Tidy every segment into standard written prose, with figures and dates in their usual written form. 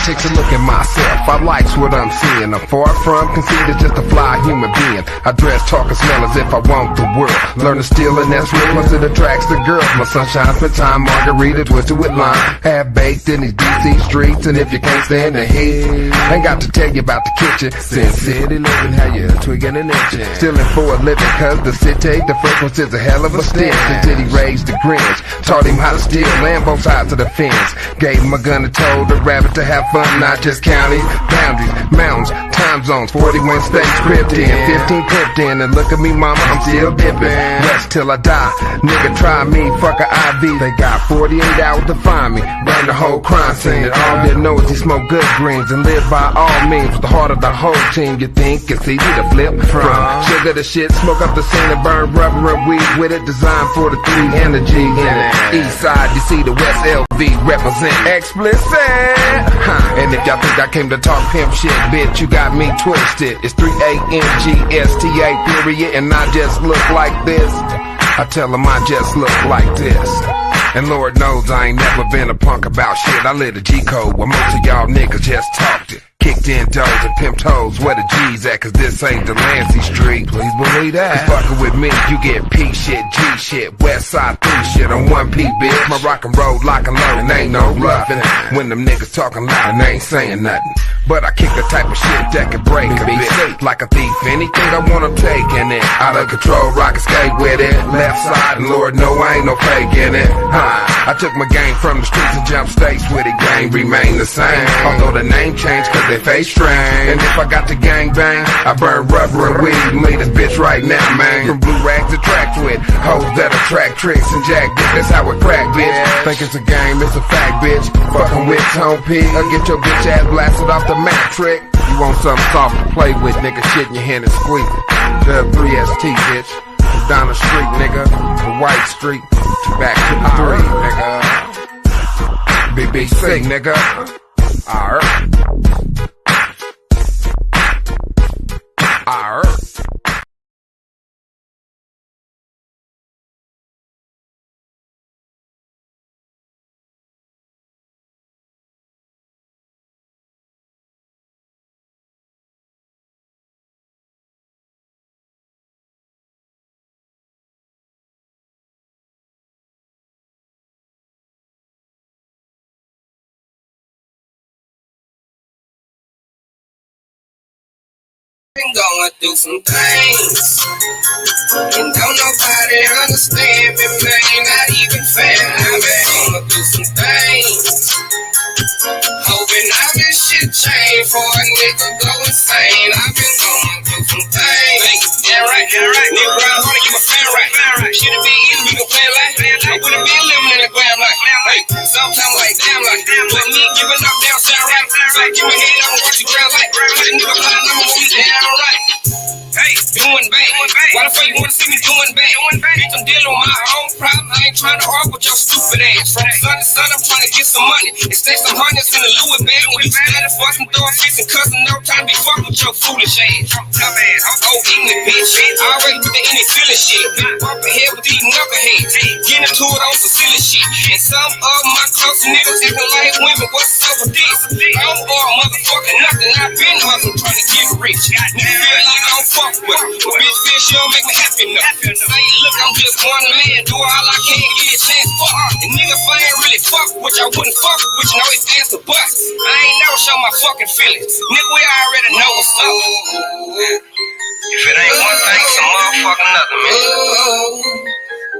takes a look at myself. I likes what I'm seeing. I'm far from conceited, just a fly human being. I dress, talk, and smell as if I want the world. Learn to steal, and that's real once it attracts the girls. My sunshine, spend time, margarita, twisted with lime. Half baked in these DC streets, and if you can't stand the heat, ain't got to tell you about the kitchen. Sin City living, how you twigging and itching. Stealing for a living, cause the city, the frequency is a hell of a stench. Until he raised the Grinch, taught him how to steal, land both sides of the fence. Gave him a gun and told the rabbit to have fun, not just counties, boundaries, mountains, time zones, 41 states, cripped in, 15 pipped in, and look at me mama, I'm still dipping. Rest till I die, nigga try me, fuck a IV. They got 48 hours to find me, burn the whole crime scene, and all they know is he smoke good greens and live by all means. With the heart of the whole team, you think it's easy to flip from sugar to shit, smoke up the scene and burn rubber and weed with it, designed for the 3 and the G in it. East side, you see the West LV represent explicit. And if y'all think I came to talk pimp shit, bitch, you got me twisted. It's 3ANGSTA period, and I just look like this. I tell them I just look like this. And Lord knows I ain't never been a punk about shit. I live the G-code where most of y'all niggas just talked it. Kicked in doors and pimped hoes, where the G's at, cause this ain't the Lancey Street. Please believe that. Fucking with me, you get P shit, G shit, West Side 3 shit on 1P, bitch. My rock and roll, lock and load, and ain't no bluffing. When them niggas talking loud and ain't saying nothing. But I kick the type of shit that can break a bitch. Like a thief, anything I want, I'm taking it. Out of control, rock and skate with it. Left side, and Lord know I ain't no faking it. I took my game from the streets and jumped states with it. Game remain the same, although the name changed cause they face strange. And if I got the gang bang, I burn rubber and weed and lead this bitch right now, man. From blue rags to tracks with hoes that attract tricks and jack dick, that's how it crack, bitch. Think it's a game, it's a fact, bitch. Fucking with Tone P, I'll get your bitch ass blasted off the map trick. You want something soft to play with, nigga, shit in your hand and squeeze it. Dub 3ST, bitch. From down the street, nigga, to White Street, to back to the 3, nigga. BBC, nigga. Alright. Alright. Been going through some things, and don't nobody understand me, man, not even family. I've been going through some things, hoping all this shit change for a nigga go insane. I've been going through some things. Yeah, right, nigga, round hard, you my fan right. Should've been easy, we can play like I would've been living in the ground like, hey, sometimes like damn like, but me giving up down sound right. So I keep my head on, watch the ground like, but a nigga flying, I'ma hold me down. Right. Hey, doing bad. Why the fuck you wanna see me doing bad? Bitch, I'm dealing with my own problem. I ain't trying to argue with your stupid ass. From sun to sun, I'm trying to get some money and stay some hundreds in the Louis bag. When you started fucking throwing fits and cussing, no time to be fucking with your foolish ass. Dumb ass, I'm ignorant, bitch. Always with the any feeling shit. Walk ahead with these knuckleheads. Getting into it on some silly shit. And some of my close niggas acting like women. What's up with this? I don't owe motherfucking nothing. I've been hustling trying to get rich. Nigga feel like I don't fuck with her. But bitch feel she don't make me happy enough. Say, look, I'm just one man. Do all I can, get a chance for her. And niggas I ain't really fuck with you. I wouldn't fuck with you. No, it's ass to bust. I ain't never show my fucking feelings. Nigga, we already know what's up. If it ain't one thing, some motherfucking nothing, man.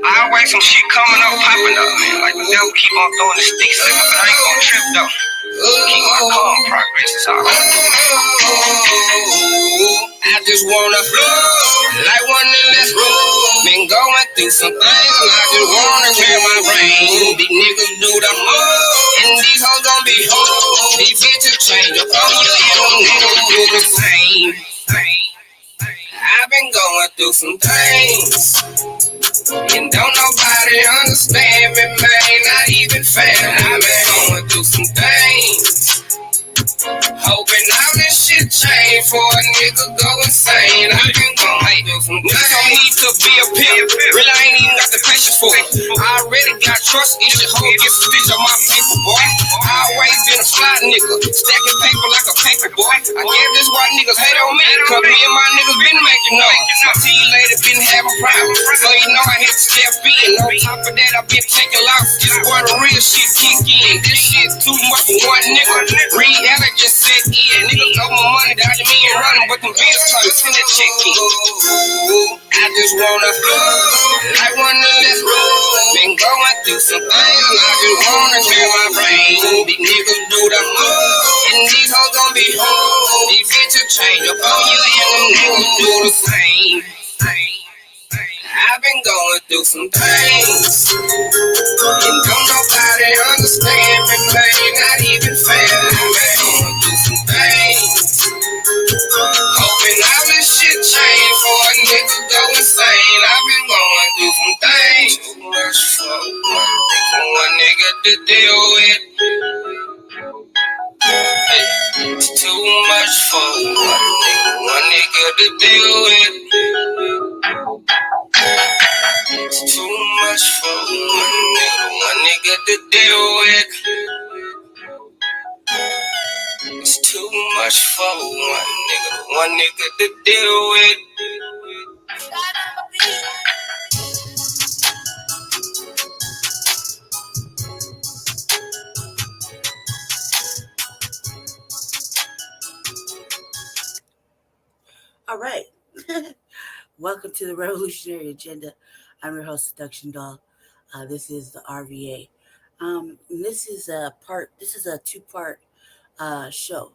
I always some shit coming up, popping up, man. Like the devil keep on throwing the sticks at me, but I ain't gonna trip though. Keep my calm progress, is all I do. I just wanna flow like one in this room. Been going through some things, I just wanna clear my brain. These niggas do the most, and these hoes gon' be hoes. These bitches change up on you, and them niggas do the same. I've been going through some things, and don't nobody understand me, man, not even family. I've been going through some things, hoping all this shit change for a nigga go insane. I've been going through some things. Niggas don't need to be a pimp, really I ain't even got the patience for it. I already got trust issues. Hope get stitch on my paper, boy. I always been a fly nigga, stacking paper like a paper boy. I guess this why niggas hate on me, cause me and my niggas been making noise. My tea lady been having problems, so you know I had to step in. On top of that, I been taking losses. This where the real shit kick in. This shit too much for one nigga. Reality just set in. Niggas throw my money down to me and running, but them bills trying to send that check in. I just wanna I wanna let's roll. Been going through some things, I just wanna clear my brain. These niggas do the most, and these hoes gon' be home. These bitches change up on you, and them niggas do the same. I've been going through some things, and don't nobody understand me, man, not even family. I've been going through some things, hoping all this shit change for a nigga go insane. I've been going through some things, too much for one nigga to deal with. It's too much for one nigga to deal with. It's too much for one nigga to deal with. It's too much for one nigga to deal with. All right. Welcome to the Revolutionary Agenda. I'm your host, Seduction Doll. This is the RVA. This is a two-part show.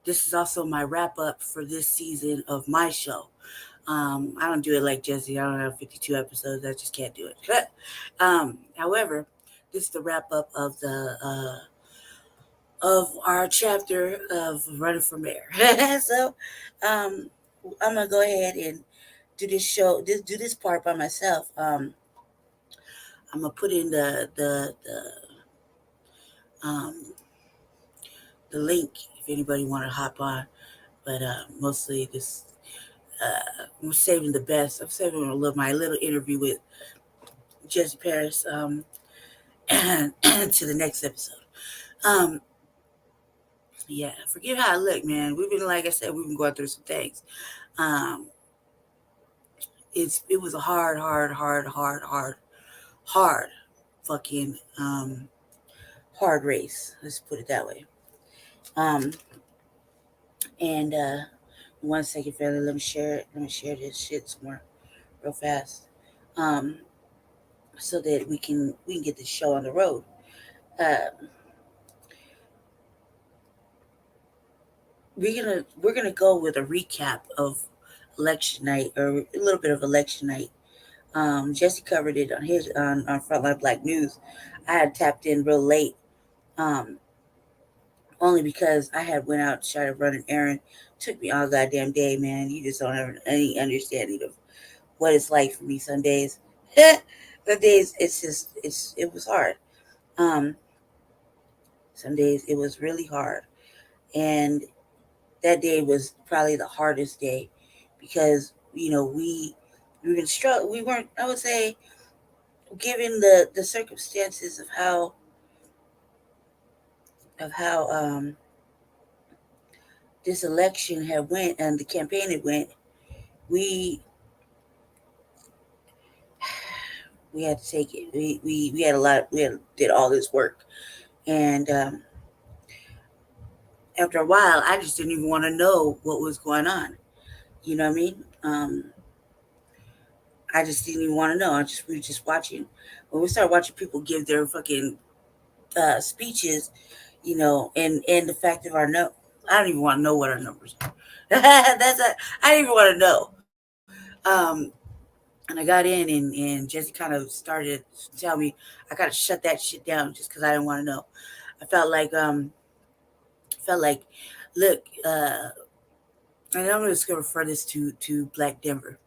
This is also my wrap-up for this season of my show. I don't do it like Jesse. I don't have 52 episodes. I just can't do it. However, this is the wrap-up of our chapter of running for mayor. So I'm gonna go ahead and do this part by myself. I'm gonna put in the link if anybody want to hop on, but mostly this I'm saving the best. I'm saving my little interview with Jesse Paris and to the next episode. Yeah, forgive how I look, man. Like I said, we've been going through some things. It was a hard fucking hard race. Let's put it that way. And 1 second, family. Let me share this shit somewhere real fast. So that we can get this show on the road. We're gonna go with a recap of election night, or a little bit of election night. Jesse covered it on his on Frontline Black News. I had tapped in real late, only because I had went out to try to run an errand. Took me all goddamn day, man. You just don't have any understanding of what it's like for me some days. Some days it was hard. Some days it was really hard, and that day was probably the hardest day because we weren't, I would say, given the circumstances of how this election had went and the campaign had went. We had to take it. We had a lot. Did all this work, and after a while, I just didn't even want to know what was going on. You know what I mean? I just didn't even want to know. We were just watching. When we started watching people give their fucking speeches, and the fact of I don't even want to know what our numbers are. I didn't even want to know. And I got in, and Jesse kind of started to tell me I got to shut that shit down just because I didn't want to know. I felt like, look, and I'm just going to refer this to Black Denver.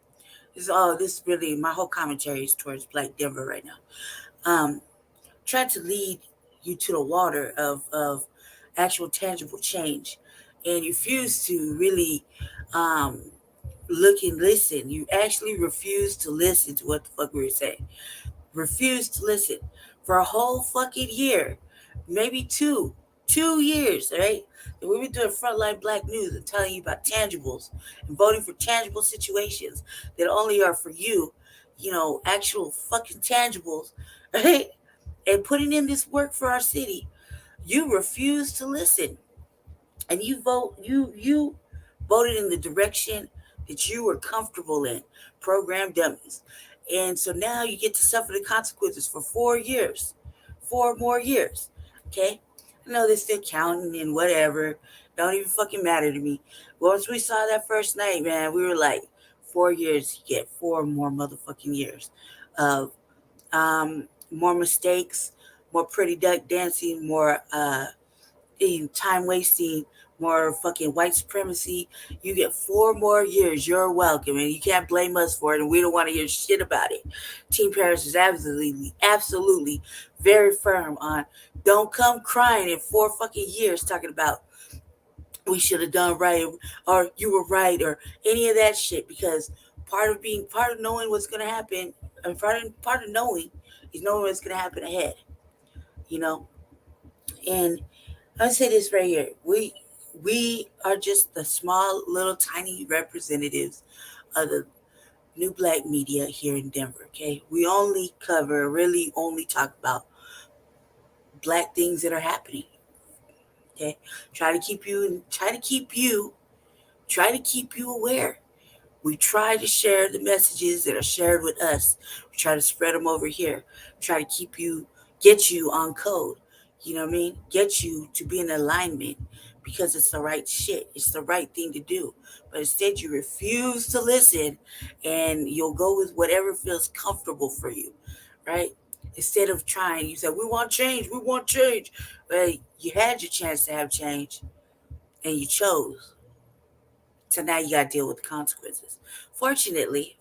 This really, my whole commentary is towards Black Denver right now. Try to lead you to the water of actual tangible change, and you refuse to really look and listen. You actually refuse to listen to what the fuck we were saying. Refuse to listen for a whole fucking year, maybe 2 years, right? And we've been doing frontline black news and telling you about tangibles and voting for tangible situations that only are for you, actual fucking tangibles, right? And putting in this work for our city. You refuse to listen, and you voted in the direction that you were comfortable in, program dummies. And so now you get to suffer the consequences for 4 years, 4 more years. Okay, I know they're still counting and whatever, don't even fucking matter to me. Once we saw that first night, man, we were like, 4 years, you get 4 more motherfucking years of more mistakes, more pretty duck dancing, more time wasting, more fucking white supremacy. You get 4 more years. You're welcome, and you can't blame us for it. And we don't want to hear shit about it. Team Paris is absolutely very firm on don't come crying in 4 fucking years talking about we should have done right or you were right or any of that shit, because part of knowing what's gonna happen and part of knowing is knowing what's gonna happen ahead, you know. And I'll say this right here. We are just the small little tiny representatives of the new black media here in Denver. Okay. We really only talk about black things that are happening. Okay. Try to keep you aware. We try to share the messages that are shared with us. We try to spread them over here. Try to get you on code. You know what I mean? Get you to be in alignment because it's the right shit. It's the right thing to do. But instead, you refuse to listen and you'll go with whatever feels comfortable for you, right? Instead of trying, you said, we want change. We want change. But you had your chance to have change and you chose. So now you got to deal with the consequences. Fortunately,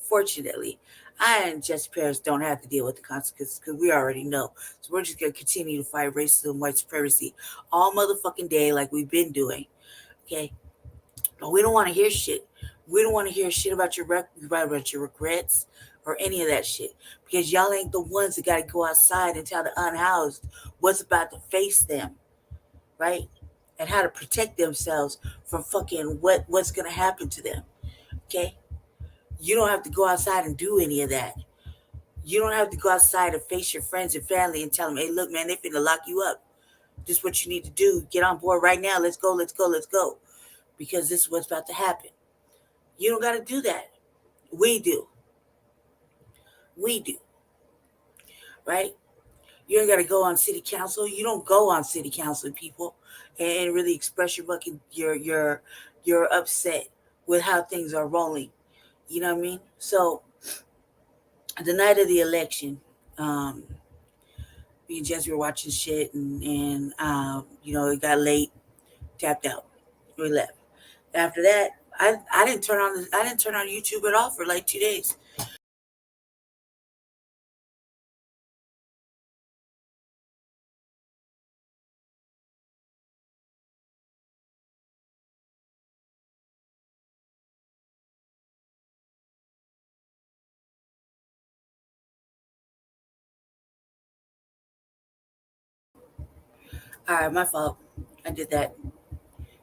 I and Jesse Paris don't have to deal with the consequences because we already know. So we're just going to continue to fight racism, white supremacy all motherfucking day like we've been doing. Okay? But we don't want to hear shit. We don't want to hear shit about about your regrets or any of that shit. Because y'all ain't the ones that got to go outside and tell the unhoused what's about to face them, right? And how to protect themselves from fucking what's gonna happen to them. Okay? You don't have to go outside and do any of that. You don't have to go outside and face your friends and family and tell them, hey, look, man, they finna lock you up. This is what you need to do. Get on board right now. Let's go, let's go, let's go. Because this is what's about to happen. You don't gotta do that. We do. We do. Right? You ain't gotta go on city council. You don't go on city council, people, and really express your fucking your upset with how things are rolling. You know what I mean? So the night of the election, me and Jess were watching shit, and it got late, tapped out, we left. After that, I didn't turn on YouTube at all for like 2 days. All right, my fault. I did that.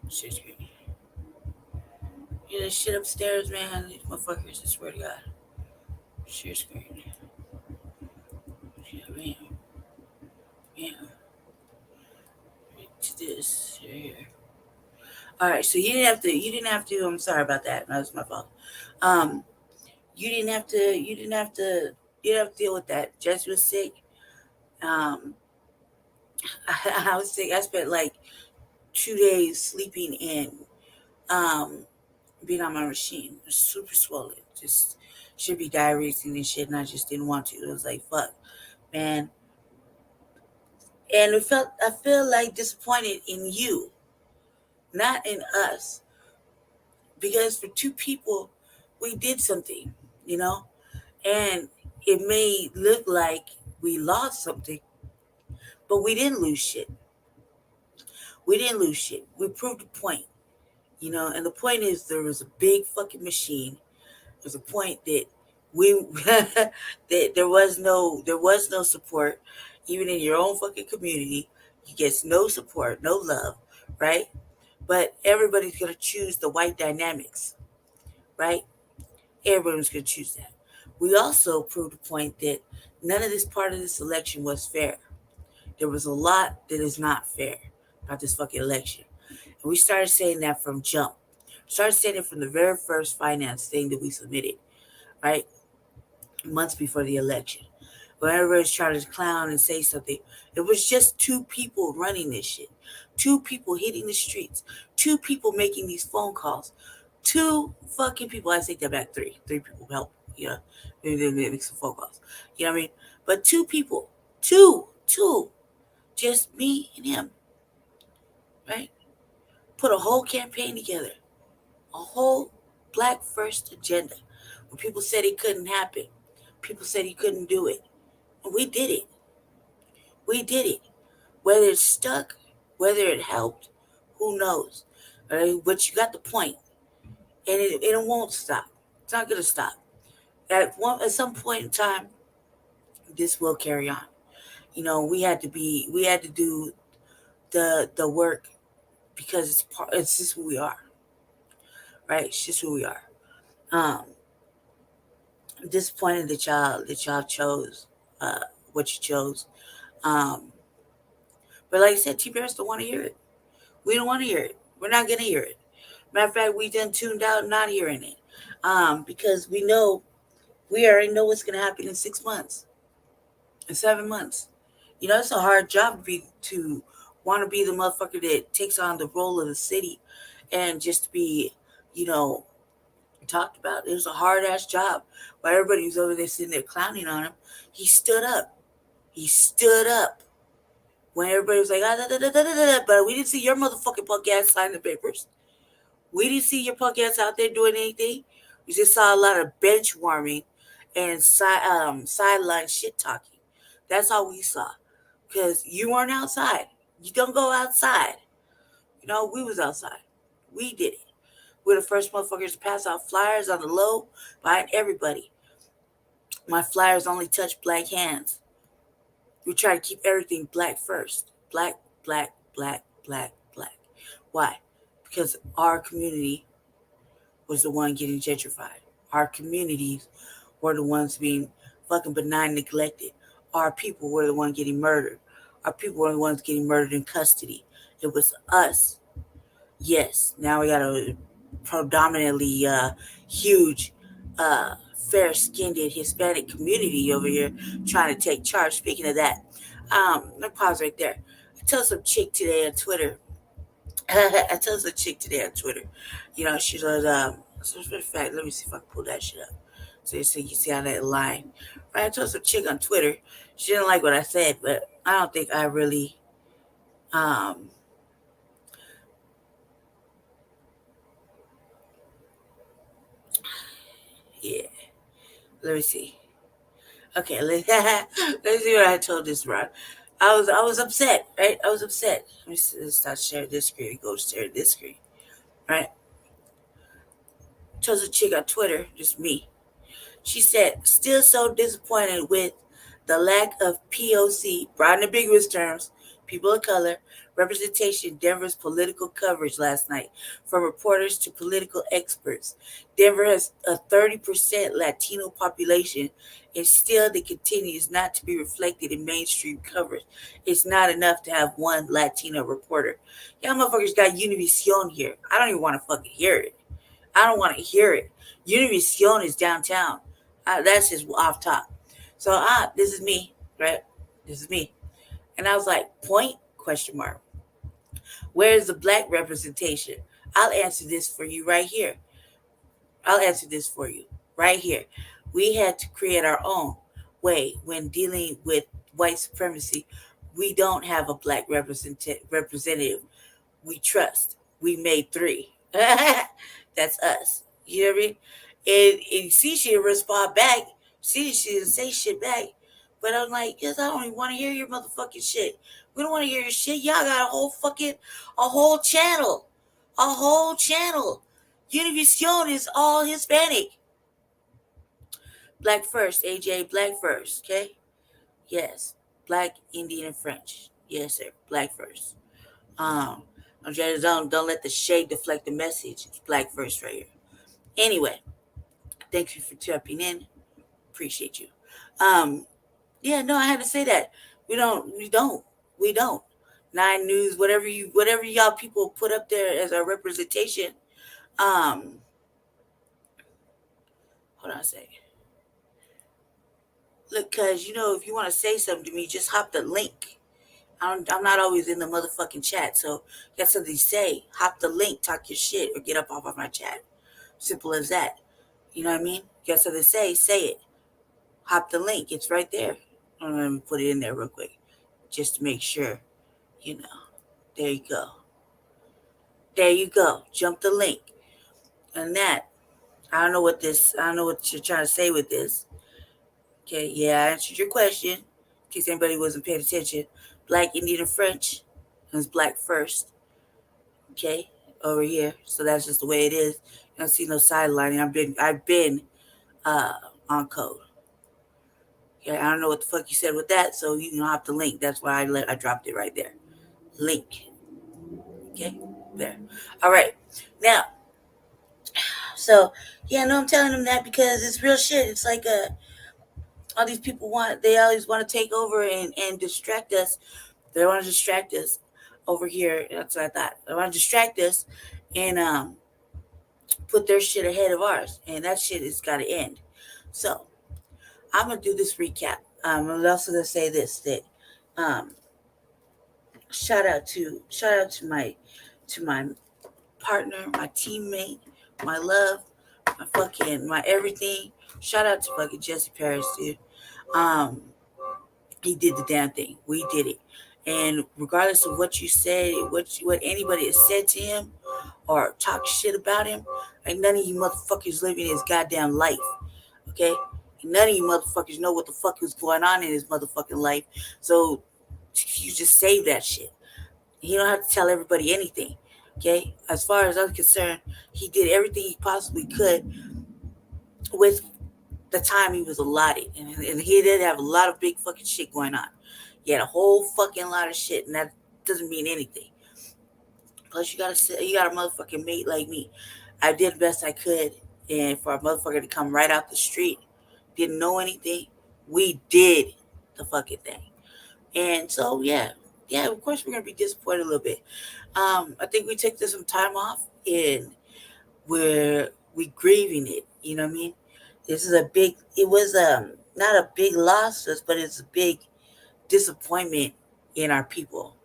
Shit screen. Yeah, this shit upstairs, man. These motherfuckers, I swear to God. Share screen. Yeah, man. Yeah. To this right here. All right, so you didn't have to. You didn't have to. I'm sorry about that. That was my fault. Um, you didn't have to. You didn't have to. You didn't have to deal with that. Jess was sick. Um, I was sick. I spent like 2 days sleeping in. Um, being on my machine, super swollen. Just should be diarrhea and shit, and I just didn't want to. It was like fuck, man. And I feel like disappointed in you, not in us, because for two people, we did something, you know, and it may look like we lost something, but we didn't lose shit. We didn't lose shit. We proved a point, you know, and the point is there was a big fucking machine. was a point that we that there was no support, even in your own fucking community. You get no support, no love, right? But everybody's gonna choose the white dynamics, right? Everybody's gonna choose that. We also proved the point that none of this part of this election was fair. There was a lot that is not fair about this fucking election. And we started saying that from jump. Started saying it from the very first finance thing that we submitted, right? Months before the election. When everybody's trying to clown and say something, it was just two people running this shit. Two people hitting the streets. Two people making these phone calls. Two fucking people. I take that back. Three people help. You know, maybe they make some phone calls. You know what I mean? But two people. Two. Just me and him. Right? Put a whole campaign together. A whole Black First agenda. When people said it couldn't happen. People said he couldn't do it. And we did it. We did it. Whether it stuck, whether it helped, who knows? Right? But you got the point. And it won't stop. It's not going to stop. At some point in time, this will carry on. You know, we had to do the work because it's just who we are. Right? It's just who we are. Disappointed that y'all chose what you chose. But like I said, T-Bears don't want to hear it. We don't want to hear it. We're not going to hear it. Matter of fact, we done tuned out not hearing it. Because we already know what's going to happen in 6 months, in 7 months. You know, it's a hard job to want to be the motherfucker that takes on the role of the city and just to be, you know, talked about. It was a hard ass job. While everybody was over there sitting there clowning on him, he stood up. When everybody was like, but we didn't see your motherfucking punk ass sign the papers. We didn't see your punk ass out there doing anything. We just saw a lot of bench warming and sideline shit talking. That's all we saw. Because you weren't outside. You don't go outside. You know, we was outside. We did it. We're the first motherfuckers to pass out flyers on the low behind everybody. My flyers only touch Black hands. We try to keep everything Black first. Black. Why? Because our community was the one getting gentrified. Our communities were the ones being fucking benign neglected. Our people were the ones getting murdered. Our people were the ones getting murdered in custody. It was us. Yes, now we got a predominantly huge, fair-skinned Hispanic community over here trying to take charge. Speaking of that, let me pause right there. I told some chick today on Twitter. You know, she was, so in fact, let me see if I can pull that shit up. So you see how that line. Right, I told some chick on Twitter. She didn't like what I said, but I don't think I really, yeah. Let me see. Okay, let's see what I told this Ron. I was upset, right? I was upset. Let me see, let's start sharing this screen. Go share this screen, right? Told a chick on Twitter, just me. She said, still so disappointed with the lack of POC, broad and ambiguous terms, people of color, representation in Denver's political coverage last night, from reporters to political experts. Denver has a 30% Latino population, and still it continues not to be reflected in mainstream coverage. It's not enough to have one Latino reporter. Y'all motherfuckers got Univision here. I don't even want to fucking hear it. I don't want to hear it. Univision is downtown. That's just off top. So this is me, right? This is me. And I was like, point, question mark. Where is the Black representation? I'll answer this for you right here. We had to create our own way when dealing with white supremacy. We don't have a Black representative. We trust. We made 3. That's us. You know what I mean? And see, she didn't respond back. She didn't say shit back. But I'm like, yes, I don't even want to hear your motherfucking shit. We don't want to hear your shit. Y'all got a whole channel. Univision is all Hispanic. Black first, AJ, black first, okay? Yes. Black, Indian, and French. Yes, sir. Black first. Um, don't let the shade deflect the message. It's black first right here. Anyway, thank you for tapping in. Appreciate you. Um, yeah, no, I had to say that. We don't. Nine News, whatever y'all people put up there as a representation. Um, hold on a second. Look, cause if you want to say something to me, just hop the link. I'm not always in the motherfucking chat, so you got something to say. Hop the link, talk your shit, or get up off of my chat. Simple as that. You know what I mean? You got something to say it. Hop the link. It's right there. I'm gonna put it in there real quick, just to make sure. You know. There you go. There you go. Jump the link. And that. I don't know what you're trying to say with this. Okay, yeah, I answered your question. In case anybody wasn't paying attention. Black, Indian, and French. It was black first. Okay, over here. So that's just the way it is. I don't see no sidelining. I've been on code. Okay, I don't know what the fuck you said with that, so you can hop the link. That's why I dropped it right there. Link. Okay, there. All right. Now, so yeah, no, I'm telling them that because it's real shit. It's like all these people they always want to take over and distract us. They want to distract us over here. That's what I thought. They want to distract us and put their shit ahead of ours, and that shit has got to end. So I'm gonna do this recap. I'm also gonna say this that shout out to my partner, my teammate, my love, my everything. Shout out to fucking Jesse Paris, dude. He did the damn thing. We did it. And regardless of what you said, what anybody has said to him or talk shit about him, like none of you motherfuckers living his goddamn life. Okay? None of you motherfuckers know what the fuck is going on in his motherfucking life. So you just save that shit. You don't have to tell everybody anything. Okay? As far as I'm concerned, he did everything he possibly could with the time he was allotted. And he did have a lot of big fucking shit going on. He had a whole fucking lot of shit, and that doesn't mean anything. Plus, you got a motherfucking mate like me. I did the best I could, and for a motherfucker to come right out the street, didn't know anything, we did the fucking thing. And so, yeah, of course we're gonna be disappointed a little bit. I think we took some time off, and we grieving it. You know what I mean? This is it was not a big loss to us, but it's a big disappointment in our people.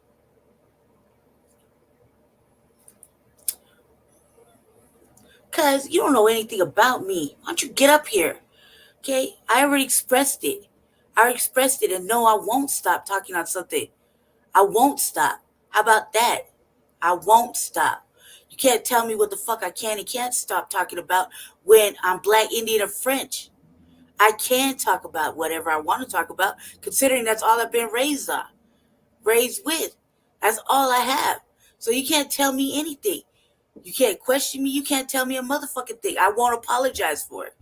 Because you don't know anything about me. Why don't you get up here? Okay? I already expressed it. And no, I won't stop talking on something. I won't stop. How about that? I won't stop. You can't tell me what the fuck I can and can't stop talking about when I'm Black, Indian, or French. I can talk about whatever I want to talk about, considering that's all I've been raised with. That's all I have. So you can't tell me anything. You can't question me. You can't tell me a motherfucking thing. I won't apologize for it.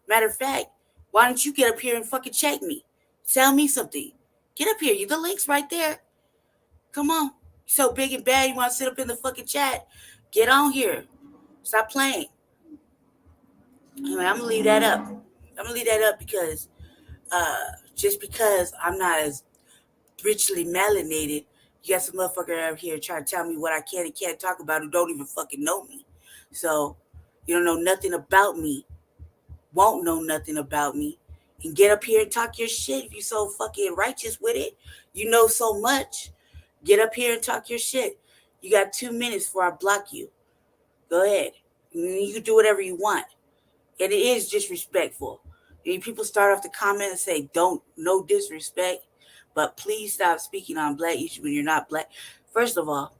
Matter of fact, why don't you get up here and fucking check me? Tell me something. Get up here. The link's right there. Come on. You're so big and bad you want to sit up in the fucking chat. Get on here. Stop playing. Anyway, I'm going to leave that up because just because I'm not as richly melanated, you got some motherfucker out here trying to tell me what I can and can't talk about who don't even fucking know me. So you don't know nothing about me, won't know nothing about me, and get up here and talk your shit if you so fucking righteous with it. You know so much. Get up here and talk your shit. You got 2 minutes before I block you. Go ahead. You can do whatever you want. And it is disrespectful. And people start off the comment and say, no disrespect, but please stop speaking on Black issues when you're not Black. First of all,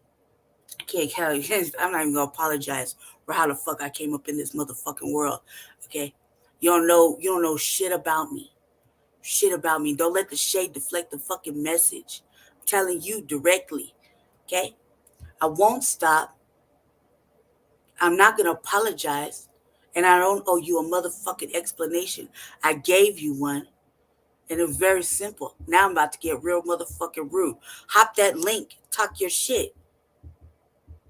I can't tell you. I'm not even going to apologize for how the fuck I came up in this motherfucking world. Okay? You don't know shit about me. Don't let the shade deflect the fucking message. I'm telling you directly. Okay? I won't stop. I'm not going to apologize. And I don't owe you a motherfucking explanation. I gave you one, and it was very simple. Now I'm about to get real motherfucking rude. Hop that link, talk your shit.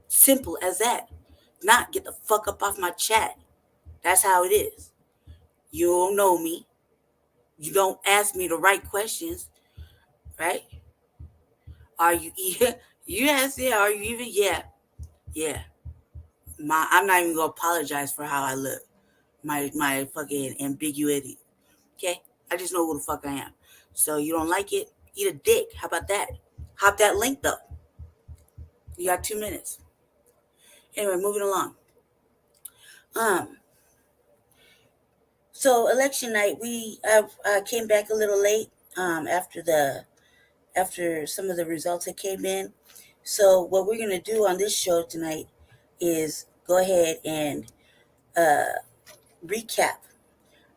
Simple as that. Not get the fuck up off my chat. That's how it is. You don't know me. You don't ask me the right questions, right? Are you even? You ask, yeah. Are you even? Yeah, yeah. I'm not even gonna apologize for how I look. My fucking ambiguity. Okay, I just know who the fuck I am. So you don't like it? Eat a dick. How about that? Hop that link though. You got 2 minutes. Anyway, moving along. So election night, we came back a little late after some of the results that came in. So what we're gonna do on this show tonight is go ahead and recap,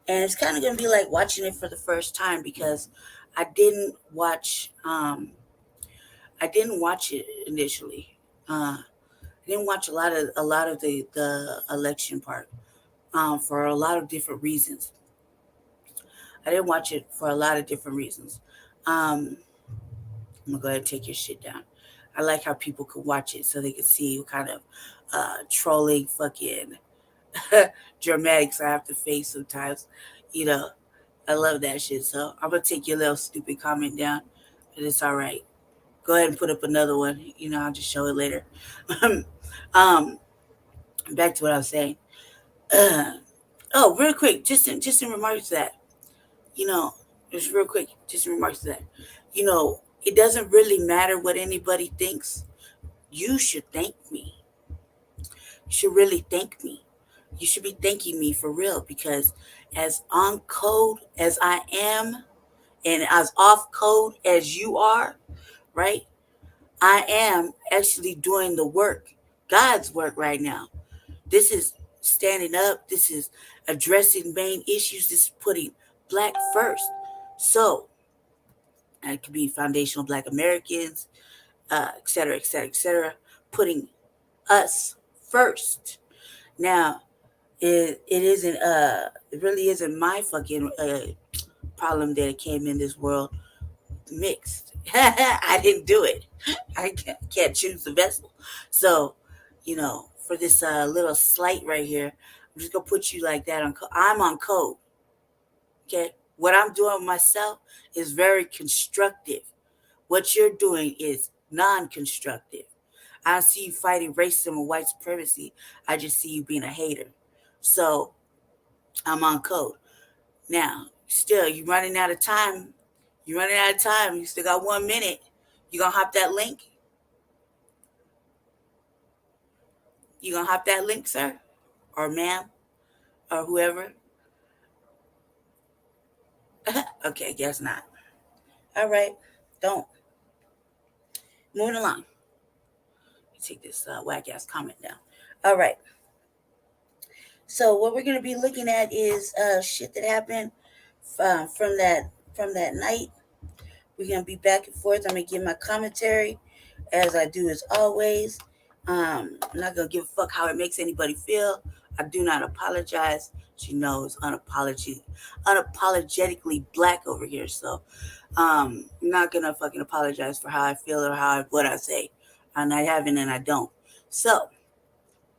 and it's kind of gonna be like watching it for the first time because I didn't watch it initially. I didn't watch a lot of the election part for a lot of different reasons. I didn't watch it for a lot of different reasons. I'm gonna go ahead and take your shit down. I like how people could watch it so they could see what kind of trolling fucking dramatics I have to face sometimes. You know, I love that shit. So I'm gonna take your little stupid comment down, but it's all right. Go ahead and put up another one. You know, I'll just show it later. Back to what I was saying. Real quick, just in remarks to that, you know, just real quick, just in remarks to that, you know, it doesn't really matter what anybody thinks. You should thank me. You should really thank me. You should be thanking me for real because as on code as I am and as off code as you are, right? I am actually doing the work, God's work right now. This is standing up. This is addressing main issues. This is putting Black first. So it could be foundational Black Americans, et cetera, et cetera, et cetera, putting us first. Now, it really isn't my fucking problem that it came in this world mixed. I didn't do it. I can't choose the vessel. So, you know, for this little slight right here, I'm just gonna put you like that on. I'm on code. Okay, what I'm doing myself is very constructive. What you're doing is non-constructive. I don't see you fighting racism and white supremacy. I just see you being a hater. So I'm on code. Now, still, you running out of time. You're running out of time. You still got 1 minute. You gonna hop that link? You gonna hop that link, sir? Or ma'am? Or whoever? Okay, guess not. All right. Don't. Moving along. Take this whack ass comment down. All right. So what we're gonna be looking at is shit that happened from that night. We're gonna be back and forth. I'm gonna give my commentary, as I do as always. I'm not gonna give a fuck how it makes anybody feel. I do not apologize. She knows unapologetically Black over here. So I'm not gonna fucking apologize for how I feel or what I say. And I haven't and I don't. So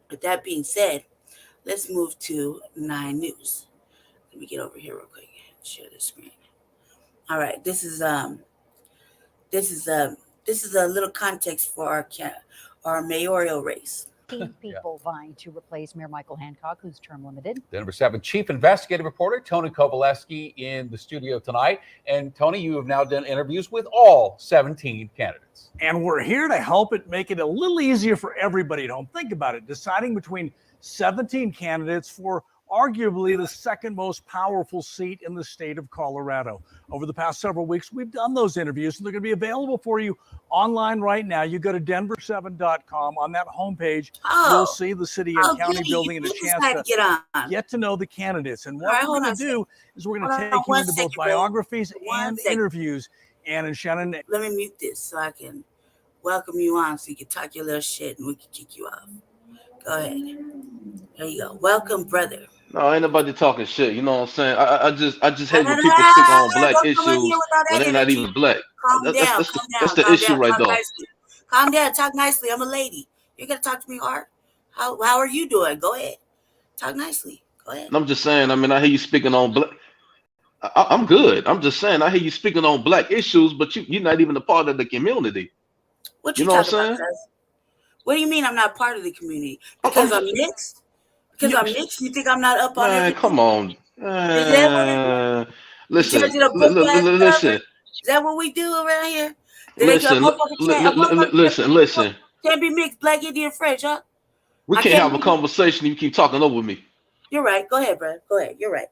with that being said, let's move to 9 News. Let me get over here real quick. Share the screen. All right, this is a little context for our mayoral race. People vying to replace Mayor Michael Hancock, who's term limited. The number 7 chief investigative reporter, Tony Kowaleski, in the studio tonight. And Tony, you have now done interviews with all 17 candidates. And we're here to help make it a little easier for everybody at home. Think about it, deciding between 17 candidates for arguably the second most powerful seat in the state of Colorado. Over the past several weeks, we've done those interviews, and they're going to be available for you online right now. You go to denver7.com. On that homepage, you'll see the city and county building and a chance to get to know the candidates. And what we're going to do is we're going to take you into both biographies and interviews. Ann and Shannon. Let me mute this so I can welcome you on so you can talk your little shit and we can kick you off. Go ahead. There you go. Welcome, brother. No, ain't nobody talking shit. You know what I'm saying? I just No, hate no, when no, people speak on no, black don't come in here issues with all when that they're not energy. even black. Calm That's down, that's the calm that's down, the calm issue down, right talk there. nicely. Calm down, talk nicely. I'm a lady. You gotta talk to me hard. How are you doing? Go ahead. Talk nicely. Go ahead. And I'm just saying. I mean, I hear you speaking on black. I'm good. I'm just saying. I hear you speaking on black issues, but you're not even a part of the community. What You you know what talking I'm about, saying? cuz? What do you mean I'm not part of the community? I'm Because I'm just, mixed? Because you, I'm mixed, you think I'm not up on man. everything? Come on. Is that what it is? You Listen, judging a book by its cover? listen, Is that what we do around here? Then they got listen, a motherfucker listen, listen. can't be mixed, black, Indian, French, huh? We I can't can't have a be. conversation. You keep talking over me. You're right. Go ahead, bro. Go ahead. You're right.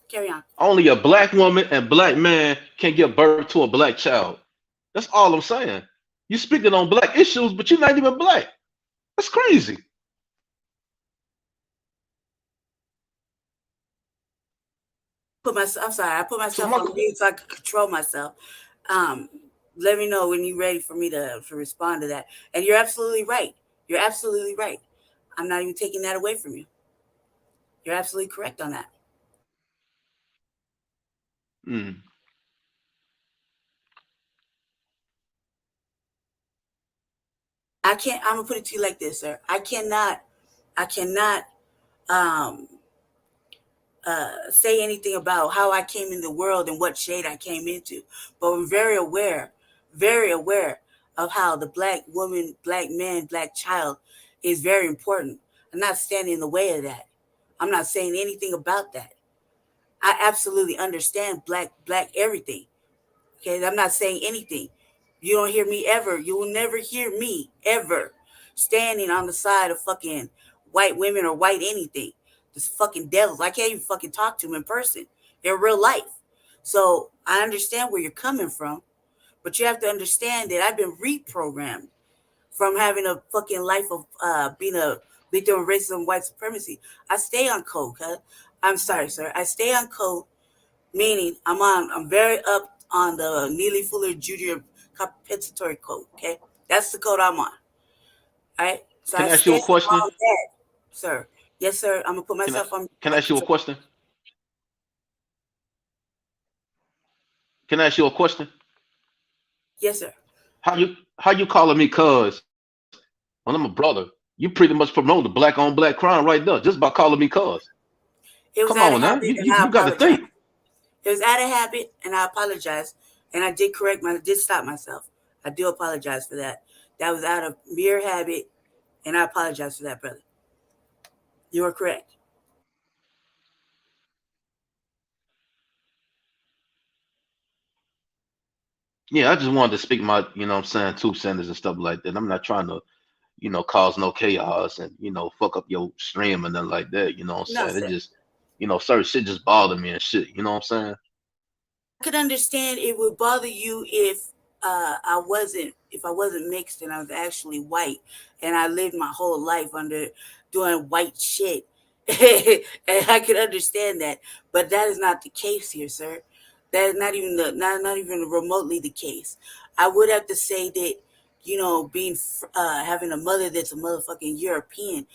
Carry on. Only a black woman and black man can give birth to a black child. That's all I'm saying. You speaking on black issues, but you're not even black. That's crazy. I'm sorry. I put So myself my on mute so I could control myself. Um, Let me know when you're ready for me to respond to that. And you're absolutely right. You're absolutely right. I'm not even taking that away from you. You're absolutely correct on that. mm, I can't. I'm gonna put it to you like this, sir. I cannot. I cannot. Um, say anything about how I came in the world and what shade I came into, but I'm very aware of how the black woman, black man, black child is very important. I'm not standing in the way of that. I'm not saying anything about that. I absolutely understand black everything. Okay, I'm not saying anything. You don't hear me ever. You will never hear me ever standing on the side of fucking white women or white anything. This fucking devils. I can't even fucking talk to them in person in real life. So I understand where you're coming from, but you have to understand that I've been reprogrammed from having a fucking life of being a victim of racism and white supremacy. I stay on code, cuz. I'm sorry, sir. I stay on code, meaning I'm very up on the Neely Fuller Jr. compensatory code. Okay, that's the code I'm on. All right, so can I I ask you stay a question? on that, sir. Yes, sir. I'm gonna put Can I myself on can I mic ask you a control. question? Can I ask you a question? Yes, sir. How you calling me cuz when I'm a brother? You pretty much promote the black on black crime right there just by calling me cuz. It Come was on out of now. habit, and You I got to think. apologize. It was out of habit, and I apologize. And I did I did stop myself. I do apologize for that. That was out of mere habit, and I apologize for that, brother. You are correct. Yeah, I just wanted to speak my, what I'm saying, 2 cents and stuff like that. I'm not trying to, cause no chaos and, fuck up your stream and nothing like that. You know what I'm No, saying? It sir. just, certain shit just bother me and shit. You know what I'm saying? I could understand it would bother you if I wasn't mixed and I was actually white and I lived my whole life under doing white shit. And I could understand that, but that is not the case here, sir. That is not even remotely the case. I would have to say that being having a mother that's a motherfucking European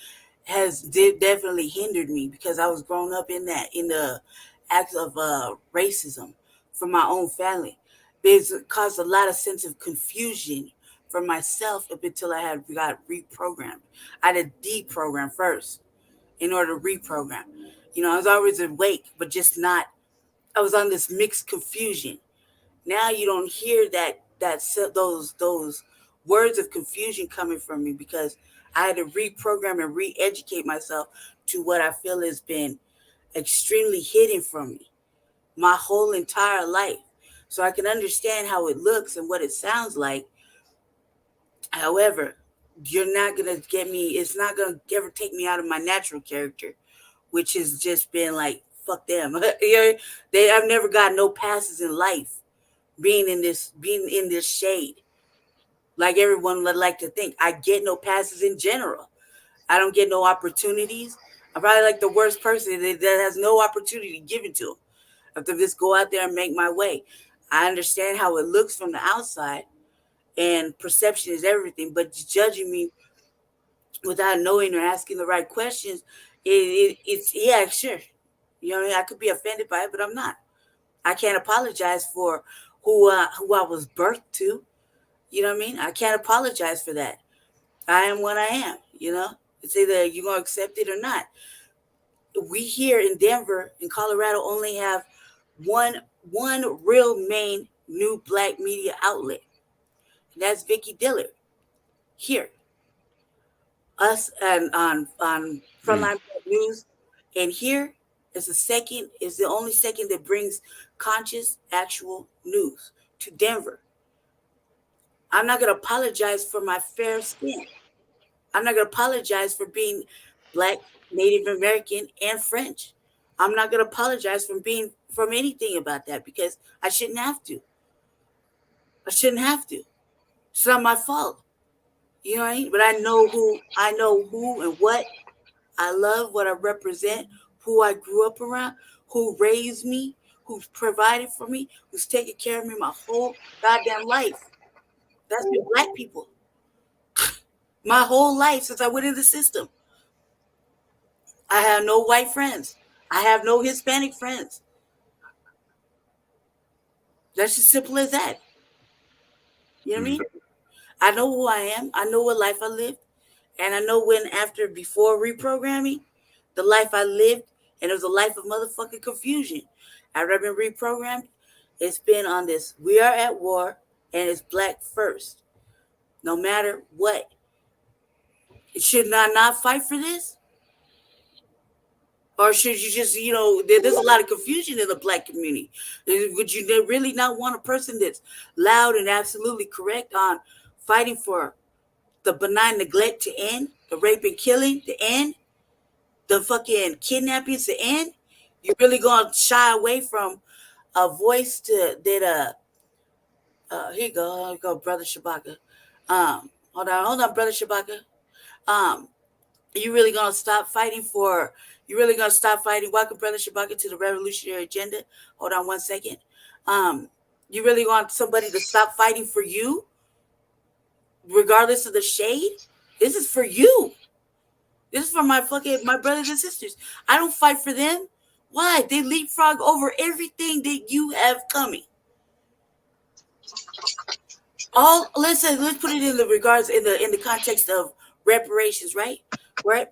definitely hindered me because I was grown up in the act of racism from my own family. It's caused a lot of sense of confusion for myself up until I had got reprogrammed. I had to deprogram first in order to reprogram. I was always awake, but just not. I was on this mixed confusion. Now you don't hear those words of confusion coming from me because I had to reprogram and re-educate myself to what I feel has been extremely hidden from me my whole entire life. So I can understand how it looks and what it sounds like. However, you're not gonna get me. It's not gonna ever take me out of my natural character, which has just been like fuck them. I've never got no passes in life being in this shade. Like everyone would like to think, I get no passes in general. I don't get no opportunities. I'm probably like the worst person that has no opportunity given to them. I have to just go out there and make my way. I understand how it looks from the outside, and perception is everything. But judging me without knowing or asking the right questions, it's yeah, sure. You know what I mean? I could be offended by it, but I'm not. I can't apologize for who I was birthed to. You know what I mean? I can't apologize for that. I am what I am. You know, it's either you're gonna accept it or not. We here in Denver, in Colorado, only have one real main new black media outlet, and that's Vicky Dillard here. Us and on Frontline News, and here is the only second that brings conscious, actual news to Denver. I'm not gonna apologize for my fair skin. I'm not gonna apologize for being black, Native American, and French. I'm not gonna apologize from being from anything about that because I shouldn't have to. I shouldn't have to. It's not my fault. You know what I mean? But I know who and what I love, what I represent, who I grew up around, who raised me, who's provided for me, who's taken care of me my whole goddamn life. That's been black people. My whole life since I went in the system. I have no white friends. I have no Hispanic friends. That's as simple as that. You know what I mean? I know who I am. I know what life I lived. And I know before reprogramming, the life I lived, and it was a life of motherfucking confusion. After I've been reprogrammed, it's been on this, we are at war, and it's black first. No matter what. Should not fight for this? Or should you just, there's a lot of confusion in the black community. Would you really not want a person that's loud and absolutely correct on fighting for the benign neglect to end, the rape and killing to end, the fucking kidnappings to end? You really gonna shy away from a voice here you go, brother Shabaka. Hold on, brother Shabaka. You really gonna stop fighting for? You really gonna stop fighting? Welcome, brother Shabaka, to the revolutionary agenda. Hold on 1 second. You really want somebody to stop fighting for you, regardless of the shade? This is for you. This is for my brothers and sisters. I don't fight for them. Why? They leapfrog over everything that you have coming. Let's put it in the regards in the context of reparations, right? Right?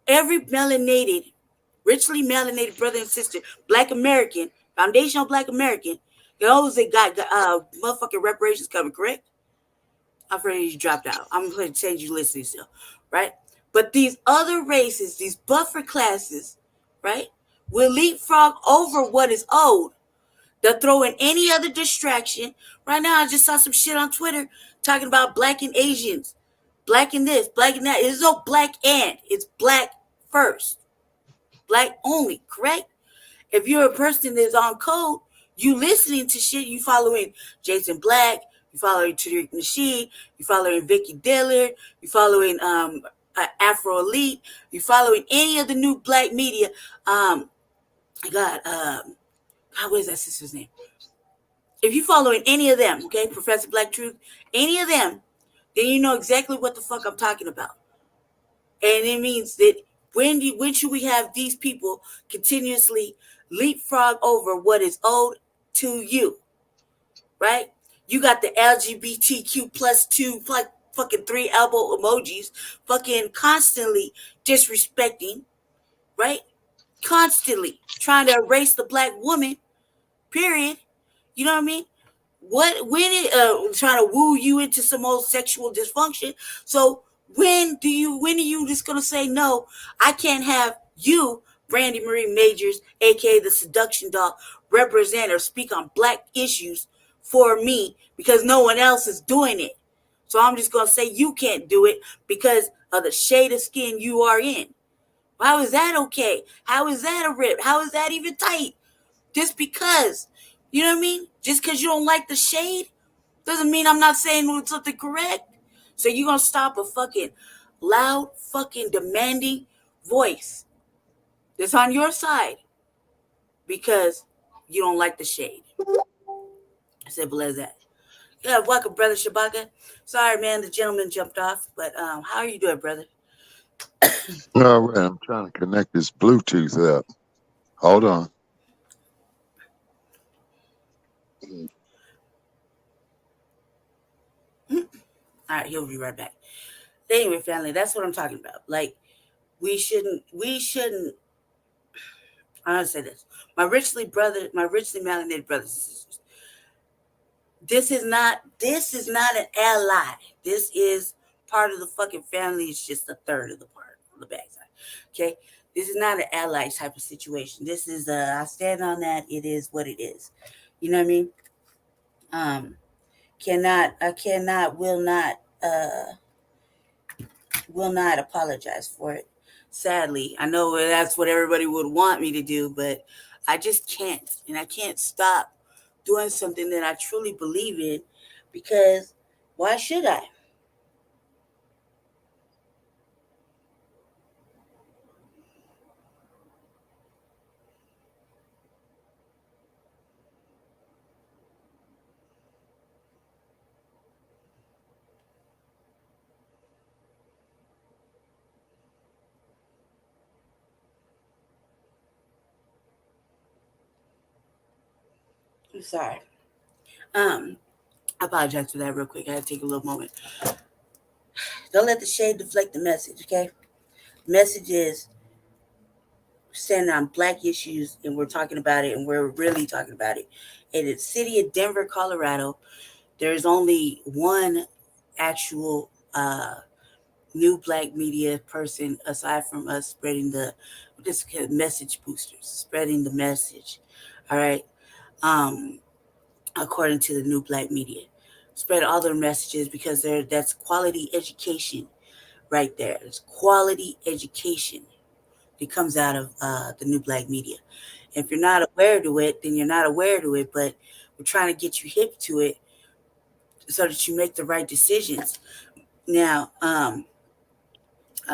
Every richly melanated brother and sister, Black American, foundational Black American, they got motherfucking reparations coming, correct? I'm afraid you dropped out. I'm going to change you listening still, right? But these other races, these buffer classes, right, will leapfrog over what is owed. They'll throw in any other distraction. Right now, I just saw some shit on Twitter talking about black and Asians, black and this, black and that. There's no black and. It's black first. Black only, correct? If you're a person that's on code, you listening to shit, you following Jason Black, you following Tariq Nasheed, you following Vicky Dillard, you following Afro Elite, you following any of the new black media. What is that sister's name? If you following any of them, okay, Professor Black Truth, any of them, then you know exactly what the fuck I'm talking about. And it means that when should we have these people continuously leapfrog over what is owed to you, right? You got the LGBTQ plus 2 fucking 3 elbow emojis fucking constantly disrespecting, right? Constantly trying to erase the black woman, period. You know what I mean? Trying to woo you into some old sexual dysfunction. So when are you just gonna say no? I can't have you, Brandy Marie Majors, aka the Seduction Doll, represent or speak on black issues for me because no one else is doing it. So I'm just gonna say you can't do it because of the shade of skin you are in. How is that okay? How is that a rip? How is that even tight? Just because, you know what I mean? Just because you don't like the shade doesn't mean I'm not saying something correct. So you're going to stop a fucking loud, fucking demanding voice that's on your side because you don't like the shade. Simple as that. Yeah, welcome, brother Shabaka. Sorry, man, the gentleman jumped off, but how are you doing, brother? All right, I'm trying to connect this Bluetooth up. Hold on. All right, he'll be right back. Anyway, family, that's what I'm talking about. Like, we shouldn't. I'm gonna say this. My richly melanated brothers and sisters. This is not an ally. This is part of the fucking family. It's just a third of the part on the backside. Okay? This is not an ally type of situation. This is I stand on that. It is what it is. You know what I mean? Um cannot, will not apologize for it. Sadly, I know that's what everybody would want me to do, but I just can't. And I can't stop doing something that I truly believe in because why should I? I'm sorry. I apologize for that real quick. I had to take a little moment. Don't let the shade deflect the message, okay? Message is standing on black issues and we're talking about it and we're really talking about it. In the city of Denver, Colorado, there's only one actual new black media person aside from us spreading the this message boosters, spreading the message. All right. Um, According to the new black media. Spread all their messages because that's quality education right there. It's quality education that comes out of the new black media. If you're not aware to it, then you're not aware to it, but we're trying to get you hip to it so that you make the right decisions. Now, I'll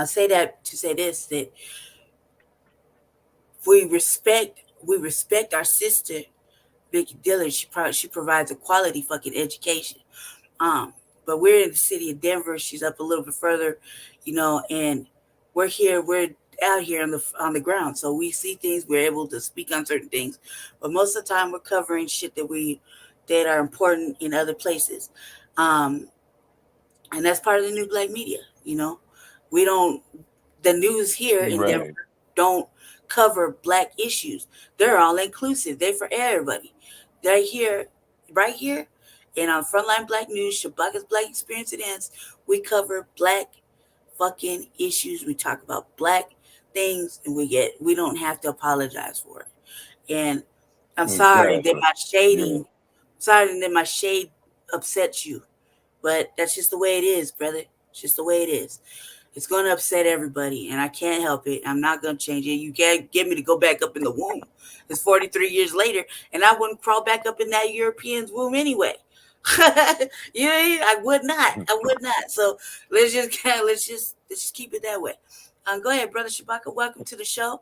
say that to say this that we respect our sister Vicky Dillard. She provides a quality fucking education. Um, but we're in the city of Denver. She's up a little bit further, and we're here. We're out here on the ground, so we see things. We're able to speak on certain things, but most of the time we're covering shit that are important in other places, um, and that's part of the new black media. We don't. The news here in Denver Right. don't cover black issues. They're all inclusive. They're for everybody. They're here, right here, and on Frontline Black News, Shabaka's Black Experience and Ends, we cover black fucking issues. We talk about black things, and we don't have to apologize for it. And I'm sorry that Exactly. my Yeah. shading, sorry that my shade upsets you, but that's just the way it is, brother. It's just the way it is. It's going to upset everybody, and I can't help it. I'm not going to change it. You can't get me to go back up in the womb. It's 43 years later, and I wouldn't crawl back up in that European's womb anyway. I would not. I would not. So let's just keep it that way. Go ahead, brother Shabaka. Welcome to the show.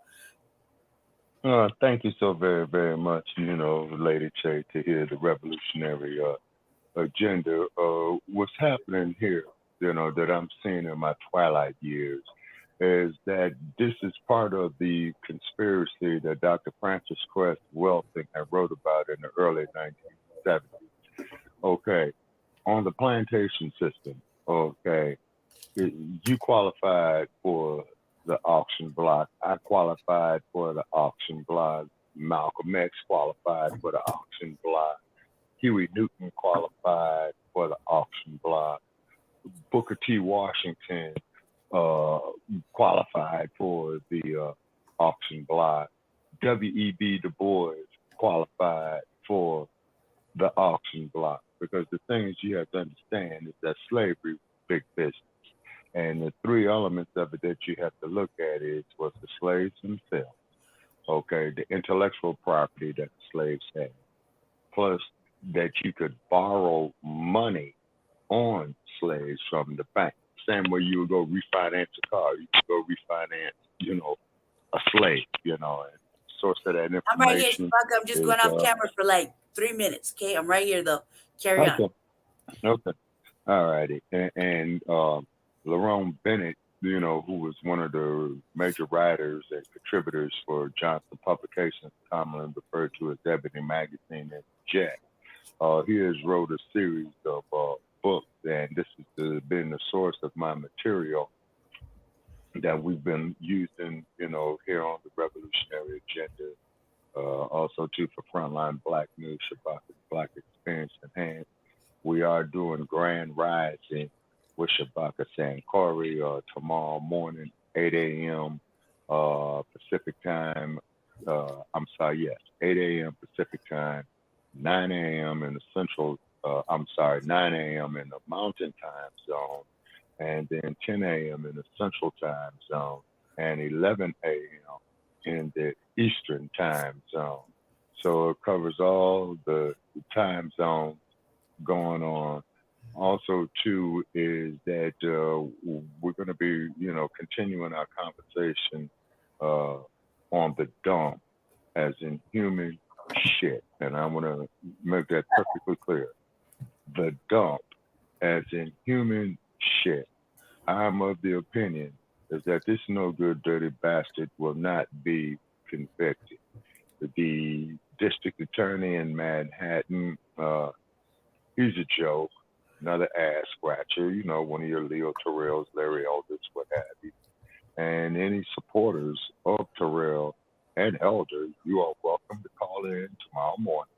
Thank you so very, very much, Lady Che, to hear the revolutionary agenda. What's happening here, that I'm seeing in my twilight years is that this is part of the conspiracy that Dr. Francis Cress Welsing had wrote about in the early 1970s. Okay, on the plantation system, okay, you qualified for the auction block. I qualified for the auction block. Malcolm X qualified for the auction block. Huey Newton qualified for the auction block. Booker T. Washington uh, qualified for the auction block. W.E.B. Du Bois qualified for the auction block. Because the things you have to understand is that slavery was big business. And the three elements of it that you have to look at was the slaves themselves, okay, the intellectual property that the slaves had, plus that you could borrow money on slaves from the bank. Same way you would go refinance a car, you could go refinance, a slave, and source of that I'm right here, information Shabaka. I'm just is going off camera for like 3 minutes. Okay, I'm right here though. Carry on. okay. Okay. All righty. And Lerone Bennett, who was one of the major writers and contributors for Johnson Publications, commonly referred to as Ebony Magazine and Jet. He has wrote a series of books, and this has been the source of my material that we've been using, here on the Revolutionary Agenda. Also, too, for Frontline Black News, Shabaka's Black Experience Enhanced. We are doing Grand Rising with Shabaka Sankori tomorrow morning, 8 a.m. Pacific time. 8 a.m. Pacific time, 9 a.m. in the Central, 9 a.m. in the Mountain Time Zone, and then 10 a.m. in the Central Time Zone, and 11 a.m. in the Eastern Time Zone. So it covers all the time zones going on. Also, too, is that we're going to be, continuing our conversation on the dump, as in human shit. And I want to make that perfectly clear. The dump, as in human shit. I'm of the opinion is that this no good, dirty bastard will not be convicted. The district attorney in Manhattan, he's a joke, another ass scratcher, one of your Leo Terrells, Larry Elders, what have you. And any supporters of Terrell and Elder, you are welcome to call in tomorrow morning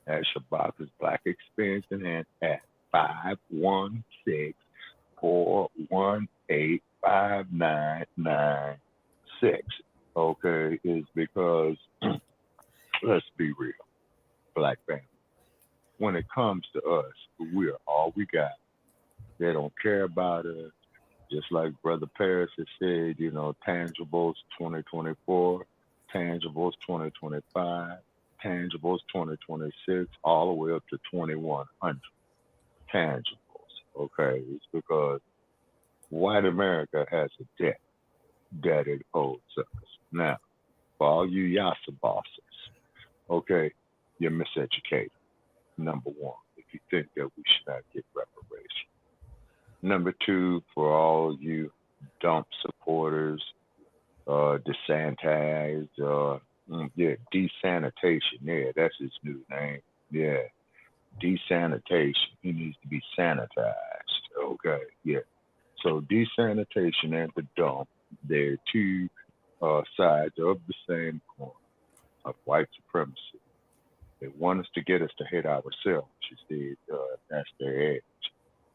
at Shabaka's Black Experience Enhanced at 516-418-5996. Okay, is because let's be real, Black family. When it comes to us, we are all we got. They don't care about us. Just like Brother Paris has said, tangibles 2024, tangibles 2025, tangibles 2026, all the way up to 2100 tangibles. Okay, it's because white America has a debt that it owes us. Now, for all you Yasa bosses, okay, you're miseducated. Number one, if you think that we should not get reparations. Number two, for all you dump supporters, desanitised, desanitation. Yeah, that's his new name. Yeah, desanitation. He needs to be sanitized. Okay, yeah. So desanitation and the dump, they're two sides of the same coin of white supremacy. They want us to get us to hate ourselves. You see, that's their edge.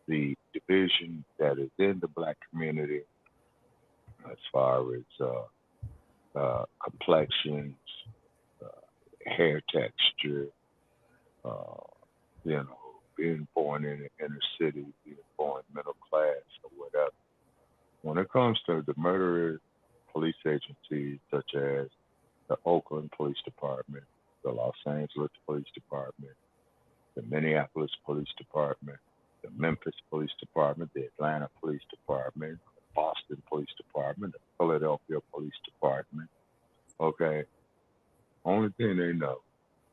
The division that is in the Black community, as far as complexions, hair texture, being born in the inner city, being born middle class or whatever. When it comes to the murderous police agencies such as the Oakland Police Department, the Los Angeles Police Department, the Minneapolis Police Department, the Memphis Police Department, the Atlanta Police Department, the Boston Police Department, the Philadelphia Police Department. Okay. Only thing they know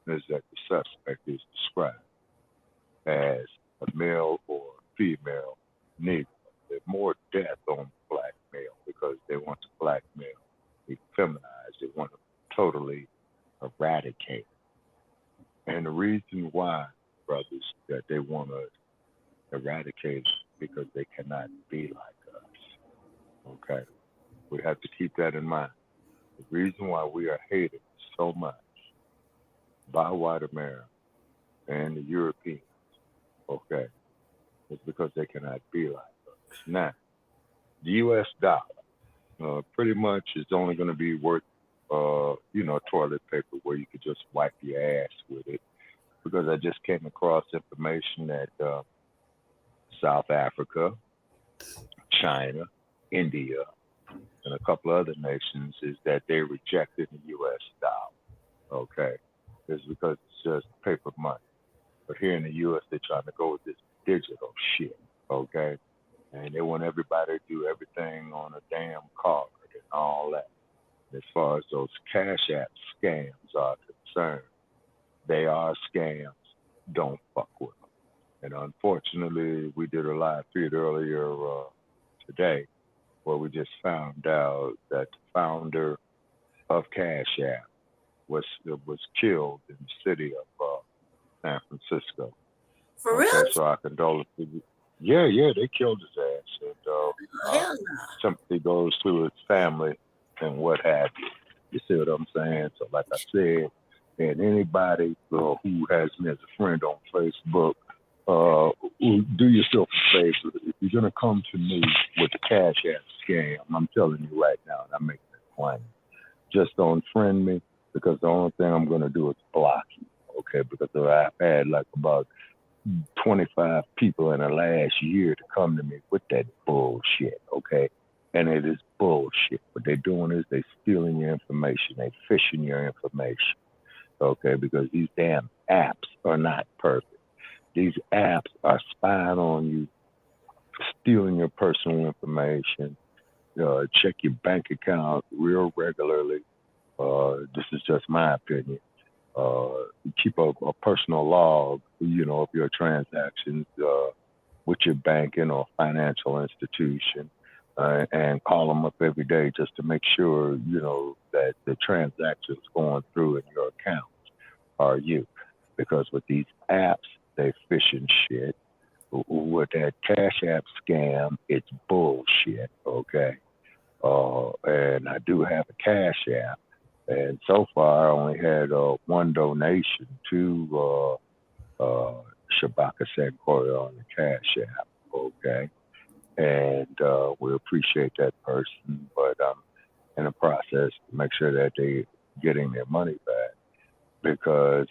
is that the suspect is described as a male or female Negro. There's more death on black male because they want the black male be feminized. They want to totally eradicate. And the reason why, brothers, that they want to eradicate because they cannot be like us. Okay? We have to keep that in mind. The reason why we are hated so much by white America and the Europeans, okay, is because they cannot be like us. Now, the U.S. dollar pretty much is only going to be worth, toilet paper where you could just wipe your ass with it. Because I just came across information that South Africa, China, India, and a couple other nations is that they rejected the U.S. dollar. Okay, it's because it's just paper money. But here in the U.S., they're trying to go with this digital shit. Okay, and they want everybody to do everything on a damn card and all that. As far as those Cash App scams are concerned, they are scams. Don't fuck with them. And unfortunately, we did a live feed earlier today where we just found out that the founder of Cash App was killed in the city of San Francisco. For Okay, real? so our condolences. Yeah, they killed his ass, and Hell no. sympathy goes to his family and what have you. You see what I'm saying? So, like I said, and anybody who has me as a friend on Facebook, do yourself a favor. If you're gonna come to me with the Cash App scam, I'm telling you right now, and I make that claim. Just don't friend me, because the only thing I'm gonna do is block you. Okay, because I've had like about 25 people in the last year to come to me with that bullshit, okay? And it is bullshit. What they're doing is they stealing your information. They phishing your information, okay? Because these damn apps are not perfect. These apps are spying on you, stealing your personal information, check your bank account real regularly. This is just my opinion. Keep a personal log, of your transactions with your banking or financial institution, and call them up every day just to make sure, that the transactions going through in your accounts are you. Because with these apps, they phishing shit. With that Cash App scam, it's bullshit, okay? And I do have a Cash App. And so far, I only had one donation to Shabaka Sequoia on the Cash App, okay? And we appreciate that person, but I'm in the process to make sure that they're getting their money back, because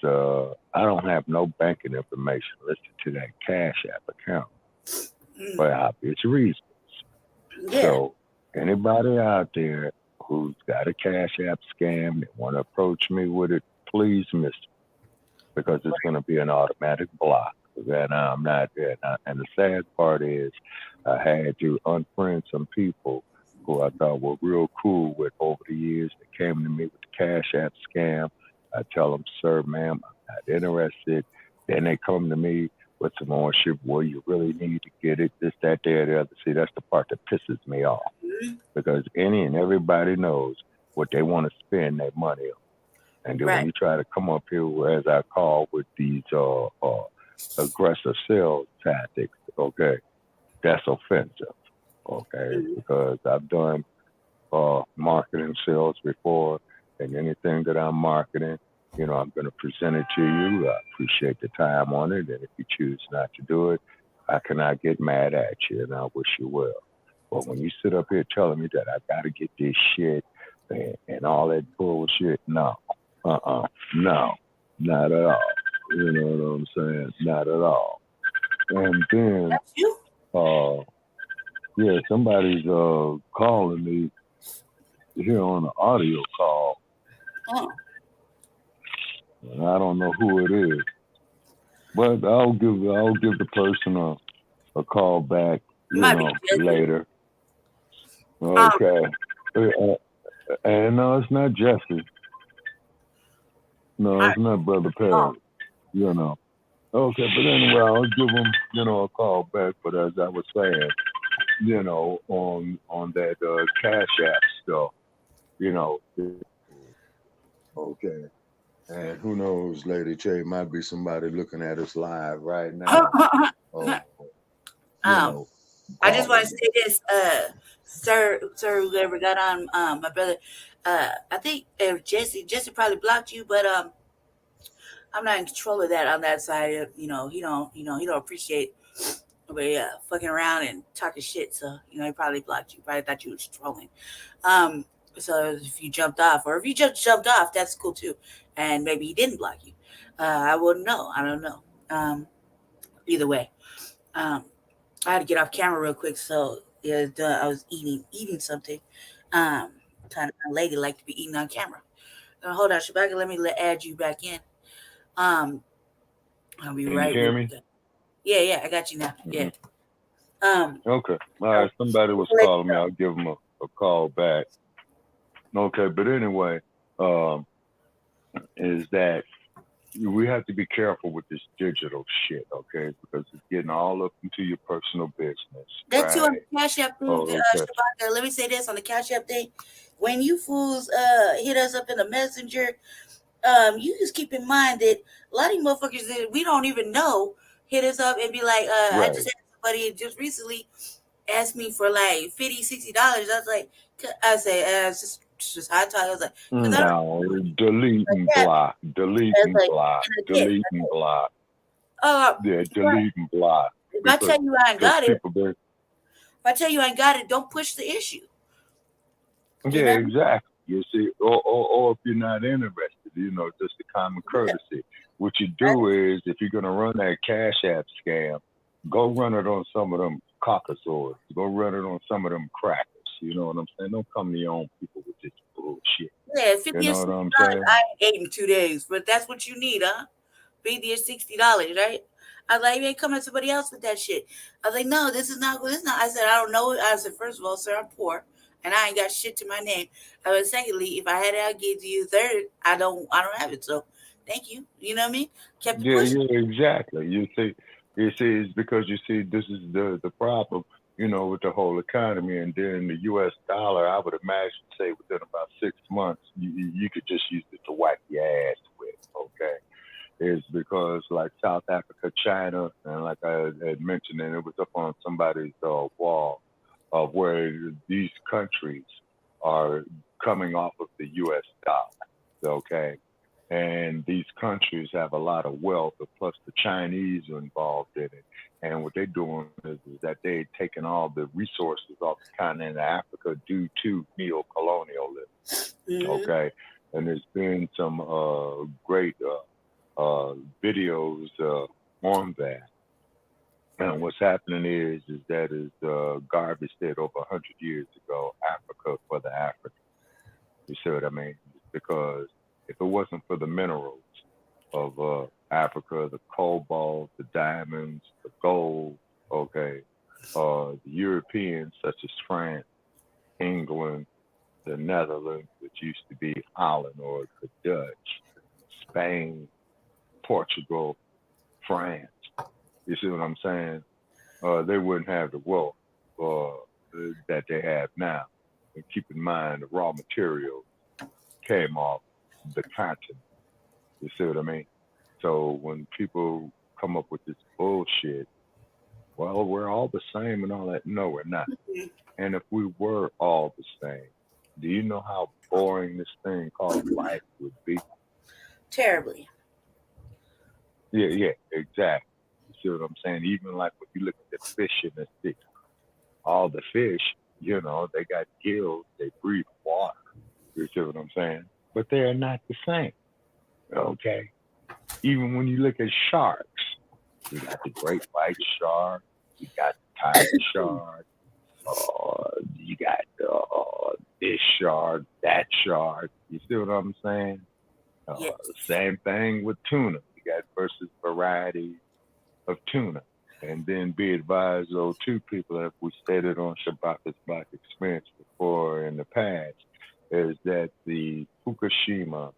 I don't have no banking information listed to that Cash App account for obvious reasons. Yeah. So anybody out there who's got a Cash App scam, they want to approach me with it, please miss it, because it's going to be an automatic block. And I'm not there. And the sad part is I had to unfriend some people who I thought were real cool with over the years. They came to me with the Cash App scam. I tell them, sir, ma'am, I'm not interested. Then they come to me with some ownership where you really need to get it, this, that, there, the other. See, that's the part that pisses me off, because any and everybody knows what they want to spend their money on. And then when you try to come up here, as I call, with these aggressive sales tactics, okay, that's offensive, okay, because I've done marketing sales before, and anything that I'm marketing, I'm going to present it to you. I appreciate the time on it, and if you choose not to do it, I cannot get mad at you, and I wish you well. But when you sit up here telling me that I got to get this shit and all that bullshit, no, no, not at all. You know what I'm saying? Not at all. And then, That's you? Yeah, somebody's calling me here on the audio call. Oh. And I don't know who it is, but I'll give the person a call back, later. Okay. And no, it's not Jesse. No, it's not Brother Perry. Okay, but anyway, I'll give him, a call back. But as I was saying, on that Cash App stuff, okay. And who knows, Lady J, might be somebody looking at us live right now. I just want to say this, sir, whoever got on, my brother, I think Jesse probably blocked you, but I'm not in control of that on that side. He don't appreciate nobody fucking around and talking shit. So he probably blocked you. Probably thought you was trolling. So if you jumped off, or if you just jumped off, that's cool too. And maybe he didn't block you. I wouldn't know. I don't know. Either way, I had to get off camera real quick. So yeah, I was eating something. Kind of lady like to be eating on camera. Hold on, Shabaka. Let me add you back in. I'll be Can right you hear with me? you. Yeah, I got you now. Yeah. Okay. All right. Somebody was calling me. I'll give them a call back. Okay, but anyway, is that we have to be careful with this digital shit, okay? Because it's getting all up into your personal business, That's you on right? the Cash App thing, Oh, okay. Shabaka. Let me say this on the Cash App thing. When you fools hit us up in the messenger, you just keep in mind that a lot of you motherfuckers that we don't even know hit us up and be like, I Right. just had somebody just recently asked me for like $50, $60. I was like, I say, it's just high talk. I was like, because I don't No, delete like and that. block, delete I was and like, block, and I did. delete and block. Uh, Yeah, delete and block. if I tell you I ain't got it, people been, if I tell you I ain't got it, don't push the issue. You yeah, know? exactly. You see, or if you're not interested, you know, just a common courtesy. What you do is, if you're gonna run that Cash App scam, go run it on some of them caucasoids. Go run it on some of them crackers. You know what I'm saying? Don't come to your own people with this bullshit. Yeah, 50 You or know what $60. I'm saying? I ain't ate in 2 days, but that's what you need, huh? 50 or $60, right? I was like, you ain't coming to somebody else with that shit. I was like, no, this is not. I said, I don't know. I said, first of all, sir, I'm poor, and I ain't got shit to my name. I was secondly, if I had it, I'd give to you. Third, I don't have it. So, thank you. You know what I mean? Kept it Yeah, pushing. yeah, exactly. You see, it's because you see, this is the problem, you know, with the whole economy, and then the U.S. dollar. I would imagine, say within about 6 months, you could just use it to wipe your ass with. Okay, is because like South Africa, China, and like I had mentioned, and it was up on somebody's wall of where these countries are coming off of the U.S. dollar. Okay, and these countries have a lot of wealth, but plus the Chinese are involved in it. And what they're doing is that they're taking all the resources off the continent of Africa due to neo-colonialism. Mm-hmm. Okay, and there's been some great videos on that. And what's happening is garbage said over 100 years ago, Africa for the Africans. You see what I mean? Because if it wasn't for the minerals of Africa, the cobalt, the diamonds, the gold, okay, the Europeans such as France, England, the Netherlands, which used to be Holland, or the Dutch, Spain, Portugal, France. You see what I'm saying? They wouldn't have the wealth that they have now. And keep in mind, the raw materials came off the continent. You see what I mean? So when people come up with this bullshit, well, we're all the same and all that. No, we're not. And if we were all the same, do you know how boring this thing called life would be? Terribly. Yeah, exactly. You see what I'm saying? Even like when you look at the fish in the sea, all the fish, you know, they got gills, they breathe water. You see what I'm saying? But they are not the same. Okay. Even when you look at sharks, you got the great white shark, you got the tiger shark, you got this shark, that shark. You see what I'm saying? Yes. Same thing with tuna. You got versus variety of tuna. And then be advised, though, two people that we stated on Shabaka's Black Experience before in the past, is that the Fukushima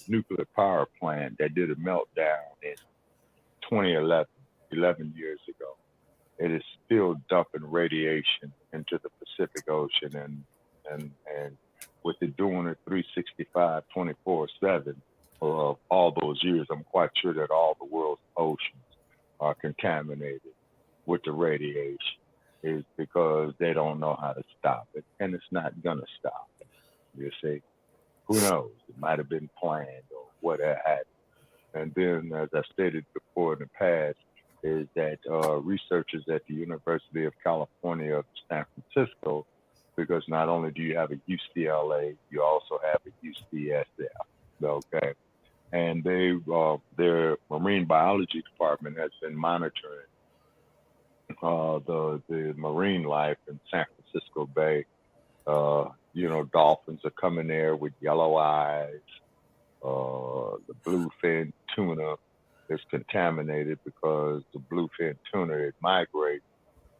nuclear power plant that did a meltdown in 2011, 11 years ago, it is still dumping radiation into the Pacific Ocean, and with it doing it 365, 24/7 of all those years, I'm quite sure that all the world's oceans are contaminated with the radiation, is because they don't know how to stop it, and it's not gonna stop it. You see, who knows? It might have been planned or whatever happened. And then, as I stated before in the past, is that researchers at the University of California of San Francisco, because not only do you have a UCLA, you also have a UCSF, okay? And their marine biology department has been monitoring the marine life in San Francisco Bay. You know, dolphins are coming there with yellow eyes. The bluefin tuna is contaminated because the bluefin tuna, it migrates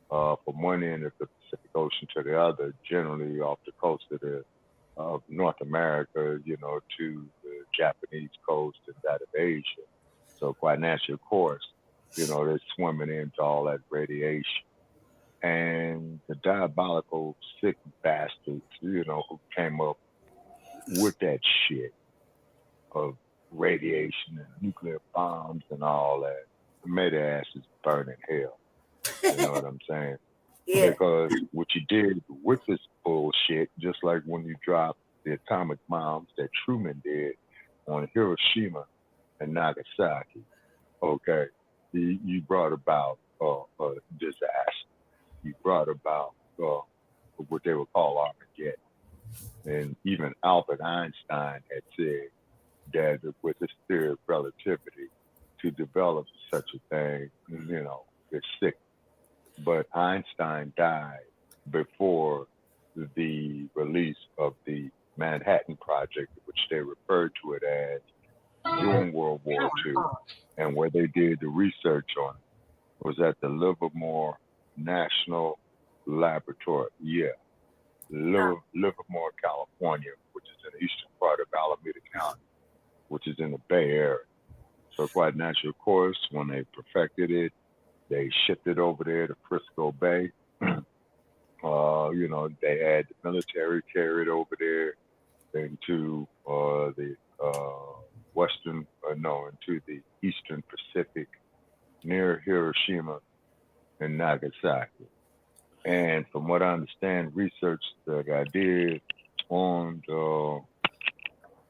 from one end of the Pacific Ocean to the other, generally off the coast of North America, you know, to the Japanese coast and that of Asia. So quite naturally, of course, they're swimming into all that radiation. And the diabolical, sick bastards, who came up with that shit of radiation and nuclear bombs and all that, made their asses burn in hell. You know what I'm saying? Yeah. Because what you did with this bullshit, just like when you dropped the atomic bombs that Truman did on Hiroshima and Nagasaki, okay, you brought about a disaster. You brought about what they would call Armageddon. And even Albert Einstein had said that with his theory of relativity, to develop such a thing, is sick. But Einstein died before the release of the Manhattan Project, which they referred to it as during World War II, and where they did the research on it was at the Livermore National Laboratory. Yeah, Livermore, California, which is in the eastern part of Alameda County, which is in the Bay Area. So quite naturally, of course, when they perfected it, they shipped it over there to Frisco Bay. They had the military carry it over there into the into the Eastern Pacific near Hiroshima and Nagasaki. And from what I understand, research that I did on World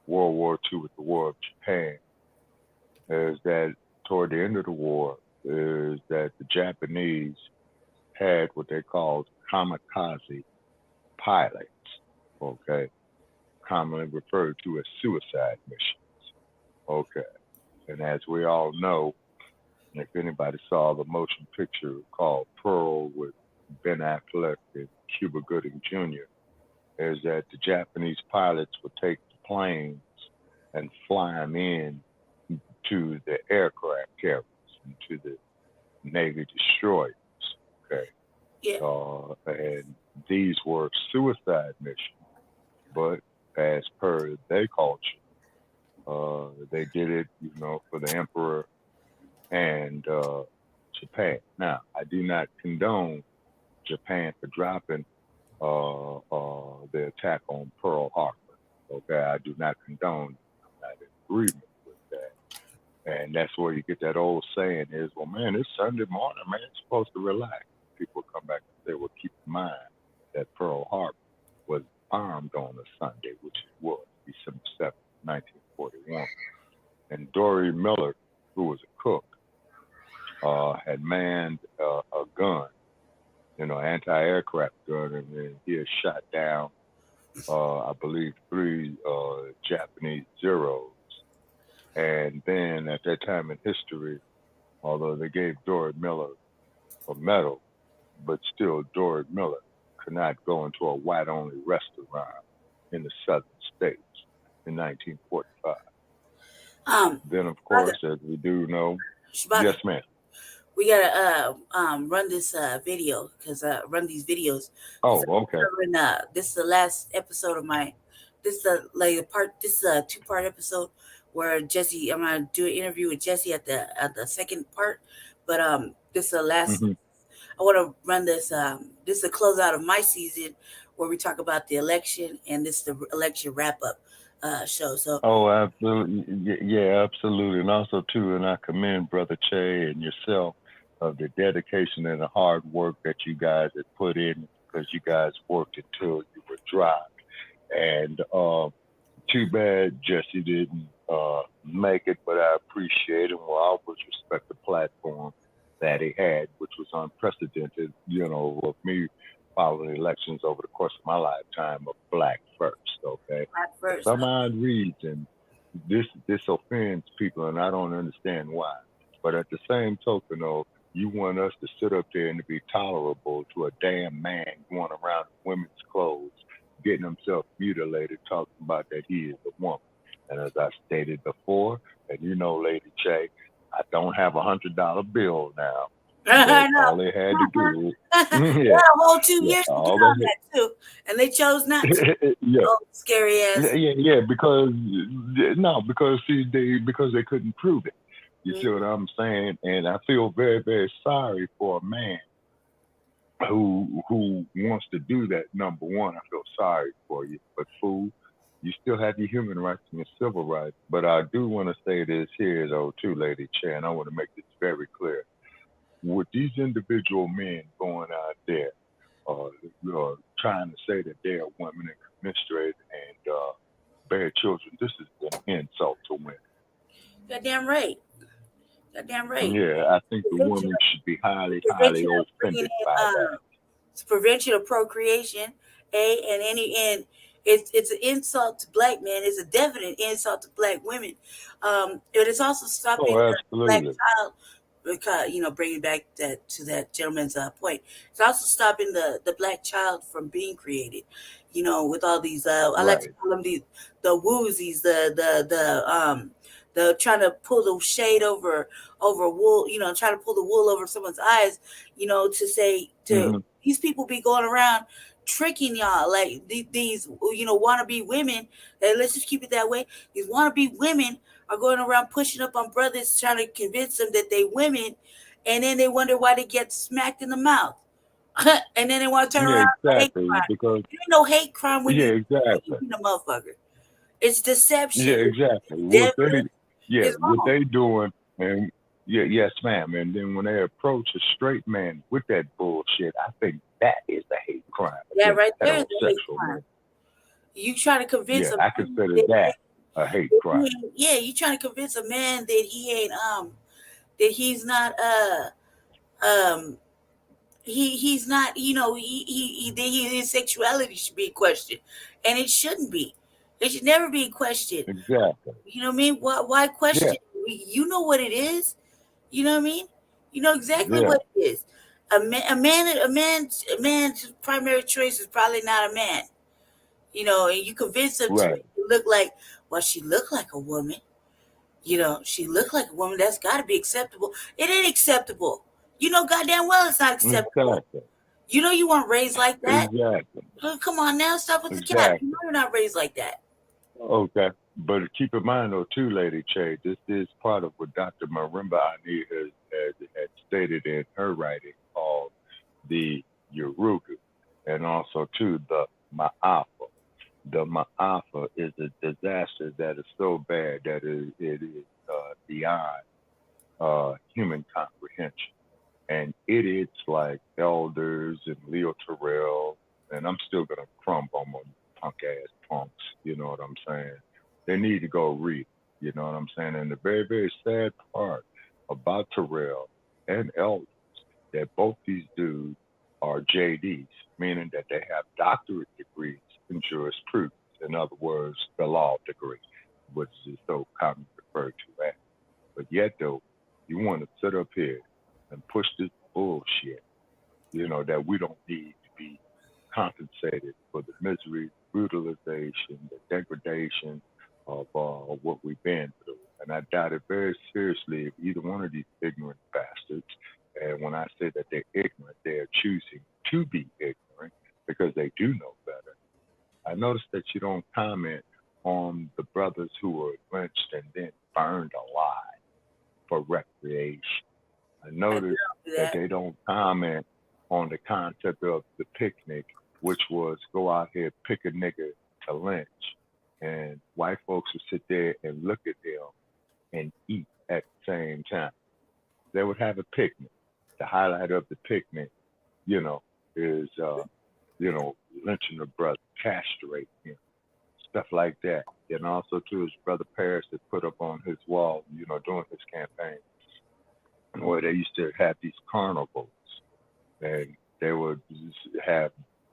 War II with the War of Japan is that toward the end of the war is that the Japanese had what they called kamikaze pilots, okay, commonly referred to as suicide missions, okay. And as we all know, if anybody saw the motion picture called Pearl with Ben Affleck and Cuba Gooding Jr., is that the Japanese pilots would take the planes and fly them in to the aircraft carriers, into the Navy destroyers, okay? Yeah. And these were suicide missions, but as per their culture, they did it, for the emperor and Japan. Now, I do not condone Japan for dropping the attack on Pearl Harbor. Okay, I do not condone. I'm not in agreement with that. And that's where you get that old saying is, well, man, it's Sunday morning, man, it's supposed to relax. People come back and say, well, keep in mind that Pearl Harbor was armed on a Sunday, which it was, December 7th, 1941. And Dory Miller, who was a cook, had manned a gun, anti-aircraft gun, and then he had shot down, I believe, 3 Japanese Zeros. And then at that time in history, although they gave Dory Miller a medal, but still Dory Miller could not go into a white-only restaurant in the southern states in 1945. Then, of course, as we do know, yes, ma'am. We gotta run this video because run these videos. Oh, okay. This is the last episode of my. This is the This is a 2-part episode where Jesse. I'm gonna do an interview with Jesse at the second part, but this is the last. Mm-hmm. I want to run this. This is the closeout of my season where we talk about the election, and this is the election wrap up show. So. Oh, absolutely. Yeah, absolutely. And also too, and I commend Brother Che and yourself of the dedication and the hard work that you guys had put in, because you guys worked until you were dropped. And too bad Jesse didn't make it, but I appreciate him. Well, I always respect the platform that he had, which was unprecedented, of me following elections over the course of my lifetime of Black First, okay? Black First. For some odd reason, this offends people, and I don't understand why. But at the same token, though, you want us to sit up there and to be tolerable to a damn man going around in women's clothes, getting himself mutilated, talking about that he is a woman. And as I stated before, and Lady Che, I don't have $100 bill now, I know. All they had to do. They Yeah, had a whole 2 yeah. years to get All on they that too, and they chose not to. had, yeah. Oh, scary ass. Yeah, because because they couldn't prove it. You see what I'm saying? And I feel very, very sorry for a man who wants to do that. Number one, I feel sorry for you, but fool, you still have your human rights and your civil rights. But I do want to say this here though, too, Lady Chan. I want to make this very clear. With these individual men going out there, trying to say that they are women and menstruate and bear children, this is an insult to women. Goddamn right. Goddamn right. Yeah, I think the woman should be highly offended by that. It's prevention of procreation, and it's an insult to black men. It's a definite insult to black women. It is also stopping the black child. Because, bringing back to that gentleman's point, it's also stopping the black child from being created. With all these, I like to call them the woozies, the trying to pull the shade over wool, trying to pull the wool over someone's eyes, to say these people be going around tricking y'all like these wannabe women. And let's just keep it that way. These wannabe women are going around pushing up on brothers, trying to convince them that they women, and then they wonder why they get smacked in the mouth. And then they want to turn around exactly, hate crime. because there ain't no hate crime when you're exactly the motherfucker. It's deception. Yeah, exactly. What they doing, and yes, ma'am. And then when they approach a straight man with that bullshit, I think that is a hate crime. Yeah, right there is a hate crime. You try to convince I consider that a hate crime. Yeah, you trying to convince a man that he ain't that he's not he's not, his sexuality should be questioned, and it shouldn't be. It should never be questioned. Exactly. You know what I mean? Why question? Yeah. You know what it is. You know what I mean? You know exactly what it is. A man's primary choice is probably not a man. And you convince them to look like, well, she looked like a woman. She looked like a woman. That's got to be acceptable. It ain't acceptable. Goddamn well it's not acceptable. Exactly. You weren't raised like that. Exactly. Come on now, stop with the cap. You're not raised like that. Okay. But keep in mind, though, too, Lady Che, this is part of what Dr. Marimba Ani had stated in her writing called the Yorugu, and also, too, the Ma'afa. The Ma'afa is a disaster that is so bad that it is beyond human comprehension. And it is like Elders and Leo Terrell, and I'm still going to crumb on them punk-ass punks, you know what I'm saying? They need to go read, you know what I'm saying? And the very, very sad part about Terrell and Elders, that both these dudes are JDs, meaning that they have doctorate degrees in jurisprudence. In other words, the law degree, which is so commonly referred to as. But yet, though, you want to sit up here and push this bullshit, that we don't need to be compensated for the misery, brutalization, the degradation of what we've been through. And I doubt it very seriously if either one of these ignorant bastards, and when I say that they're ignorant, they're choosing to be ignorant because they do know better. I noticed that you don't comment on the brothers who were lynched and then burned alive for recreation. I noticed that they don't comment on the concept of the picnic, which was go out here, pick a nigga to lynch. And white folks would sit there and look at them and eat at the same time. They would have a picnic. The highlight of the picnic, is, lynching a brother, castrating him, stuff like that. And also, too, his brother Paris had put up on his wall, during his campaign, where they used to have these carnivals, and they would have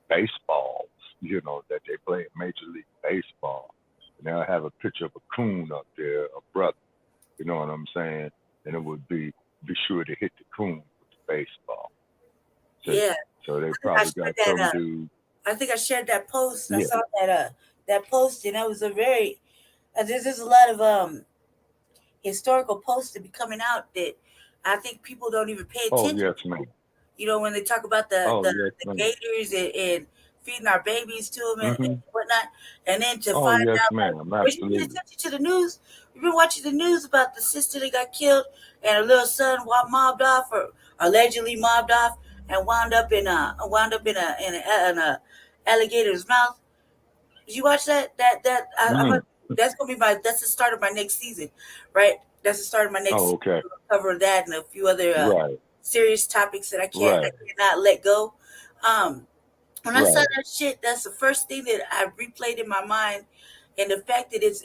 baseballs, that they play in Major League Baseball. And they'll have a picture of a coon up there, a brother, you know what I'm saying? And it would be sure to hit the coon with the baseball. So they probably got some dude. I think I shared that post. I saw that post, and that was a very. There's a lot of historical posts to be coming out that I think people don't even pay Oh, attention yes, to ma'am. it. You know, when they talk about Oh, the, yes, the ma'am. gators and feeding our babies to them and Mm-hmm. whatnot, and then to Oh, find yes, out, like, ma'am. was you paying Absolutely. attention to the news? You've been watching the news about the sister that got killed and her little son mobbed off or allegedly mobbed off and wound up in a alligator's mouth. Did you watch that? Mm. That's gonna be that's the start of my next season, right? That's the start of my next Oh, season. okay. We'll cover that and a few other Right. serious topics that I Right. cannot let go. When I saw Right. that shit, that's the first thing that I replayed in my mind, and the fact that there's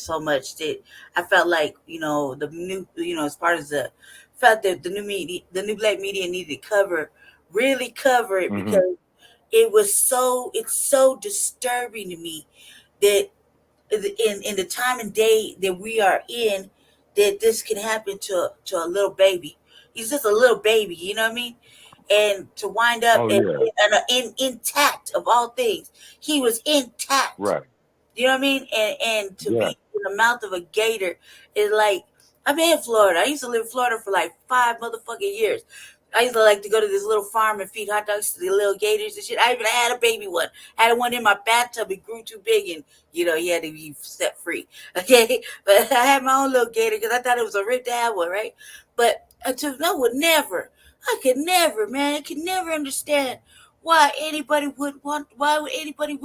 so much that I felt like the new as far as the fact that the new black media needed to really cover it Mm-hmm. because it's so disturbing to me that in the time and day that we are in, that this can happen to a little baby. He's just a little baby, you know what I mean? And to wind up Oh, yeah. intact of all things, he was intact. Right. You know what I mean? And to Yeah. be in the mouth of a gator is like, I'm in Florida. I used to live in Florida for like 5 motherfucking years. I used to like to go to this little farm and feed hot dogs to the little gators and shit. I even had a baby one. I had one in my bathtub. It grew too big and, he had to be set free. Okay? But I had my own little gator because I thought it was a rip to have one, right? But I could never, man. I could never understand why anybody would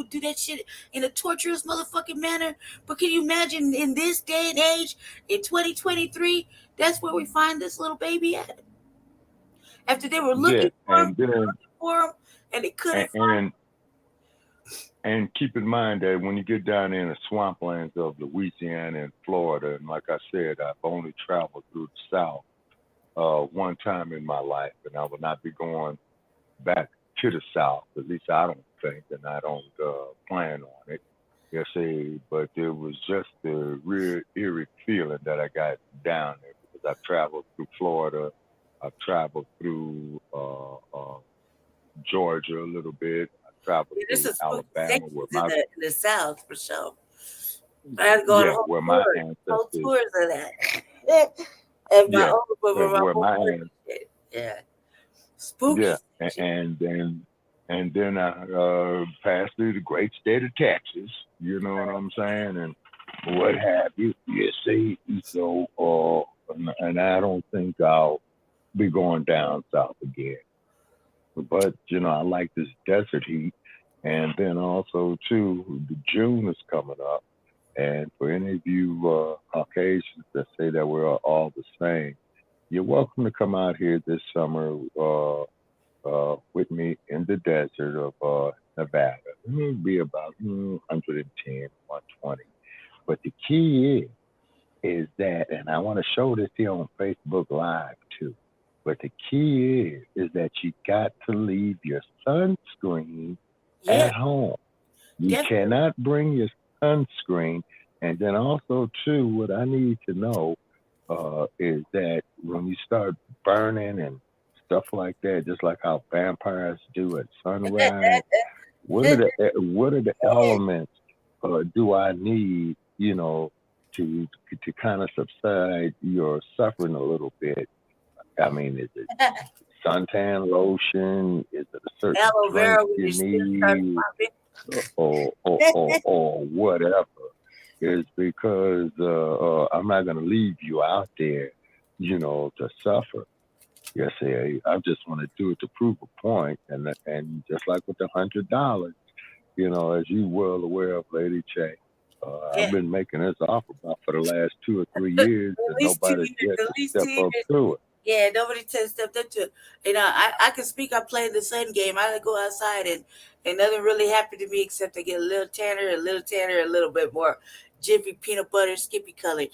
do that shit in a torturous motherfucking manner. But can you imagine in this day and age, in 2023, that's where we find this little baby at? After they were Yeah. looking And then for him, and they couldn't and and keep in mind that when you get down in the swamplands of Louisiana and Florida, and like I said, I've only traveled through the South one time in my life, and I will not be going back to the South. At least I don't think, and I don't plan on it. Yes, but there was just a real eerie feeling that I got down there because I've traveled through Florida, I've traveled through Georgia a little bit, I've traveled this through is Alabama, where my in the South for sure. I had to go on a where my whole ancestors, tours of that. And my yeah, own, where my ancestors, yeah, spooky. yeah, and then I passed through the great state of Texas. You know what I'm saying, and what have you. You see, so and I don't think I'll be going down south again. But I like this desert heat, and then also too, the June is coming up, and for any of you Caucasians that say that we're all the same, you're welcome to come out here this summer with me in the desert of Nevada. It'll be about 110, 120. But the key is that, and I want to show this here on Facebook Live too. But the key is that you got to leave your sunscreen at home. You cannot bring your sunscreen. And then also too, what I need to know is that when you start burning and stuff like that, just like how vampires do at sunrise, what are the elements do I need, to kind of subside your suffering a little bit? I mean, is it suntan lotion? Is it a certain aloe vera drink you need, or whatever? Is because I'm not going to leave you out there, to suffer. Yes, I just want to do it to prove a point, and just like with the $100, as you well aware of, Lady Che, I've been making this offer about for the last 2 or 3 years, and nobody's yet to step up to it. Yeah, nobody stepped up to it. I can speak. I played the sun game. I go outside and nothing really happened to me except I get a little tanner, a little bit more jiffy peanut butter, skippy color,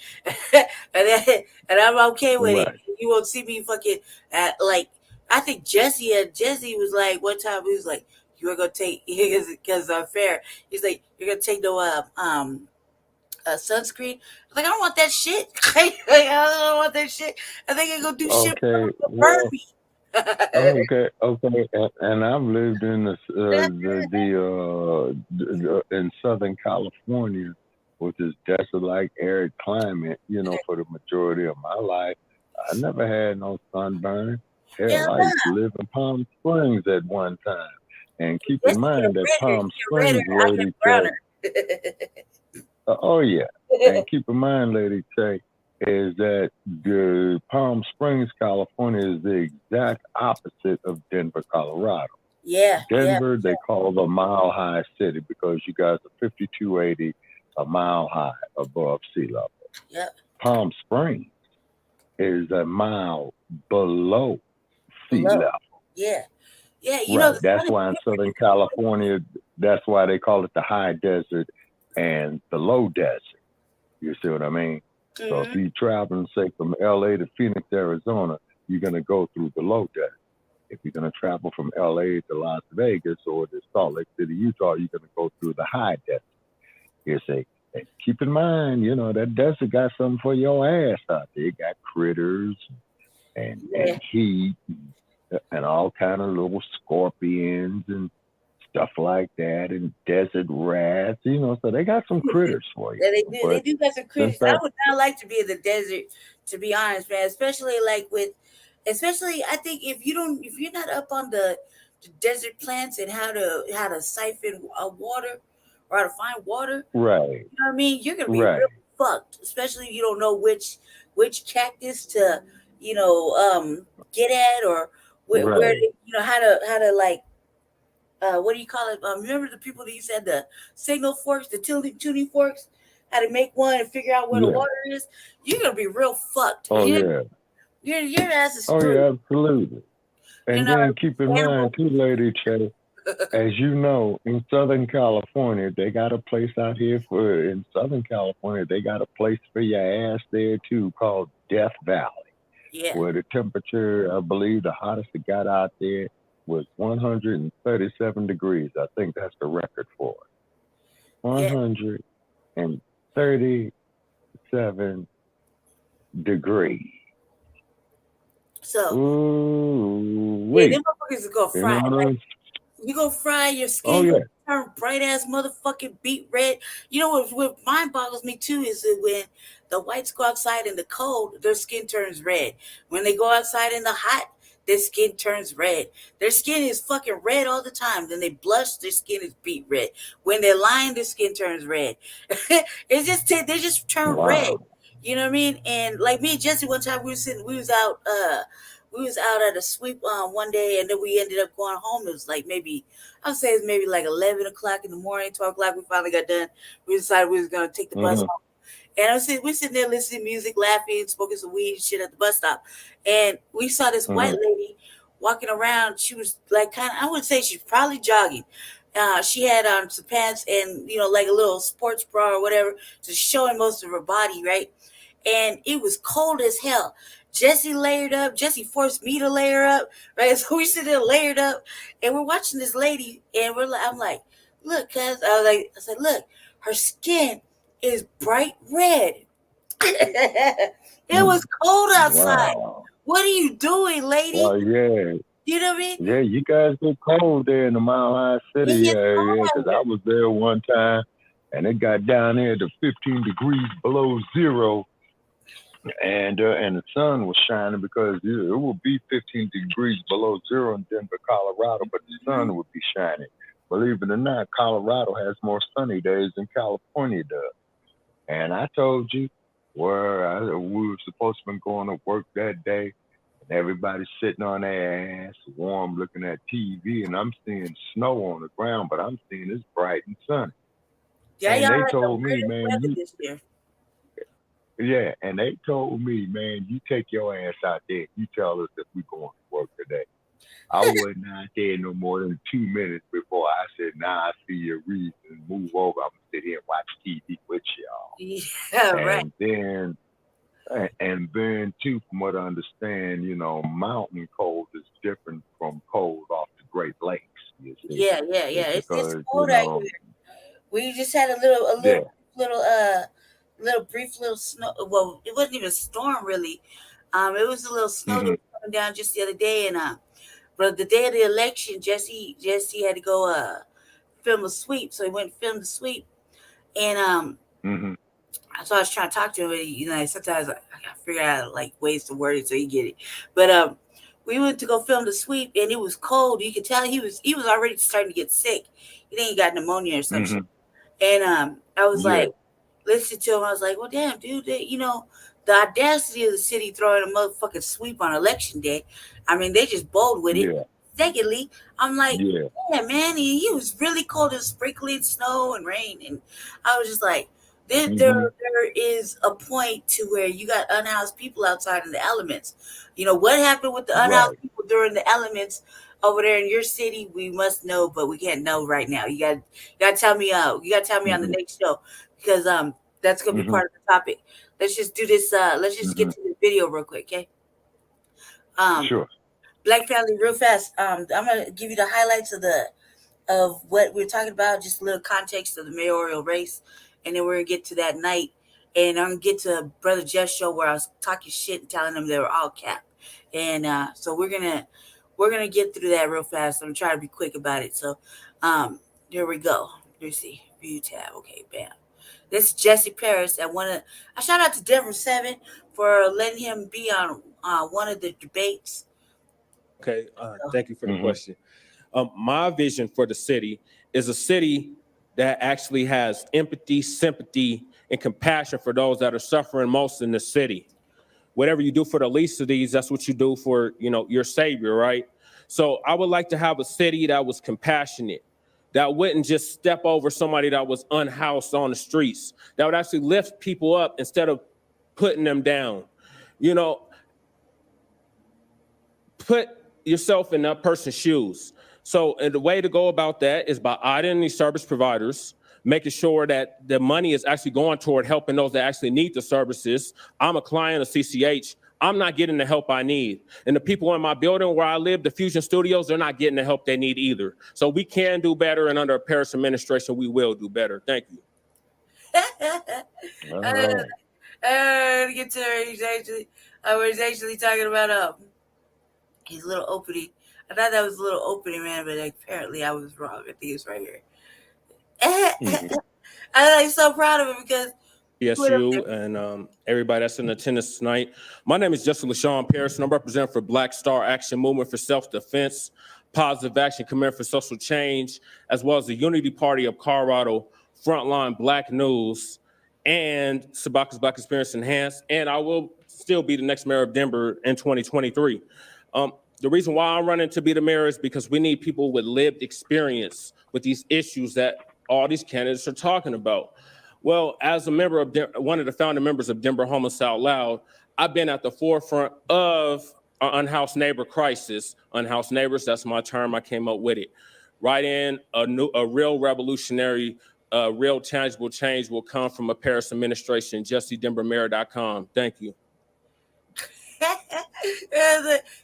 and I'm okay with it. You won't see me fucking like. I think Jesse was like one time he was like, "You are gonna take because fair." He's like, "You're gonna take no sunscreen." I'm like, I don't want that shit. I don't want that shit. I think I'm gonna do shit for burn me. Okay, and I've lived in in Southern California with this desert-like arid climate, for the majority of my life. I never had no sunburn. Hell, I used to live in Palm Springs at one time. And keep in mind that Palm Springs, Lady J, oh yeah, and keep in mind, Lady J, is that the Palm Springs, California is the exact opposite of Denver, Colorado. Yeah. Denver, they call the mile high city because you guys are 5280 a mile high above sea level. Yep. Palm Springs is a mile below sea level. Yeah. Yeah, right. That's why in Southern California, that's why they call it the high desert and the low desert. You see what I mean? Mm-hmm. So if you travel, say, from LA to Phoenix, Arizona, you're going to go through the low desert. If you're going to travel from LA to Las Vegas or to Salt Lake City, Utah, you're going to go through the high desert. You see, and keep in mind, that desert got something for your ass out there. It got critters and heat and all kind of little scorpions and stuff like that, and desert rats, so they got some critters for you. Yeah, they do. They do got some critters. I would not like to be in the desert, to be honest, man. Especially I think if you're not up on the desert plants and how to siphon water or how to find water, right? You know what I mean? You're gonna be real fucked. Especially if you don't know which cactus to get at or where how to like. What do you call it? Remember the people that used to have the signal forks, the tuning forks, how to make one and figure out where the water is? You're gonna be real fucked. Oh Your ass is screwed. Oh yeah, absolutely. And then keep in mind too, Lady J, as you know, in Southern California, they got a place out here in Southern California, they got a place for your ass there too called Death Valley. Yeah. Where the temperature, I believe the hottest it got out there was 137 degrees. I think that's the record for it. 137 degrees. So, them motherfuckers are gonna fry. You gonna fry your skin, turn bright ass motherfucking beet red. You know what mind boggles me too is that when the whites go outside in the cold, their skin turns red. When they go outside in the hot, their skin turns red. Their skin is fucking red all the time. Then they blush, their skin is beet red. When they're lying, their skin turns red. They just turn red. You know what I mean? And like me and Jesse, one time we was out at a sweep one day, and then we ended up going home. It was like maybe like 11 o'clock in the morning, 12 o'clock. We finally got done. We decided we was gonna take the bus home. And we're sitting there listening to music, laughing, smoking some weed and shit at the bus stop. And we saw this white lady walking around. She was like I would say she's probably jogging. She had on some pants and, like a little sports bra or whatever, just showing most of her body, right? And it was cold as hell. Jesse layered up. Jesse forced me to layer up, right? So we sit there layered up, and we're watching this lady, and I'm like, look, cuz. I said, look, her skin is bright red. It was cold outside. Wow. What are you doing, lady? Well, yeah. You know what I mean? Yeah, you guys get cold there in the Mile High City area, because I was there one time, and it got down there to 15 degrees below zero, and the sun was shining because it would be 15 degrees below zero in Denver, Colorado, but the sun would be shining. Believe it or not, Colorado has more sunny days than California does. And I told you where we were supposed to be going to work that day, and everybody's sitting on their ass, warm, looking at TV, and I'm seeing snow on the ground, but I'm seeing it's bright and sunny. Yeah, and they told me, man, and they told me, man, you take your ass out there. You tell us if we're going to work today. I wasn't out there no more than 2 minutes before I said, I see your reason. Move over. I'm going to sit here and watch TV with y'all. Yeah, right. And then, too, from what I understand, mountain cold is different from cold off the Great Lakes. You see? Yeah. It's cold out here. We just had a little brief snow. Well, it wasn't even a storm, really. It was a little snow that was coming down just the other day, and but the day of the election, Jesse had to go film a sweep, so he went and filmed the sweep, and Mm-hmm. So I was trying to talk to him, and you know, sometimes I gotta figure out like ways to word it so he get it. But we went to go film the sweep, and it was cold. You could tell he was already starting to get sick. He think he got pneumonia or some shit. And I was Yeah. like, listen to him. I was like, well, damn, dude, you know, the audacity of the city throwing a motherfucking sweep on election day. I mean, they just bold with it. Yeah. Secondly, I'm like, Yeah. yeah, man, he was really cold and sprinkling snow and rain. And I was just like, there is a point to where you got unhoused people outside in the elements. You know, what happened with the unhoused people during the elements over there in your city, we must know, but we can't know right now. You got to tell me you got to tell me on the next show, because that's going to be part of the topic. Let's just do this. Let's just get to the video real quick, okay? Sure. Black family, real fast. I'm going to give you the highlights of what we're talking about, just a little context of the mayoral race, and then we're going to get to that night, and I'm going to get to Brother Jeff's show where I was talking shit and telling them they were all capped. And so we're gonna get through that real fast. I'm gonna try to be quick about it. So there we go. Let's see. View tab. Okay, bam. This is Jesse Paris. I shout out to Denver 7 for letting him be on one of the debates. Okay, thank you for the question. My vision for the city is a city that actually has empathy, sympathy, and compassion for those that are suffering most in the city. Whatever you do for the least of these, that's what you do for, you know, your savior, right? So I would like to have a city that was compassionate, that wouldn't just step over somebody that was unhoused on the streets, that would actually lift people up instead of putting them down. You know, put yourself in that person's shoes. So and the way to go about that is by auditing these service providers, making sure that the money is actually going toward helping those that actually need the services. I'm a client of CCH. I'm not getting the help I need. And the people in my building where I live, the Fusion Studios, they're not getting the help they need either. So we can do better, and under a Paris administration, we will do better. Thank you. Get to her. I was actually talking about his little opening. I thought that was a little opening, man, but apparently I was wrong. I think it's right here. I'm so proud of him because PSU and everybody that's in attendance tonight. My name is Jesse LaShawn Paris, and I'm representing for Black Star Action Movement for Self-Defense, Positive Action Command for Social Change, as well as the Unity Party of Colorado, Frontline Black News, and Sabaka's Black Experience Enhanced, and I will still be the next mayor of Denver in 2023. The reason why I'm running to be the mayor is because we need people with lived experience with these issues that all these candidates are talking about. Well, as a member of one of the founding members of Denver Homeless Out Loud, I've been at the forefront of our unhoused neighbor crisis. Unhoused neighbors, that's my term, I came up with it. Right in, a real revolutionary, real tangible change will come from a Paris administration, JesseDenverMayor.com. Thank you.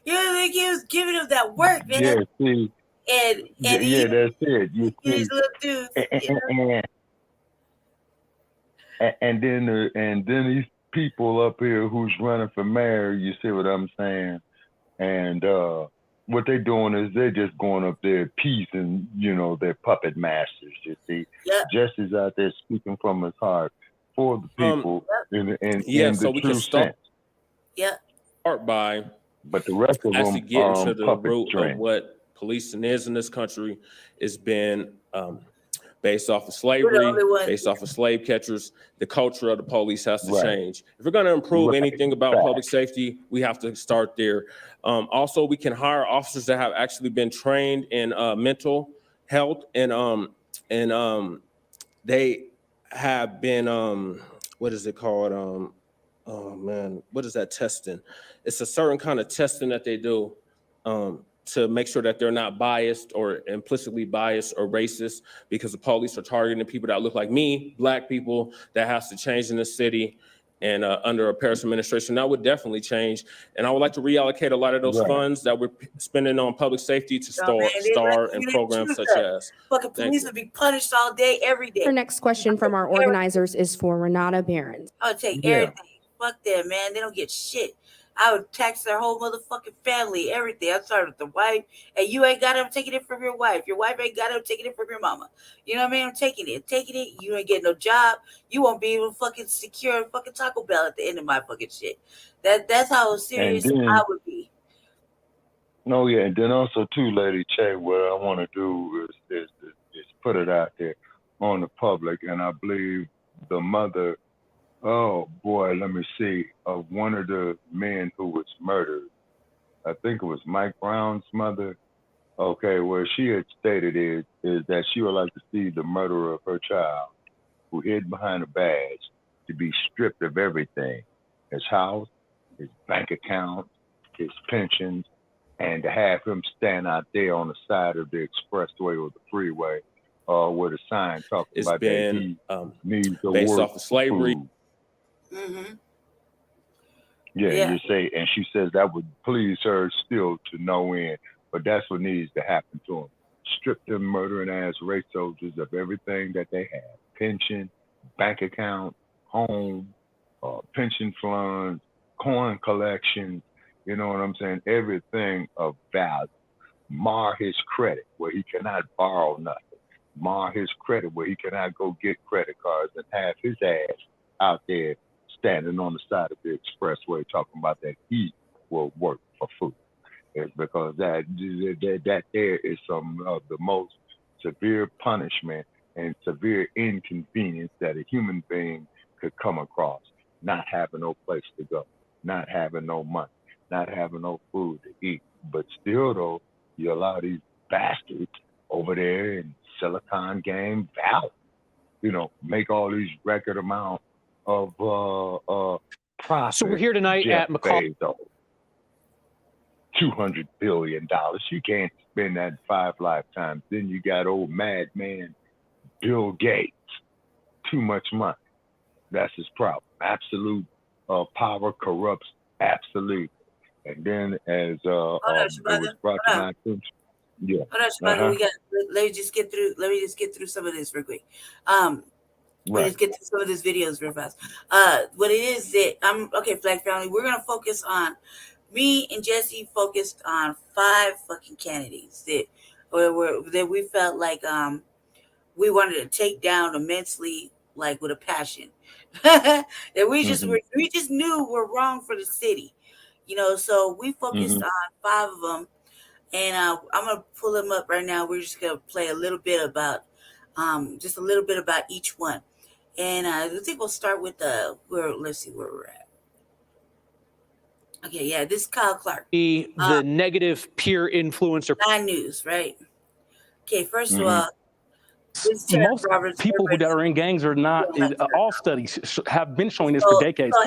You think he was giving him that work, man? Yeah, see. And that's it. You see, these little dudes, and then these people up here who's running for mayor, you see what I'm saying? And what they're doing is they're just going up there appeasing, you know, their puppet masters. You see, Jesse's out there speaking from his heart for the people in so the we true can start. Yeah. Start by, but the rest of actually them get into the root train. of what policing is in this country. Has been based off of slavery, based off of slave catchers. The culture of the police has to change. If we're going to improve anything about public safety, we have to start there. Also, we can hire officers that have actually been trained in mental health, and they have been what is it called? Oh man, what is that testing? It's a certain kind of testing that they do to make sure that they're not biased or implicitly biased or racist, because the police are targeting people that look like me, Black people. That has to change in the city, and under a Paris administration, that would definitely change. And I would like to reallocate a lot of those funds that we're spending on public safety to star in programs such as. Fucking police would be punished all day, every day. Our next question from our organizers is for Renata Behrens. I would take everything. Fuck them, man. They don't get shit. I would tax their whole motherfucking family, everything. I started with the wife, and you ain't got it, I'm taking it from your wife. Your wife ain't got it, I'm taking it from your mama. You know what I mean? I'm taking it. You ain't getting no job. You won't be able to fucking secure a fucking Taco Bell at the end of my fucking shit. That's how serious I would be. No, yeah, and then also too, Lady Che, what I want to do is put it out there on the public, and I believe the mother, oh boy, let me see, of one of the men who was murdered, I think it was Mike Brown's mother. Okay, where she had stated is that she would like to see the murderer of her child, who hid behind a badge, to be stripped of everything, his house, his bank account, his pensions, and to have him stand out there on the side of the expressway or the freeway, with a sign talking about that he needs to based work off of slavery. Mm-hmm. Yeah, you say, and she says that would please her still to no end, but that's what needs to happen to him. Strip them murdering ass race soldiers of everything that they have: pension, bank account, home, pension funds, coin collections. You know what I'm saying? Everything of value. Mar his credit where he cannot borrow nothing. Mar his credit where he cannot go get credit cards, and have his ass out there standing on the side of the expressway talking about that he will work for food. It's because that there is some of the most severe punishment and severe inconvenience that a human being could come across. Not having no place to go, not having no money, not having no food to eat. But still, though, you allow these bastards over there in Silicon Game Valley, you know, make all these record amount of profit. So we're here tonight Jeff at McCall. Bezos, $200 billion. You can't spend that in 5 lifetimes. Then you got old madman Bill Gates. Too much money. That's his problem. Absolute power corrupts absolute. And then as it was brought to my attention. Yeah. Hold on, Shabaka, let me just get through some of this real quick. Let's get through some of these videos real fast. What it is that Flag Family, we're gonna focus on, me and Jesse focused on 5 fucking candidates that we felt like we wanted to take down immensely, like with a passion. That we just knew were wrong for the city. You know, so we focused on 5 of them, and I'm gonna pull them up right now. We're just gonna play a little bit about each one. And I think we'll start with let's see where we're at. Okay, yeah, this is Kyle Clark. The negative peer influencer. 9 News, right? Okay, first of all, most people that are in gangs are not. All studies have been showing this for decades.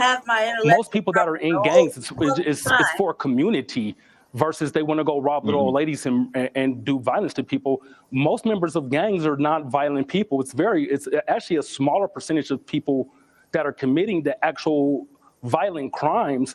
Most people that are in gangs, it's for a community versus they want to go rob little old ladies and do violence to people. Most members of gangs are not violent people. It's actually a smaller percentage of people that are committing the actual violent crimes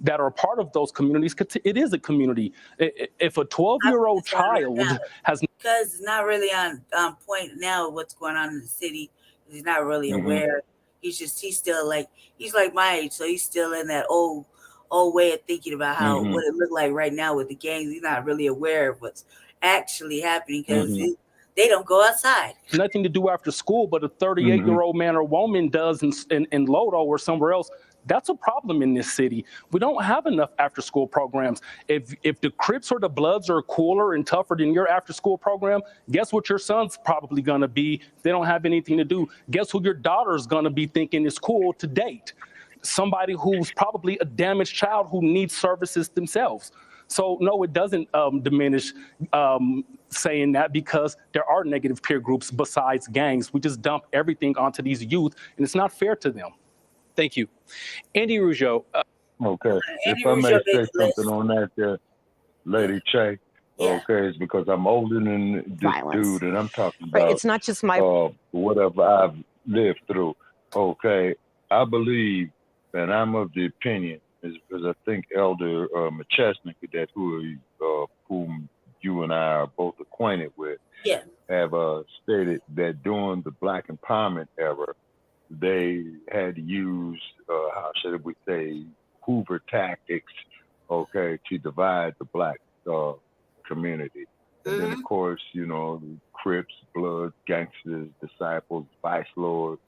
that are part of those communities. It is a community. If a 12-year-old child has, because it's not really on point now what's going on in the city. He's not really aware. He's still like, he's like my age, so he's still in that old way of thinking about how what it looked like right now with the gangs. He's not really aware of what's actually happening because they don't go outside. Nothing to do after school, but a 38-year-old man or woman does in Lodo or somewhere else. That's a problem in this city. We don't have enough after-school programs. If the Crips or the Bloods are cooler and tougher than your after-school program, guess what your son's probably going to be? They don't have anything to do. Guess who your daughter's going to be thinking is cool to date? Somebody who's probably a damaged child who needs services themselves. So no, it doesn't diminish saying that, because there are negative peer groups besides gangs. We just dump everything onto these youth, and it's not fair to them. Thank you. Andy Rougeau. Okay. If I may say something on that, Lady Che, okay, it's because I'm older than this dude, and I'm talking about it's not just my whatever I've lived through. Okay, I believe, and I'm of the opinion, is because I think Elder McChesney, that whom you and I are both acquainted with, have stated that during the Black empowerment era, they had used, how should we say, Hoover tactics, okay, to divide the black community. And then, of course, you know, the Crips, Bloods, Gangsters, Disciples, Vice Lords,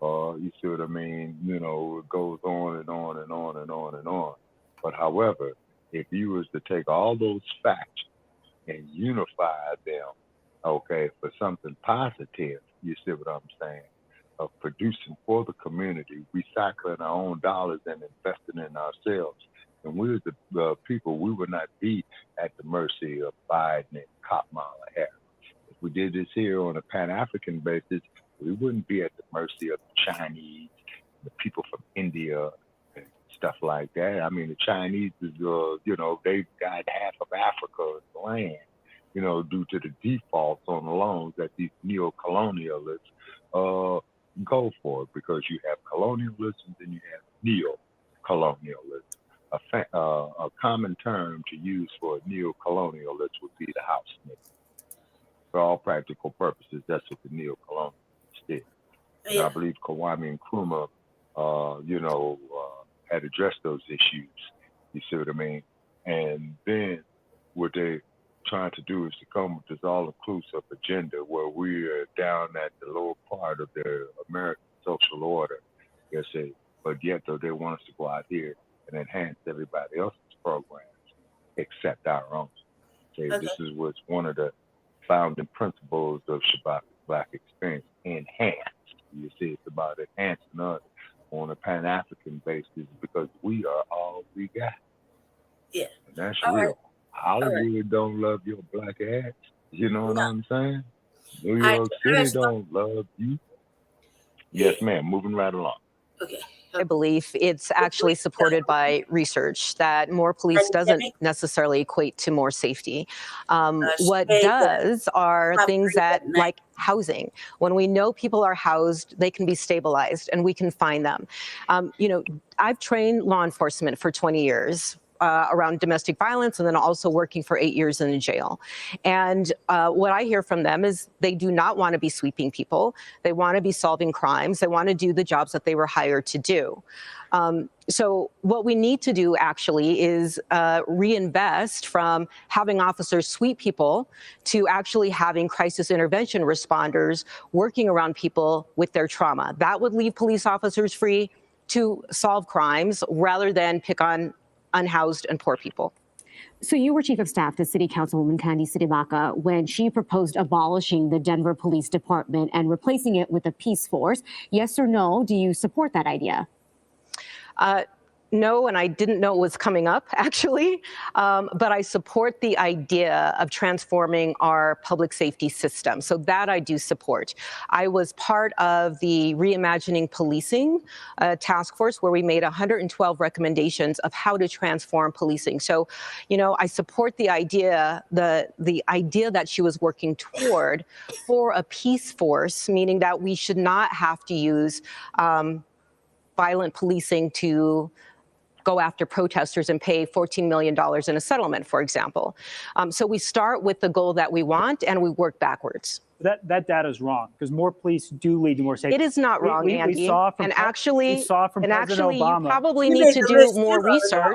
you see what I mean? You know, it goes on and on and on and on and on. But however, if you was to take all those facts and unify them, okay, for something positive, you see what I'm saying, of producing for the community, recycling our own dollars and investing in ourselves. And we're the people, we would not be at the mercy of Biden and Kamala Harris. If we did this here on a Pan-African basis, we wouldn't be at the mercy of the Chinese, the people from India, and stuff like that. I mean, the Chinese, you know, they've got half of Africa's land, you know, due to the defaults on the loans that these neo-colonialists go for, because you have colonialism and you have neo-colonialism. A common term to use for a neo-colonialist would be the house nigga. For all practical purposes, that's what the neo-colonialists did. And I believe Kwame Nkrumah, you know, had addressed those issues. You see what I mean? And then what they're trying to do is to come with this all-inclusive agenda where we are down at the lower part of the American social order. They say, but yet though they want us to go out here and enhance everybody else's programs except our own. Okay, this is what's one of the founding principles of Shabbat Black Experience, enhanced. You see, it's about enhancing us on a Pan-African basis because we are all we got. Yeah. And that's real. Hollywood don't love your black ass. You know what I'm saying? New York City don't love you. Yes, ma'am. Moving right along. Okay. I believe it's actually supported by research that more police doesn't necessarily equate to more safety. What does are things that, like housing. When we know people are housed, they can be stabilized and we can find them. You know, I've trained law enforcement for 20 years. Around domestic violence, and then also working for 8 years in a jail. And what I hear from them is they do not want to be sweeping people. They want to be solving crimes. They want to do the jobs that they were hired to do. So what we need to do actually is reinvest from having officers sweep people to actually having crisis intervention responders working around people with their trauma. That would leave police officers free to solve crimes rather than pick on unhoused and poor people. So you were chief of staff to City Councilwoman Candy Sidibaka when she proposed abolishing the Denver Police Department and replacing it with a peace force. Yes or no, do you support that idea? No, and I didn't know it was coming up, actually. But I support the idea of transforming our public safety system. So that I do support. I was part of the Reimagining Policing task force where we made 112 recommendations of how to transform policing. So, you know, I support the idea, the idea that she was working toward for a peace force, meaning that we should not have to use violent policing to go after protesters and pay $14 million in a settlement, for example. So we start with the goal that we want and we work backwards. That data is wrong because more police do lead to more safety. It is not wrong, Andy. We saw from actually, President Obama. You probably need to do more research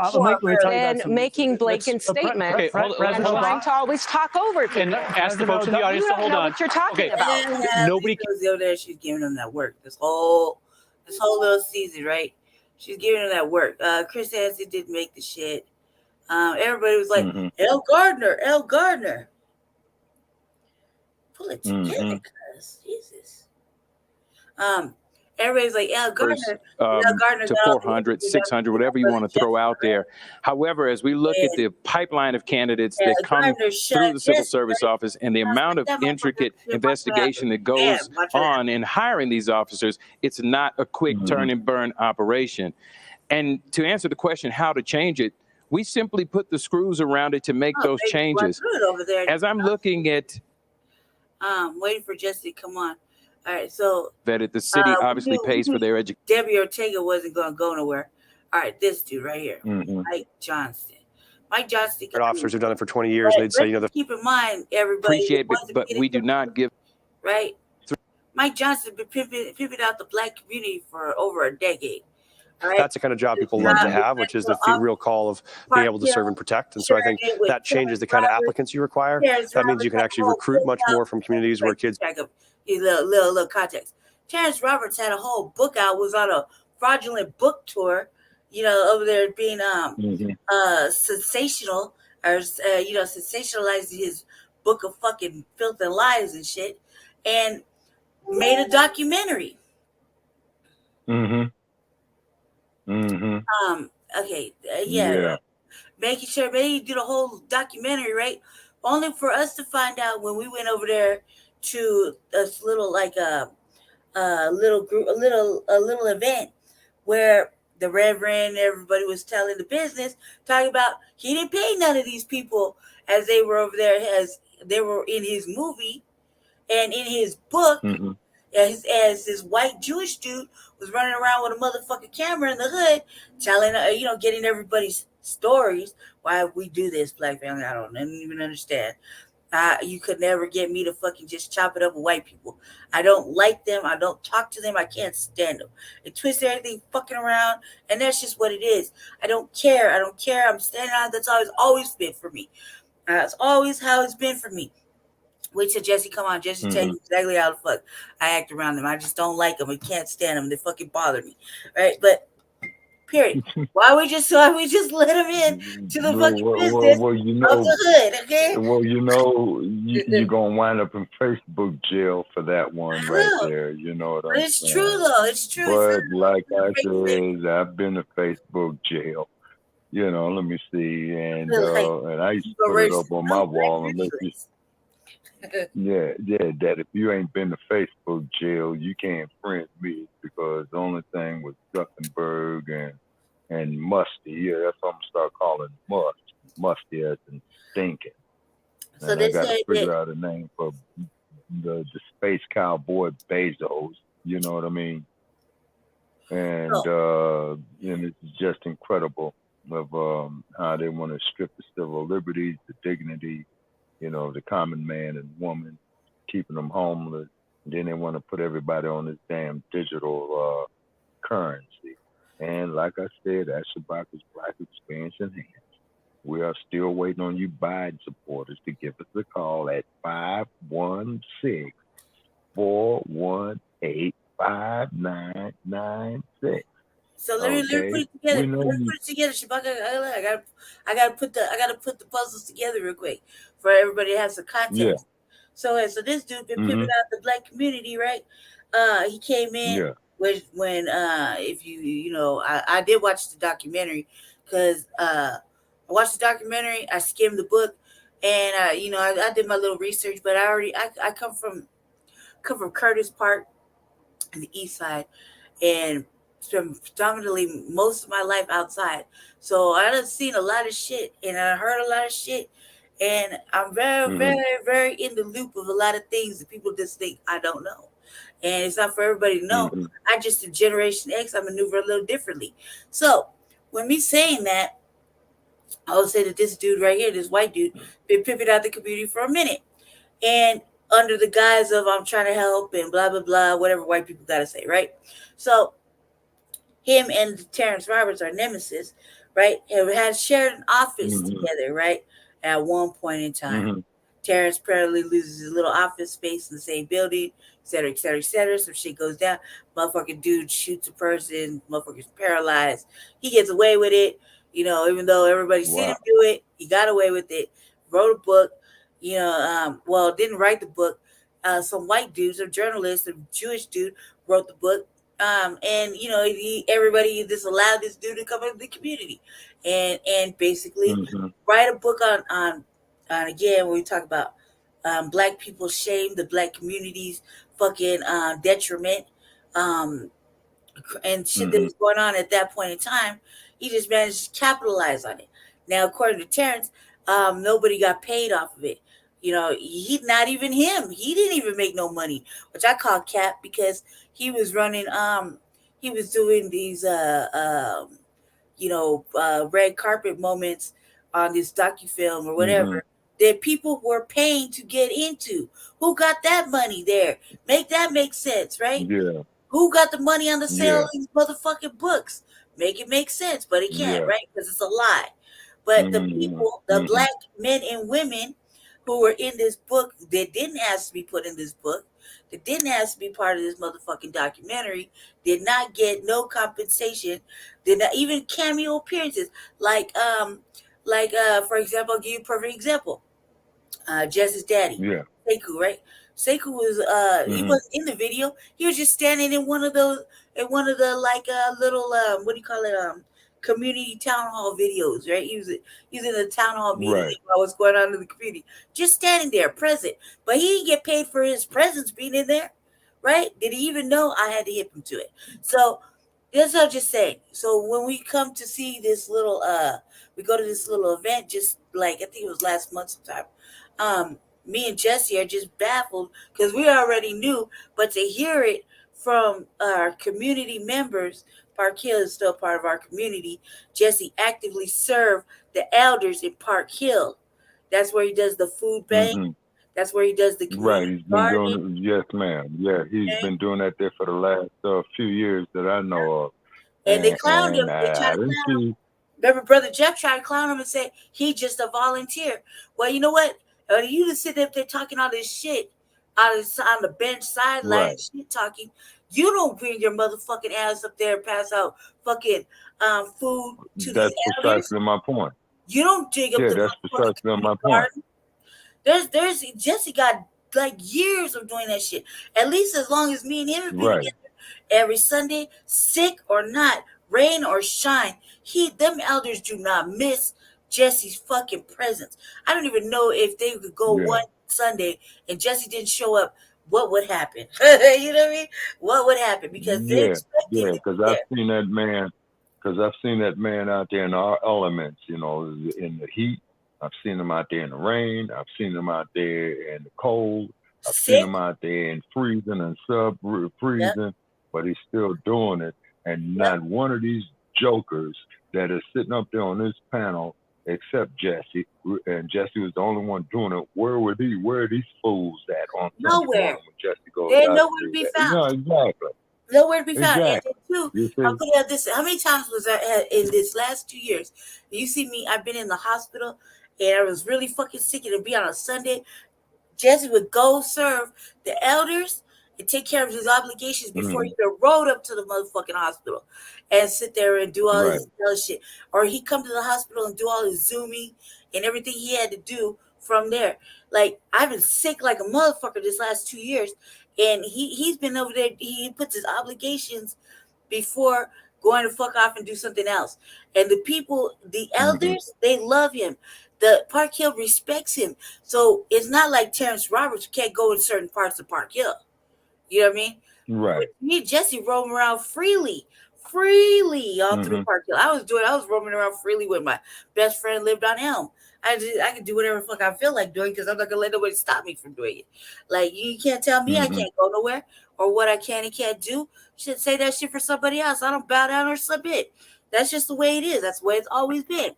than making blanket statements. Okay, hold on. Trying to always talk over people. And ask the folks in the audience to hold on. What you're talking about. Nobody goes over there. She's giving them that work. This whole little season, right? She's giving them that work. Chris Hansen didn't make the shit. Everybody was like, L. Gardner. Pull it together, cuz. Jesus. Everybody's like, L. Gardner. To 400, 600, whatever you want to throw out there. However, as we look at the pipeline of candidates that come through the Civil Service Office and the amount of intricate investigation that goes on in hiring these officers, it's not a quick turn and burn operation. And to answer the question, how to change it, we simply put the screws around it to make those changes. As I'm looking at... waiting for Jesse, come on. All right, so that the city obviously pays for their education. Debbie Ortega wasn't going to go nowhere. All right, this dude right here, Mike Johnston. Mike Johnston. Officers who've done it for 20 years. They'd say, you know, keep in mind, everybody. Appreciate it, but we do not give. Right. Mike Johnston been pimping out the black community for over a decade. that's the kind of job people love to have, which is the real call of being able to serve and protect. And so I think that changes the kind of applicants you require. That means you can actually recruit much more from communities where kids. Little context. Terrence Roberts had a whole book out, was on a fraudulent book tour, over there being sensational, or sensationalizing his book of fucking filth and lies and shit, and made a documentary. Making sure maybe do the whole documentary, right? Only for us to find out when we went over there to this little little group, a little event where the Reverend, everybody was telling the business, talking about he didn't pay none of these people as they were over there, as they were in his movie and in his book. As this white Jewish dude was running around with a motherfucking camera in the hood, telling, getting everybody's stories. Why we do this, Black family, I don't even understand. You could never get me to fucking just chop it up with white people. I don't like them. I don't talk to them. I can't stand them. They twist everything fucking around, and that's just what it is. I don't care. I'm standing out. That's how it's always been for me. That's always how it's been for me. Wait till Jesse come on. Jesse tell you exactly how the fuck I act around them. I just don't like them. I can't stand them. They fucking bother me. Right? But period. Why we just let them in to the fucking business of the hood, okay? Well, you're gonna wind up in Facebook jail for that one right there. You know what I'm saying? It's true though. It's true. But like I said, I've been to Facebook jail. Let me see, and I used to put it up on my wall and let you. That if you ain't been to Facebook jail, you can't friend me, because the only thing was Zuckerberg and Musty. That's what I'm gonna start calling Musty as in stinking. So and I got to figure out a name for the space cowboy Bezos. You know what I mean? And it's just incredible of how they want to strip the civil liberties, the dignity, the common man and woman, keeping them homeless. And then they want to put everybody on this damn digital currency. And like I said, that's Shabaka's Black Expansion Hands. We are still waiting on you Biden supporters to give us a call at 516-418-5996. So let me put it together. Shabaka. I gotta put the puzzles together real quick for everybody to have some context. Yeah. So this dude been pimping out the Black community, right? He came in when if I did watch the documentary, because I watched the documentary, I skimmed the book, and I did my little research, but I come from Curtis Park in the east side, and spent predominantly most of my life outside. So I done seen a lot of shit, and I heard a lot of shit, and I'm very, very, very in the loop of a lot of things that people just think I don't know. And it's not for everybody to know. I just a Generation X, I maneuver a little differently. So when me saying that, I would say that this dude right here, this white dude, been pimping out the community for a minute. And under the guise of I'm trying to help and blah, blah, blah, whatever white people got to say, right? So him and Terrence Roberts are nemesis, right? Have had shared an office together, right? At one point in time. Terrence apparently loses his little office space in the same building, et cetera, et cetera, et cetera. Some shit goes down. Motherfucking dude shoots a person. Motherfucker's paralyzed. He gets away with it. Even though everybody seen him do it, he got away with it. Wrote a book. Didn't write the book. Some white dude, some journalist, a Jewish dude wrote the book. Everybody just allowed this dude to come into the community and basically write a book on again, when we talk about Black people's shame, the Black community's fucking detriment, and shit that was going on at that point in time. He just managed to capitalize on it. Now, according to Terrence, nobody got paid off of it. He not even him. He didn't even make no money, which I call cap, because he was running. He was doing these red carpet moments on this docufilm or whatever that people were paying to get into. Who got that money there? Make that make sense, right? Yeah. Who got the money on the sale Yeah. of these motherfucking books? Make it make sense, but it can't, Yeah. right? Because it's a lie. But the people, the Mhm. black men and women who were in this book that didn't ask to be put in this book, that didn't ask to be part of this motherfucking documentary, did not get no compensation, did not even cameo appearances. Like for example, I'll give you a perfect example. Jess's daddy, Yeah. Sekou, right? Sekou was he Mhm. wasn't in the video. He was just standing in one of the like little what do you call it, community town hall videos, right? He was in a town hall meeting Right. about what's going on in the community, just standing there present. But he didn't get paid for his presence being in there, right? Did he even know I had to hip him to it? So that's what I'm just saying. So when we come to see this little we go to this little event, just like I think it was last month sometime. Me and Jesse are just baffled because we already knew, but to hear it from our community members, Park Hill is still part of our community. Jesse actively served the elders in Park Hill. That's where he does the food bank. Mhm. That's where he does the Right. community He's been garden. doing. Yes, ma'am. Yeah, he's Okay? been doing that there for the last few years that I know of. And they clowned him. They tried I to didn't clown him. see. Remember, Brother Jeff tried to clown him and say he's just a volunteer. Well, you know what? You just sit up there talking all this shit on the bench sideline, Right. shit talking. You don't bring your motherfucking ass up there and pass out fucking food to That's these elders. precisely my point. You don't dig up Yeah, the that's motherfucking precisely my community point. garden. There's Jesse got like years of doing that shit. At least as long as me and him have been Right. together every Sunday, sick or not, rain or shine. Them elders do not miss Jesse's fucking presence. I don't even know if they could go Yeah. one Sunday and Jesse didn't show up, what would happen? You know what I mean? What would happen? Because they Yeah. expect him Yeah. to be Because I've there. seen that man. Because I've seen that man out there in our elements. You know, in the heat. I've seen him out there in the rain. I've seen him out there in the cold. I've seen Sick. him out there in freezing and Yep. freezing, but he's still doing it. And not one of these jokers that is sitting up there on this panel, except Jesse, and Jesse was the only one doing it. Where are these fools at on Sunday Nowhere. morning when Jesse goes They're out nowhere to to do be that? found. Yeah, exactly. Nowhere to be found. And Exactly. then too, You I'll see? put it this: how many times was I in this last 2 years? You see me? I've been in the hospital, and I was really fucking sick. And it'd be on a Sunday. Jesse would go serve the elders and take care of his obligations before he even rode up to the motherfucking hospital and sit there and do all Right. his other shit. Or he'd come to the hospital and do all his Zooming and everything he had to do from there. Like, I've been sick like a motherfucker this last 2 years, and he's been over there. He puts his obligations before going to fuck off and do something else. And the people, the elders, they love him. The Park Hill respects him. So it's not like Terrence Roberts can't go in certain parts of Park Hill. You know what I mean? Right. With me and Jesse roam around freely all through Mhm. Park Hill. I was roaming around freely with my best friend lived on Elm. I can do whatever the fuck I feel like doing because I'm not gonna let nobody stop me from doing it. Like, you can't tell me I can't go nowhere or what I can and can't do. You should say that shit for somebody else. I don't bow down or submit. That's just the way it is. That's the way it's always been.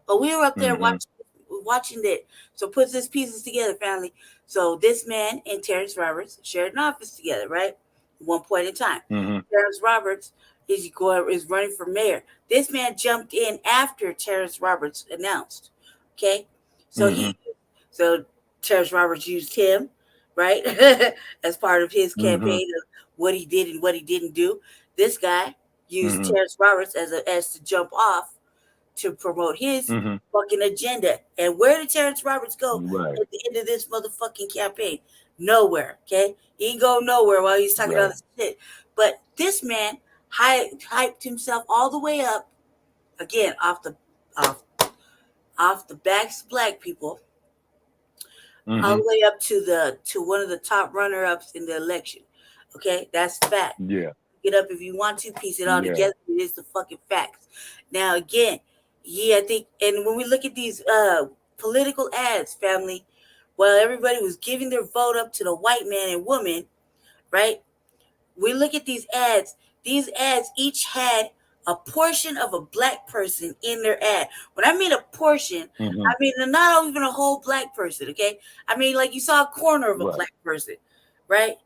But we were up there watching it. So put these pieces together, family. So this man and Terrence Roberts shared an office together, right? At one point in time. Terrence Roberts is running for mayor. This man jumped in after Terrence Roberts announced. Okay. So so Terrence Roberts used him, right? As part of his campaign of what he did and what he didn't do. This guy used Terrence Roberts as to jump off to promote his fucking agenda. And where did Terrence Roberts go at the end of this motherfucking campaign? Nowhere. Okay. He ain't go nowhere while he's talking all this shit. But this man hyped himself all the way up, again, off the backs of black people, all the way up to one of the top runner-ups in the election. Okay, that's fact. Yeah. Get up if you want to, piece it all together. It is the fucking facts. Now again, I think, and when we look at these political ads, family, while everybody was giving their vote up to the white man and woman, right? We look at these ads. These ads each had a portion of a black person in their ad. When I mean a portion, I mean not even a whole black person, okay? I mean, like, you saw a corner of a black person, right?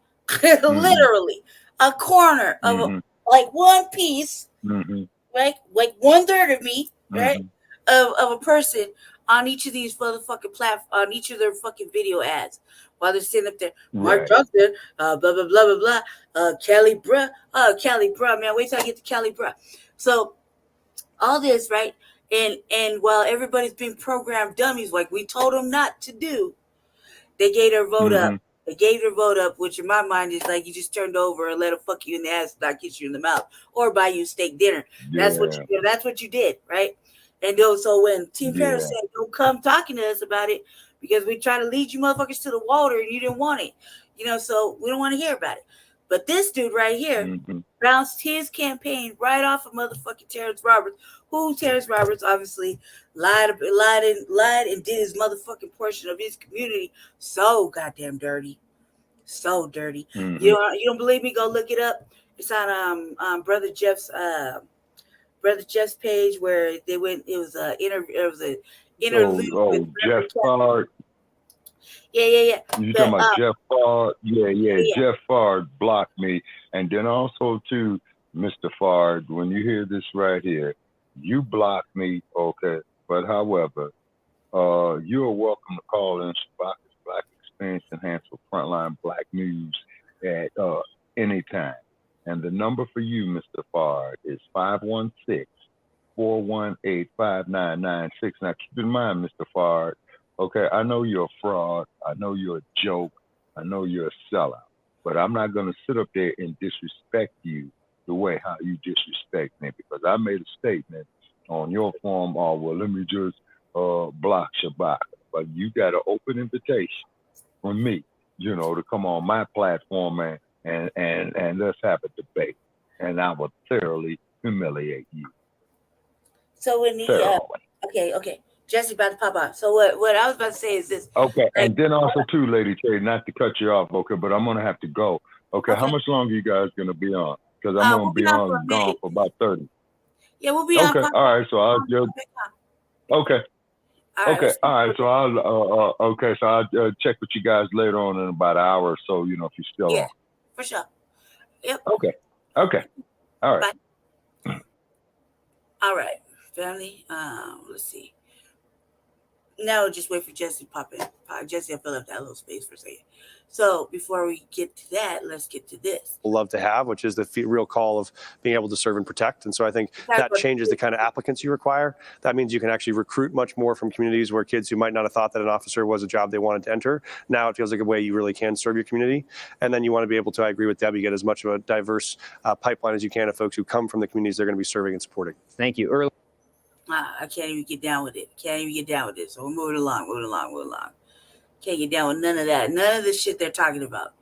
Literally a corner of like one piece, right? Like 1/3 of me, right? Of a person on each of these motherfucking platforms, on each of their fucking video ads, while they're sitting up there. Mark Johnson, blah blah blah blah blah. Cali bruh, man. Wait till I get to Cali bruh. So all this, right? And while everybody's being programmed dummies, like we told them not to do, they gave their vote up. They gave their vote up, which in my mind is like you just turned over and let them fuck you in the ass, not kiss you in the mouth, or buy you steak dinner. That's what you did. That's what you did, right? And so when Team Paris said, "Don't come talking to us about it," because we try to lead you motherfuckers to the water and you didn't want it, so we don't want to hear about it. But this dude right here bounced his campaign right off of motherfucking Terrence Roberts, who Terrence Roberts obviously lied and did his motherfucking portion of his community so goddamn dirty. So dirty. You don't believe me? Go look it up. It's on Brother Jeff's page where they went. It was an interlude with Jeff Fard. Yeah. You talking about Jeff Fard? Yeah. Jeff Fard blocked me, and then also too, Mr. Fard. When you hear this right here, you blocked me, okay? But however, you are welcome to call in Shabaka's Black Experience Enhanced for Frontline Black News at any time. And the number for you, Mr. Fard, is 516-418-5996. Now, keep in mind, Mr. Fard, okay, I know you're a fraud. I know you're a joke. I know you're a sellout. But I'm not going to sit up there and disrespect you the way how you disrespect me, because I made a statement on your form, well, let me just block Shabaka. But you got an open invitation from me, to come on my platform and let's have a debate. And I will thoroughly humiliate you. So when okay. Jesse about to pop up. So what I was about to say is this. Okay, and then also too, Lady Cherry, not to cut you off, okay, but I'm gonna have to go. Okay, how much longer you guys gonna be on? Because I'm gonna be gone for about 30. Yeah, we'll be on. Okay, all right. So I'll just. Okay. Okay, all right. So I'll check with you guys later on in about an hour or so. If you're still on. For sure. Yep. Okay. All right. Bye. All right, family. Let's see. Now just wait for Jesse to pop in. Jesse, I fill up that little space for a second. So before we get to that, let's get to this. Love to have, which is the real call of being able to serve and protect. And so I think that changes the kind of applicants you require. That means you can actually recruit much more from communities where kids who might not have thought that an officer was a job they wanted to enter. Now it feels like a way you really can serve your community. And then you want to be able to, I agree with Debbie, get as much of a diverse pipeline as you can of folks who come from the communities they're going to be serving and supporting. Thank you. I can't even get down with it. So we're moving along. Can't get down with none of that. None of the shit they're talking about.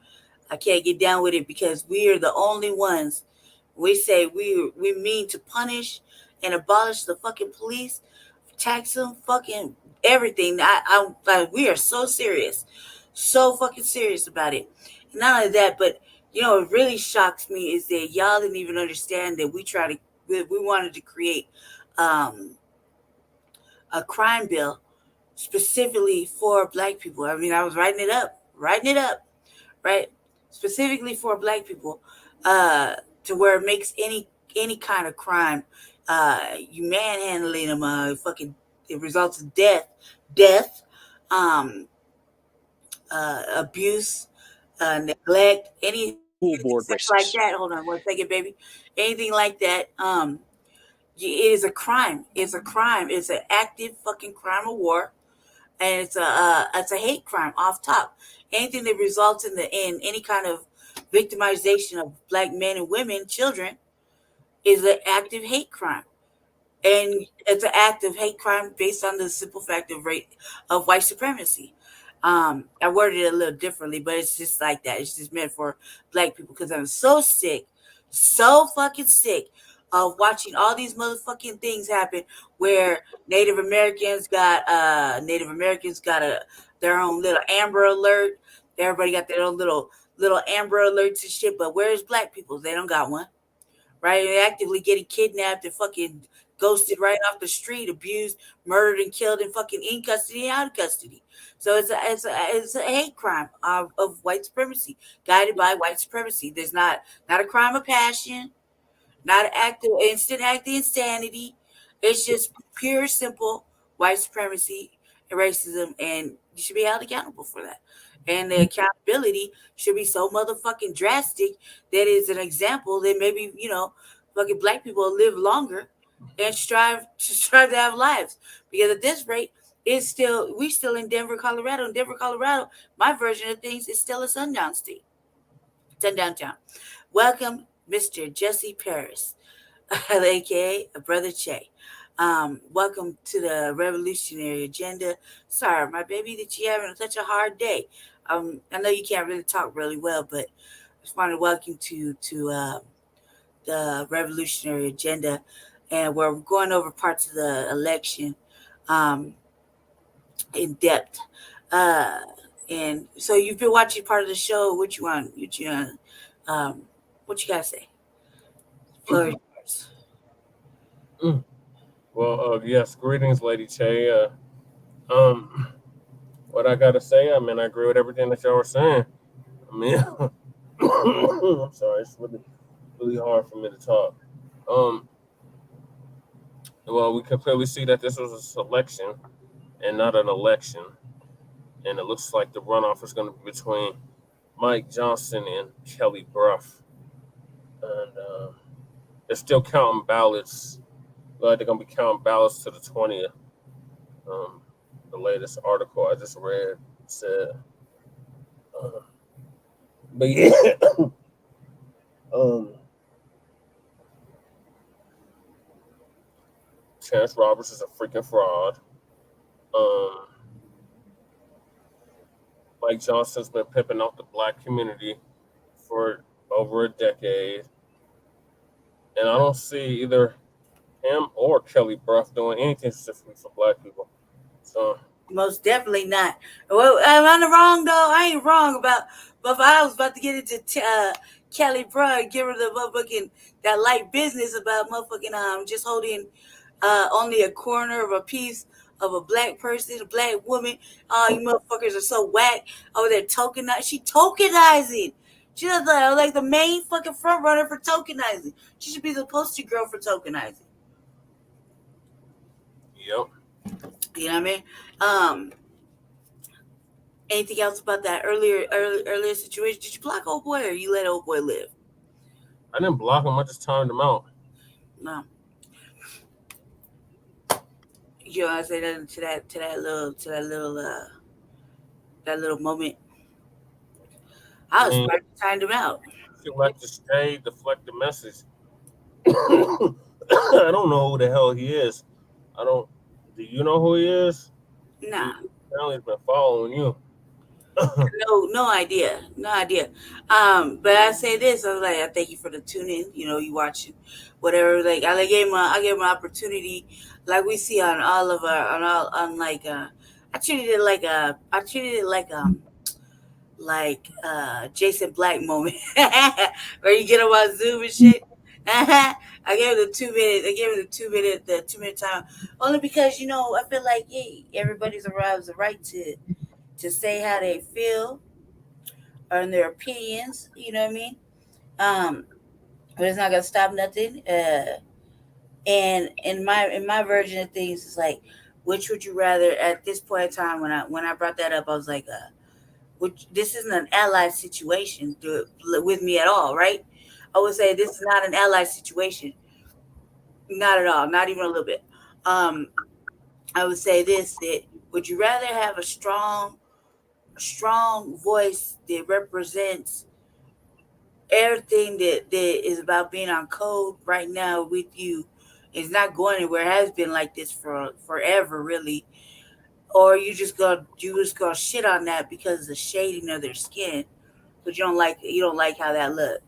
I can't get down with it because we are the only ones. We say we mean to punish and abolish the fucking police, tax them, fucking everything. We are so serious, so fucking serious about it. Not only that, but what really shocks me is that y'all didn't even understand that we wanted to create a crime bill specifically for Black people. I mean, I was writing it up, right? Specifically for Black people, to where it makes any kind of crime, you manhandling them, it results in death, abuse, neglect, any like that. Hold on 1 second, baby. Anything like that, it is a crime. It's a crime. It's an active fucking crime of war. And it's a hate crime off top. Anything that results in any kind of victimization of Black men and women, children, is an active hate crime. And it's an act of hate crime based on the simple fact of white supremacy. I worded it a little differently, but it's just like that. It's just meant for Black people because I'm so fucking sick of watching all these motherfucking things happen where Native Americans got their own little Amber Alert. Everybody got their own little Amber Alerts and shit. But where's Black people? They don't got one, right? They're actively getting kidnapped and fucking ghosted right off the street, abused, murdered, and killed, and fucking in custody and out of custody. So it's a hate crime of white supremacy, guided by white supremacy. There's not a crime of passion, not an act of instant act of insanity. It's just pure, simple white supremacy and racism, and you should be held accountable for that. And the accountability should be so motherfucking drastic that it's an example that maybe, fucking black people live longer and strive to have lives. Because at this rate, we still in Denver, Colorado. In Denver, Colorado, my version of things is still a sundown state. Sundown town. Welcome, Mr. Jesse Parris, aka Brother Che. Welcome to the Revolutionary Agenda. Sorry, my baby, that you're having such a hard day. I know you can't really talk really well, but I just want to welcome to the Revolutionary Agenda, and we're going over parts of the election in depth. And so you've been watching part of the show. What you gotta say? Floor is yours. Well, yes, greetings, Lady Che. What I gotta say, I mean, I agree with everything that y'all were saying. I mean, I'm sorry, it's really hard for me to talk. Well, we can clearly see that this was a selection and not an election, and it looks like the runoff is going to be between Mike Johnson and Kelly Brough, and they're still counting ballots. They're going to be counting ballots to the 20th. The latest article I just read said, but yeah, Chance Roberts is a freaking fraud. Mike Johnson's been pimping out the black community for over a decade, and I don't see either him or Kelly Brough doing anything specifically for black people. So most definitely not. Well, am I wrong though? I ain't wrong about. But if I was about to get into Kelly Brough and give her the motherfucking that light business about motherfucking just holding only a corner of a piece of a black person, a black woman. Oh, you motherfuckers are so whack over there tokenizing. She tokenizing. She's like the main fucking front runner for tokenizing. She should be the poster girl for tokenizing. Yep. You know what I mean? Anything else about that earlier situation? Did you block old boy or you let old boy live? I didn't block him. I just timed him out. No. You know, I say that to that little moment. I was trying to time him out. You like to stay, deflect the message. I don't know who the hell he is. Do you know who he is? Nah. He's been following you. No idea. But I say this, I was like, I thank you for the tune in. You know, you watching whatever. Like I gave him an opportunity, like we see on all of our I treated it like Jason Black moment where you get him on Zoom and shit. I gave him the 2 minute time only because I feel like everybody's around the right to say how they feel or in their opinions, you know what I mean? But it's not gonna stop nothing. And in my version of things, it's like, which would you rather at this point in time when I brought that up, I was like, this isn't an allied situation with me at all, right? I would say this is not an allied situation. Not at all, not even a little bit. I would say this, that would you rather have a strong voice that represents everything that is about being on code right now with you, is not going anywhere, it has been like this for forever really, or you just gonna shit on that because of the shading of their skin, but you don't like how that look.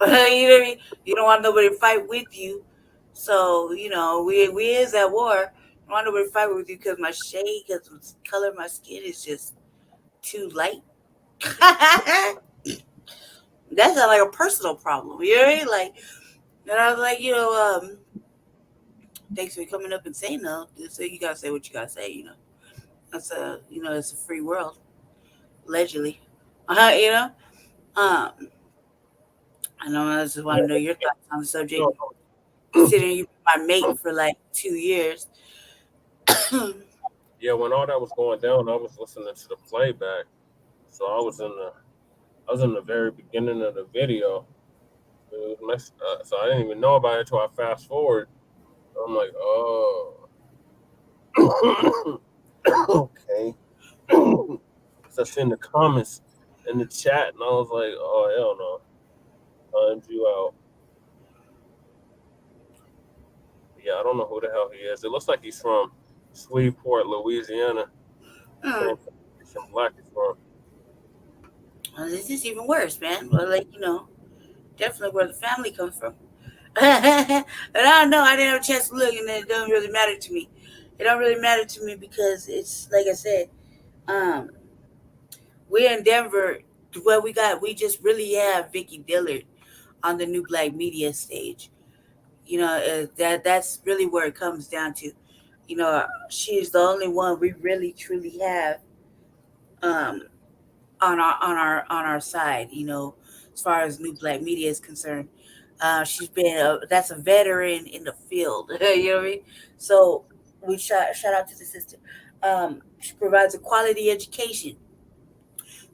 You know what I mean? You don't want nobody to fight with you, so we is at war. I don't want nobody to fight with you because my shade, because the color of my skin is just too light. That sounds like a personal problem. You know what I mean? Like, and I was like, thanks for coming up and saying no. So you gotta say what you gotta say. That's it's a free world, allegedly. You know. I know. I just want to know your thoughts on the subject. Considering you've been my mate for like 2 years. Yeah, when all that was going down, I was listening to the playback. So I was in the very beginning of the video. It was messed up. So I didn't even know about it until I fast forward. I'm like, oh, okay. So I seen the comments in the chat, and I was like, oh, hell no. Timed you out. Yeah, I don't know who the hell he is. It looks like he's from Shreveport, Louisiana. Some black is from. Well, this is even worse, man. Well, definitely where the family comes from. But I don't know. I didn't have a chance to look, and it doesn't really matter to me. It don't really matter to me because it's like I said. We're in Denver. What we just really have Vicky Dillard on the new black media stage. That's really where it comes down to. She's the only one we really truly have on our side. As far as new black media is concerned, she's been that's a veteran in the field. You know what I mean? So we shout out to the sister. She provides a quality education.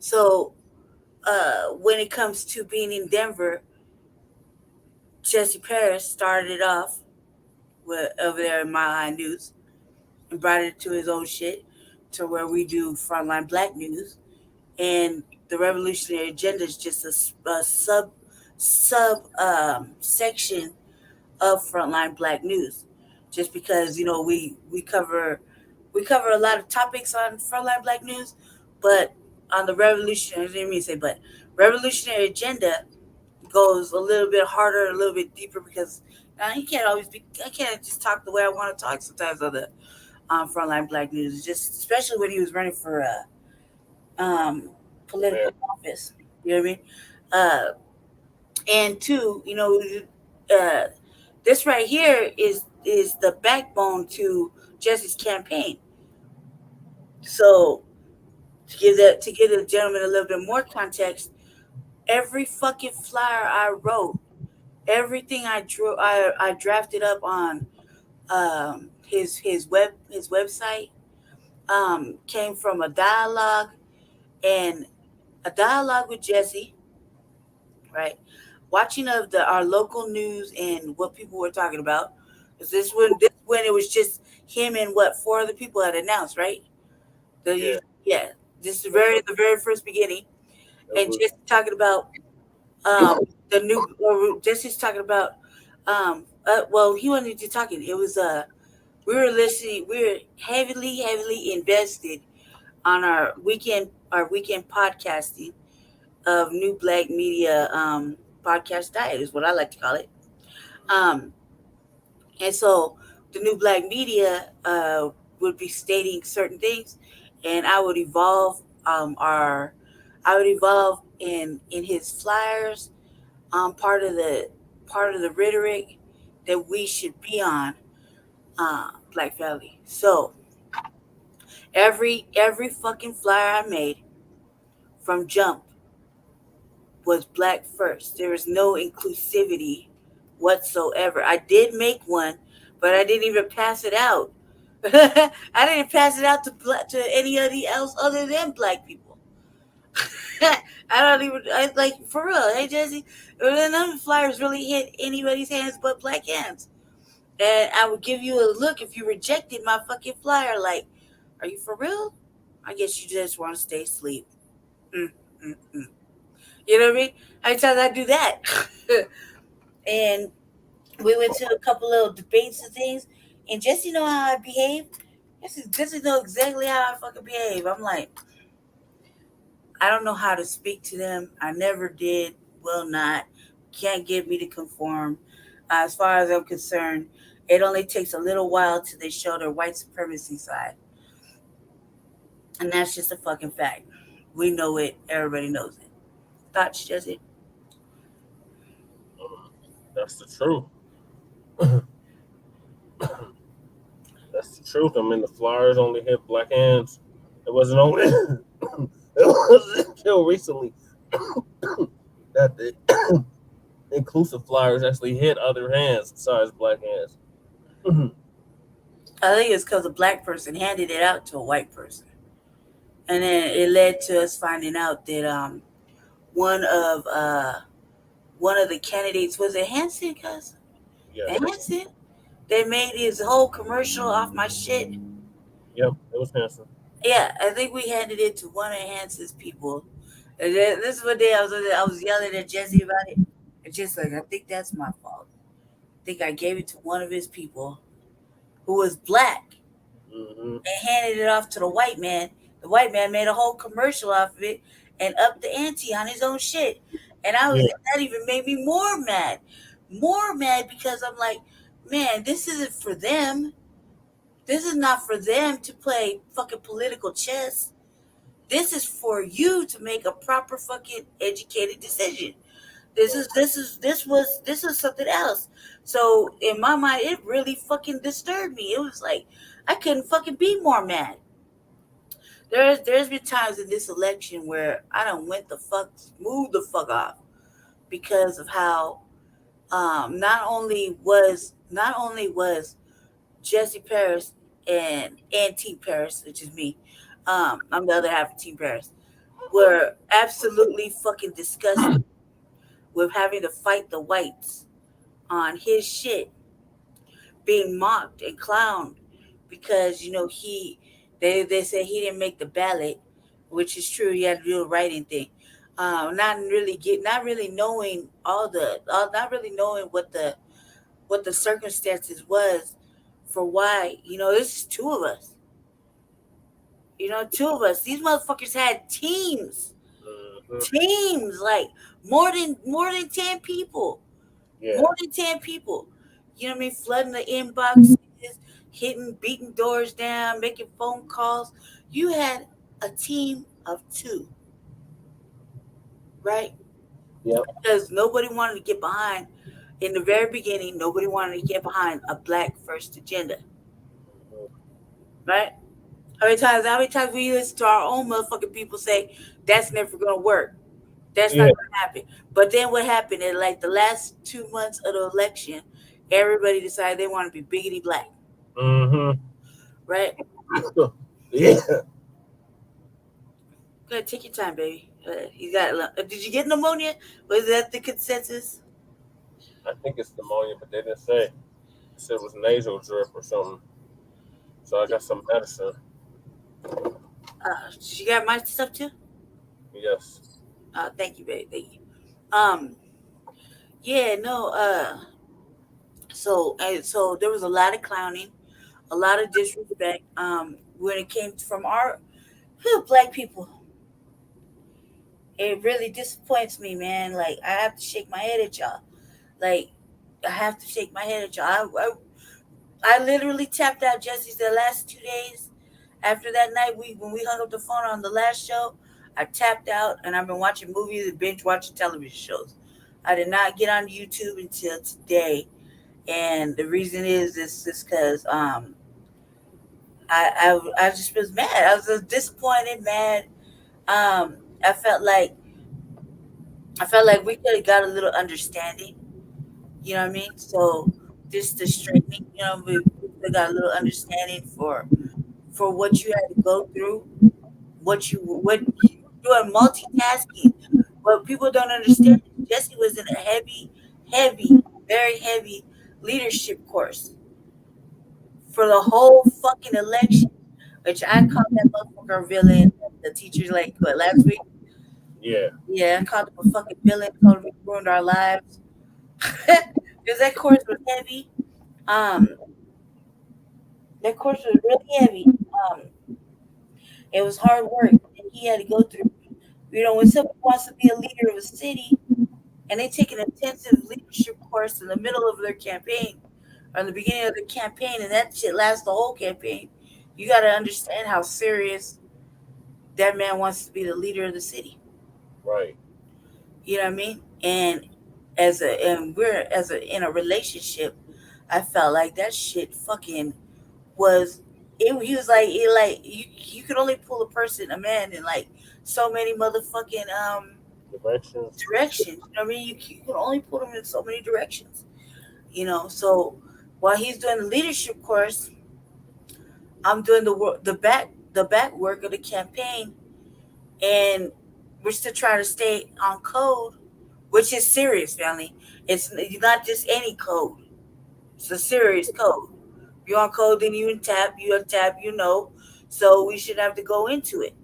So when it comes to being in Denver, Jesse Paris started it off over there in Mile High News and brought it to his own shit to where we do Frontline Black News. And the Revolutionary Agenda is just a sub section of Frontline Black News. Just because, we cover a lot of topics on Frontline Black News, but on the Revolutionary Agenda goes a little bit harder, a little bit deeper, because I can't just talk the way I want to talk sometimes on the Frontline Black News, just especially when he was running for political office. You know what I mean? And two, this right here is the backbone to Jesse's campaign. So to give the gentleman a little bit more context, every fucking flyer I wrote, everything I drew, I drafted up on his website came from a dialogue with Jesse, right? Watching of our local news and what people were talking about. This when it was just him and what 4 other people had announced, right? This is the very first beginning, and just talking about the new. Jesse's talking about well, he wasn't just talking. It was we were listening. We were heavily invested on our weekend podcasting of New Black Media podcast diet is what I like to call it. And so the New Black Media would be stating certain things, and I would evolve in his flyers, part of the rhetoric that we should be on Black Family. So every fucking flyer I made from jump was black first. There was no inclusivity whatsoever. I did make one, but I didn't even pass it out. I didn't pass it out to anybody else other than black people. I like, for real. Hey, Jesse, none of the flyers really hit anybody's hands but black hands. And I would give you a look if you rejected my fucking flyer. Like, are you for real? I guess you just want to stay asleep. You know what I mean? How many times I do that? And we went to a couple of debates and things. And Jesse know how I behave. Jesse know exactly how I fucking behave. I'm like, I don't know how to speak to them. I never did. Will not. Can't get me to conform. As far as I'm concerned, it only takes a little while till they show their white supremacy side. And that's just a fucking fact. We know it. Everybody knows it. Thoughts, Jesse? That's the truth. truth. I mean, the flyers only hit black hands. It wasn't only it wasn't until recently that the inclusive flyers actually hit other hands besides black hands. I think it's because a black person handed it out to a white person, and then it led to us finding out that one of the candidates was it Hanson, cuz Hanson. They made his whole commercial off my shit. Yep, it was Hanson. Yeah, I think we handed it to one of Hanson's people. And then, this is one day I was yelling at Jesse about it. And just like, I think that's my fault. I think I gave it to one of his people who was black and handed it off to the white man. The white man made a whole commercial off of it and upped the ante on his own shit. And that even made me more mad because I'm like, man, this isn't for them. This is not for them to play fucking political chess. This is for you to make a proper fucking educated decision. This was something else. So in my mind, it really fucking disturbed me. It was like I couldn't fucking be more mad. There's been times in this election where I done moved the fuck off because of how not only was Jesse Paris and Team Paris, which is me, I'm the other half of Team Paris, were absolutely fucking disgusted with having to fight the whites on his shit, being mocked and clowned because they said he didn't make the ballot, which is true. He had to do a writing thing. Not really knowing what the circumstances was for why, this is two of us. Two of us. These motherfuckers had teams. Teams, like more than 10 people. Yeah. More than 10 people. You know what I mean? Flooding the inboxes, beating doors down, making phone calls. You had a team of 2. Right? Yep. Because nobody wanted to get behind. In the very beginning, nobody wanted to get behind a black first agenda. Right? How many times we listen to our own motherfucking people say that's never gonna work? That's not gonna happen. But then what happened in like the last 2 months of the election, everybody decided they want to be biggity black. Right? Yeah. Go ahead, take your time, baby. You got. Did you get pneumonia? Was that the consensus? I think it's pneumonia, but they didn't say. They said it was nasal drip or something. So I got some medicine. You got my stuff too? Yes. Thank you, baby. Thank you. Yeah, no. So there was a lot of clowning, a lot of disrespect. When it came from our black people, it really disappoints me, man. Like I have to shake my head at y'all. Like I have to shake my head at y'all. I literally tapped out Jesse's the last 2 days. After that night, when we hung up the phone on the last show, I tapped out and I've been watching movies and binge watching television shows. I did not get on YouTube until today, and the reason is because I just was mad. I was disappointed, mad. I felt like we could have got a little understanding. You know what I mean? So just the straightening, we could have got a little understanding for what you had to go through, what you doing multitasking. What people don't understand, Jesse was in a heavy, very heavy leadership course for the whole fucking election, which I called that motherfucker villain. The teachers last week. Yeah, I called him a fucking villain. Told him he ruined our lives because that course was heavy. That course was really heavy. It was hard work and he had to go through. When someone wants to be a leader of a city and they take an intensive leadership course in the middle of their campaign or in the beginning of the campaign, and that shit lasts the whole campaign, you got to understand how serious that man wants to be the leader of the city. Right. You know what I mean? And in a relationship, I felt like that shit fucking was he was like, you could only pull a man in like so many motherfucking Directions. directions. You know what I mean? You can only pull him in so many directions. You know, so while he's doing the leadership course, I'm doing the back work of the campaign, and we're still trying to stay on code, which is serious, family. It's not just any code. It's a serious code. If you're on code, then you untap, you know. So we should have to go into it.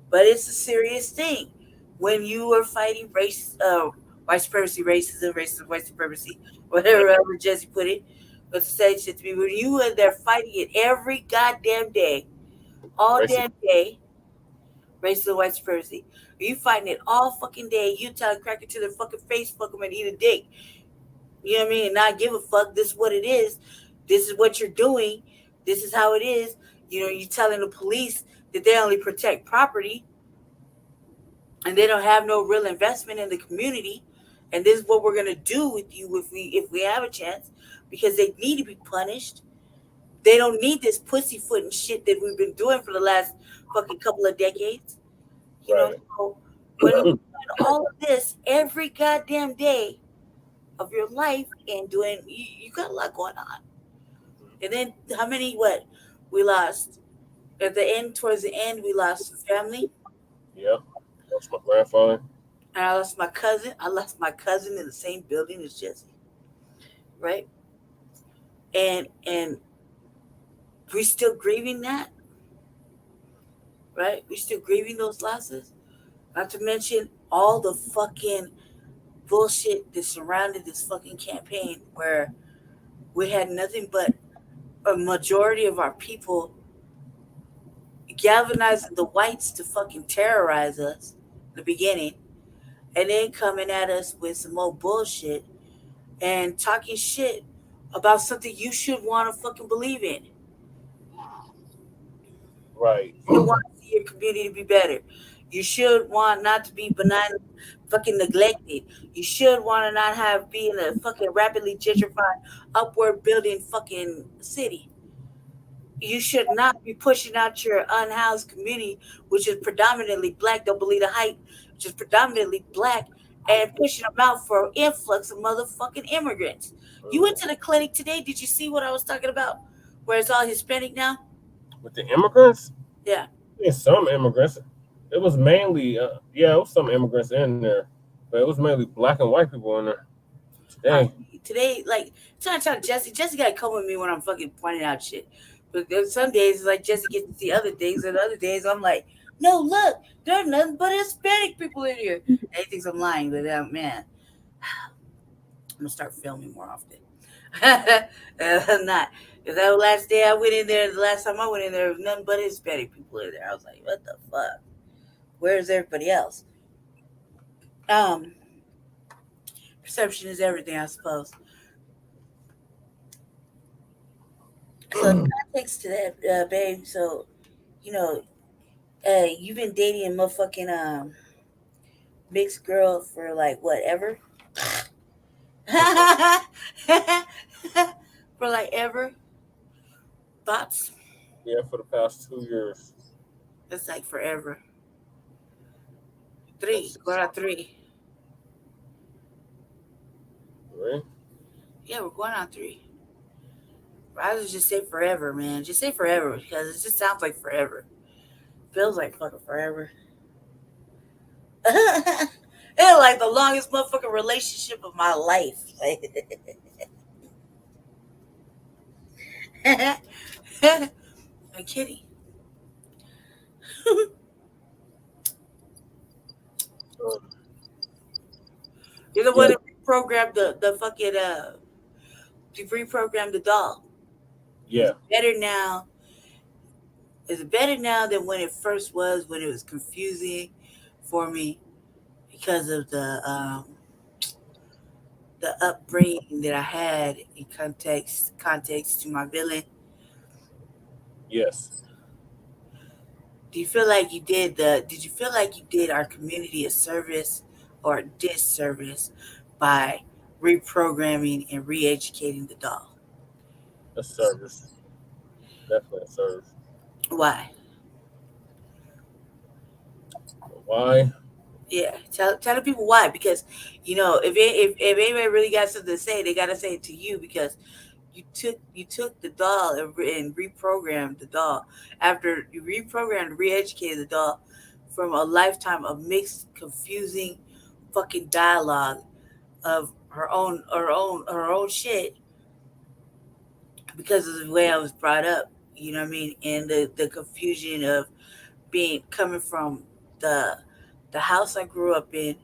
But it's a serious thing. When you are fighting white supremacy, racism, white supremacy, whatever Jesse put it, but say shit to me. When you are there fighting it every goddamn day, all damn day, racism, white supremacy. You fighting it all fucking day. You tell crack it to their fucking face, fuck them and eat a dick. You know what I mean? And not give a fuck. This is what it is. This is what you're doing. This is how it is. You know, you're telling the police that they only protect property and they don't have no real investment in the community. And this is what we're gonna do with you if we have a chance, because they need to be punished. They don't need this pussyfooting shit that we've been doing for the last fucking couple of decades. You know, so when you're doing all of this every goddamn day of your life and doing, you got a lot going on. And then we lost at the end, towards the end, we lost family. Yeah, lost my grandfather. And I lost my cousin. I lost my cousin in the same building as Jesse. Right? And we're still grieving that. Right? We're still grieving those losses. Not to mention all the fucking bullshit that surrounded this fucking campaign, where we had nothing but a majority of our people galvanizing the whites to fucking terrorize us in the beginning, and then coming at us with some more bullshit and talking shit about something you should want to fucking believe in. Right. You want to see your community be better. You should want not to be benign, fucking neglected. You should want to not be in a fucking rapidly gentrified, upward building fucking city. You should not be pushing out your unhoused community, which is predominantly black. Don't believe the hype, which is predominantly black, and pushing them out for an influx of motherfucking immigrants. You went to the clinic today. Did you see what I was talking about? Where it's all Hispanic now? With the immigrants? Yeah. There's some immigrants. It was mainly, it was some immigrants in there, but it was mainly black and white people in there. Today, like, trying to tell Jesse got to come with me when I'm fucking pointing out shit. But there's some days it's like Jesse gets to see other things, and other days I'm like, no, look, there's nothing but Hispanic people in here. And he thinks I'm lying, but man, I'm gonna start filming more often. I'm not. Because that last day I went in there, the last time I went in there, there was nothing but Hispanic people in there. I was like, what the fuck? Where's everybody else? Perception is everything, I suppose. So context to that, babe. So, you've been dating a motherfucking mixed girl for like whatever. For like ever. Thoughts? Yeah, for the past 2 years. It's like forever. 3. Going on 3. Really? Yeah, we're going on 3. I would just say forever, man. Just say forever, because it just sounds like forever. Feels like fucking forever. It's like the longest motherfucking relationship of my life. I'm kidding. You're the one that reprogrammed the fucking you reprogrammed the doll. Yeah. Is it better now than when it first was, when it was confusing for me because of the upbringing that I had in context to my villain? Yes. Did you feel like you did our community a service or a disservice by reprogramming and re-educating the doll? A service. Definitely a service. Why? Why? Yeah, tell the people why. Because if anybody really got something to say, they got to say it to you because you took the doll and reprogrammed the doll after you reprogrammed, re-educated the doll from a lifetime of mixed, confusing, fucking dialogue of her own shit because of the way I was brought up. You know what I mean? And the confusion of coming from the the house I grew up in,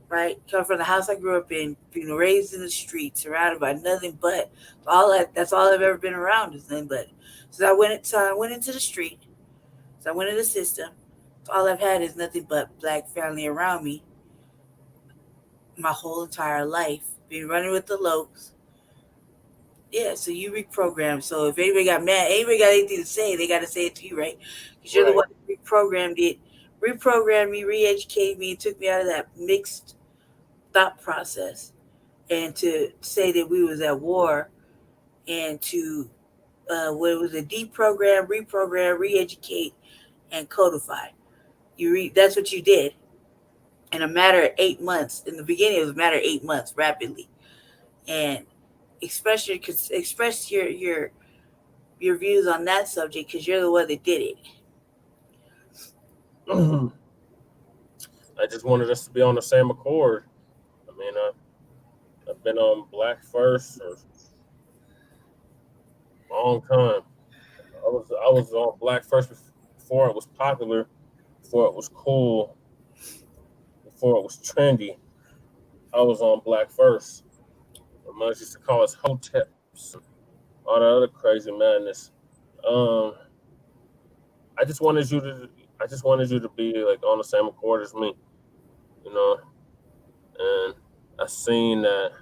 right? Coming from the house I grew up in, being raised in the streets, surrounded by nothing but that's all I've ever been around is nothing but. So I went into the street. So I went into the system. So all I've had is nothing but black family around me my whole entire life. Been running with the Lokes. Yeah, so you reprogrammed. So if anybody got mad, anybody got anything to say, they got to say it to you, right? Because you're the one that reprogrammed me, re-educated me, and took me out of that mixed thought process. And to say that we was at war, and to what was it, deprogram, reprogram, re-educate, and codify. That's what you did in a matter of 8 months. In the beginning, it was a matter of 8 months, rapidly, and express your views on that subject because you're the one that did it. I just wanted us to be on the same accord. I mean, I've been on Black First for a long time. I was on Black First before it was popular, before it was cool, before it was trendy. I was on Black First. My mother used to call us hoteps, all that other crazy madness. Um, I just wanted you to be like on the same accord as me, you know. And I seen that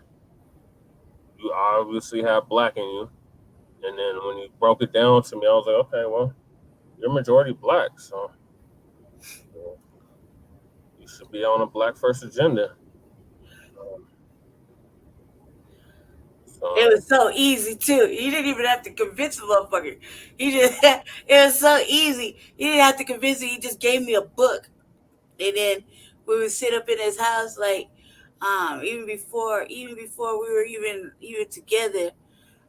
you obviously have black in you. And then when you broke it down to me, I was like, okay, well, you're majority black, so you should be on a Black First agenda. It was so easy too. You didn't even have to convince the motherfucker. It was so easy. You didn't have to convince him. He just gave me a book, and then we would sit up in his house like, even before we were even together,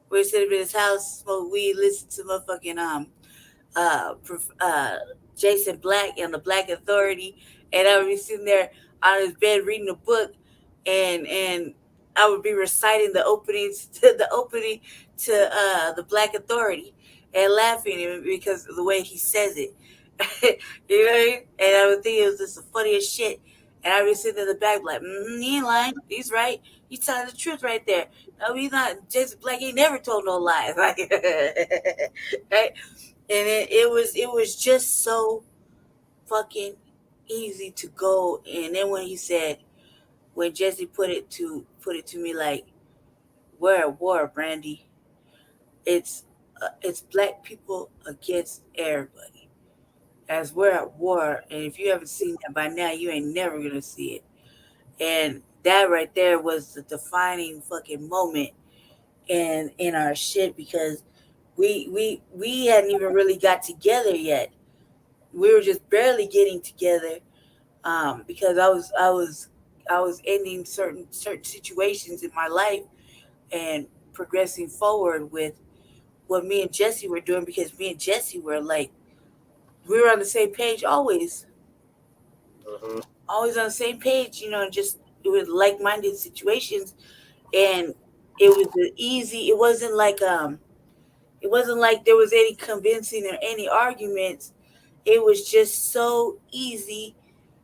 we would sit up in his house, smoke weed, listen to motherfucking Jason Black and the Black Authority, and I would be sitting there on his bed reading a book, and I would be reciting the openings to the Black Authority and laughing because of the way he says it. You know what I mean? And I would think it was just the funniest shit. And I would be sitting in the back like, he ain't lying. He's right. He's telling the truth right there. No, he's not. Jason Black ain't never told no lies. Right? And it was just so fucking easy to go. And then when Jesse put it to me like, we're at war, Brandy. It's black people against everybody. As we're at war, and if you haven't seen that by now, you ain't never gonna see it. And that right there was the defining fucking moment in our shit because we hadn't even really got together yet. We were just barely getting together because I was ending certain situations in my life and progressing forward with what me and Jesse were doing because me and Jesse were like we were on the same page always. Always on the same page, just it was like-minded situations, and it was easy. It wasn't like there was any convincing or any arguments. It was just so easy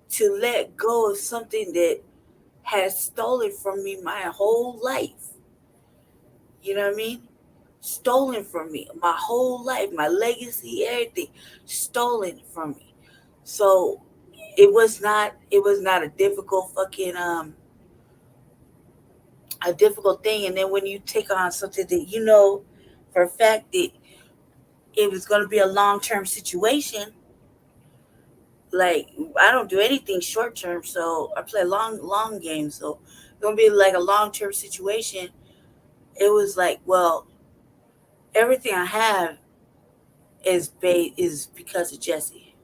to let go of something that has stolen from me my whole life. You know what I mean? Stolen from me my whole life, my legacy, everything stolen from me. So it was not a difficult fucking a difficult thing. And then when you take on something that for a fact that it was going to be a long-term situation, like I don't do anything short-term, so I play long games. So it's going to be like a long-term situation. It was like, well, everything I have is because of Jesse.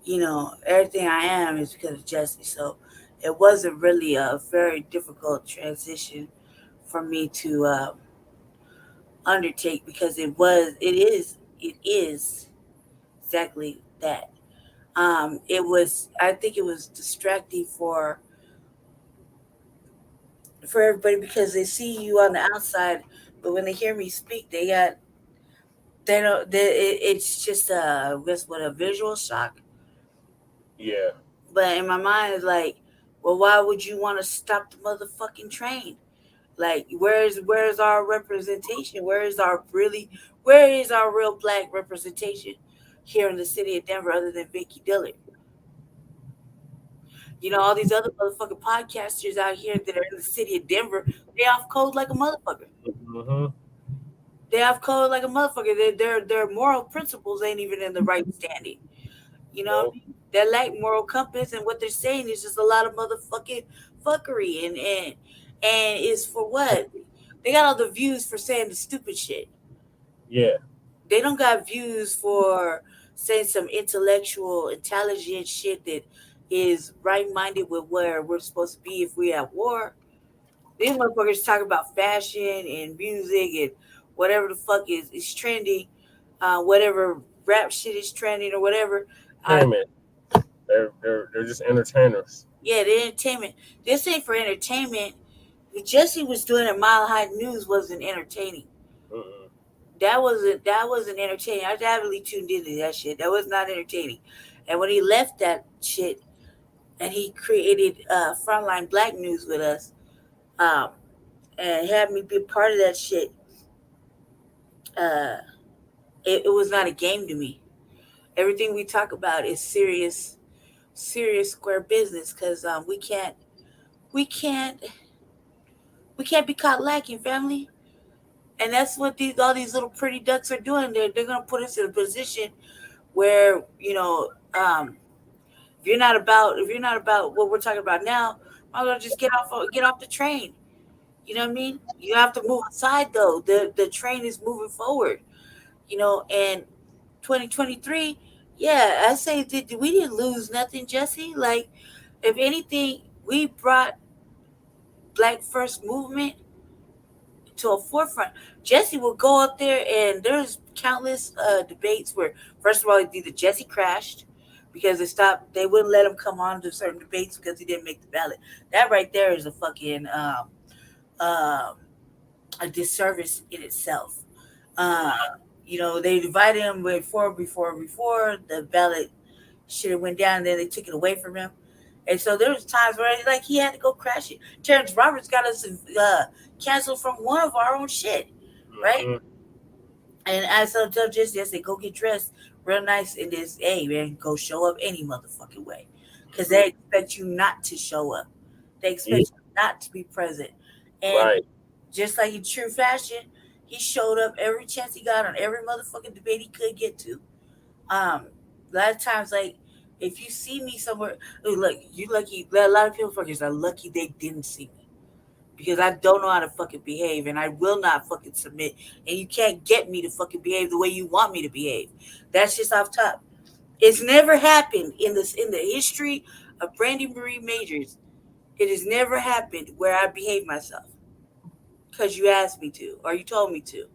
You know, everything I am is because of Jesse. So it wasn't really a very difficult transition for me to undertake because it is exactly that. I think it was distracting for everybody because they see you on the outside, but when they hear me speak, they don't. It's just a visual shock. Yeah. But in my mind, it's like, well, why would you want to stop the motherfucking train? Like, where's our representation? Where is our real black representation here in the city of Denver, other than Vicky Dillard? You know, all these other motherfucking podcasters out here that are in the city of Denver, they off code like a motherfucker. Mm-hmm. They off code like a motherfucker. Their moral principles ain't even in the right standing. You know what I mean? They lack moral compass, and what they're saying is just a lot of motherfucking fuckery, and it's for what? They got all the views for saying the stupid shit. Yeah. They don't got views for saying some intellectual, intelligent shit that is right-minded with where we're supposed to be if we at war. These motherfuckers talk about fashion and music and whatever the fuck is trending, whatever rap shit is trending or whatever. Entertainment. They're just entertainers. Yeah, the entertainment. This ain't for entertainment. What Jesse was doing at Mile High News wasn't entertaining. Mm-mm. That wasn't entertaining. I definitely tuned into that shit. That was not entertaining. And when he left that shit and he created Frontline Black News with us, and had me be part of that shit, it was not a game to me. Everything we talk about is serious square business because we can't be caught lacking, family. And that's what all these little pretty ducks are doing. They're gonna put us in a position where if you're not about what we're talking about now, I'm gonna just get off the train. You know what I mean? You have to move aside though. The train is moving forward. You know, and 2023, yeah, I say we didn't lose nothing, Jesse. Like, if anything, we brought Black First Movement to a forefront. Jesse will go up there, and there's countless debates where, first of all, either Jesse crashed because they wouldn't let him come on to certain debates because he didn't make the ballot. That right there is a fucking a disservice in itself. You know, they divided him before the ballot should have went down, and then they took it away from him. And so there was times where like he had to go crash it. Terrence Roberts got us canceled from one of our own shit, right? Mm-hmm. And I so tell Jesse, I said, go get dressed real nice in this. Hey man, go show up any motherfucking way, because they expect you not to show up. They expect you not to be present. And just like in true fashion, he showed up every chance he got on every motherfucking debate he could get to. A lot of times, like, if you see me somewhere, look, you lucky. A lot of people fuckers are lucky they didn't see me, because I don't know how to fucking behave, and I will not fucking submit. And you can't get me to fucking behave the way you want me to behave. That's just off top. It's never happened in the history of Brandy Marie Majors. It has never happened where I behave myself because you asked me to or you told me to,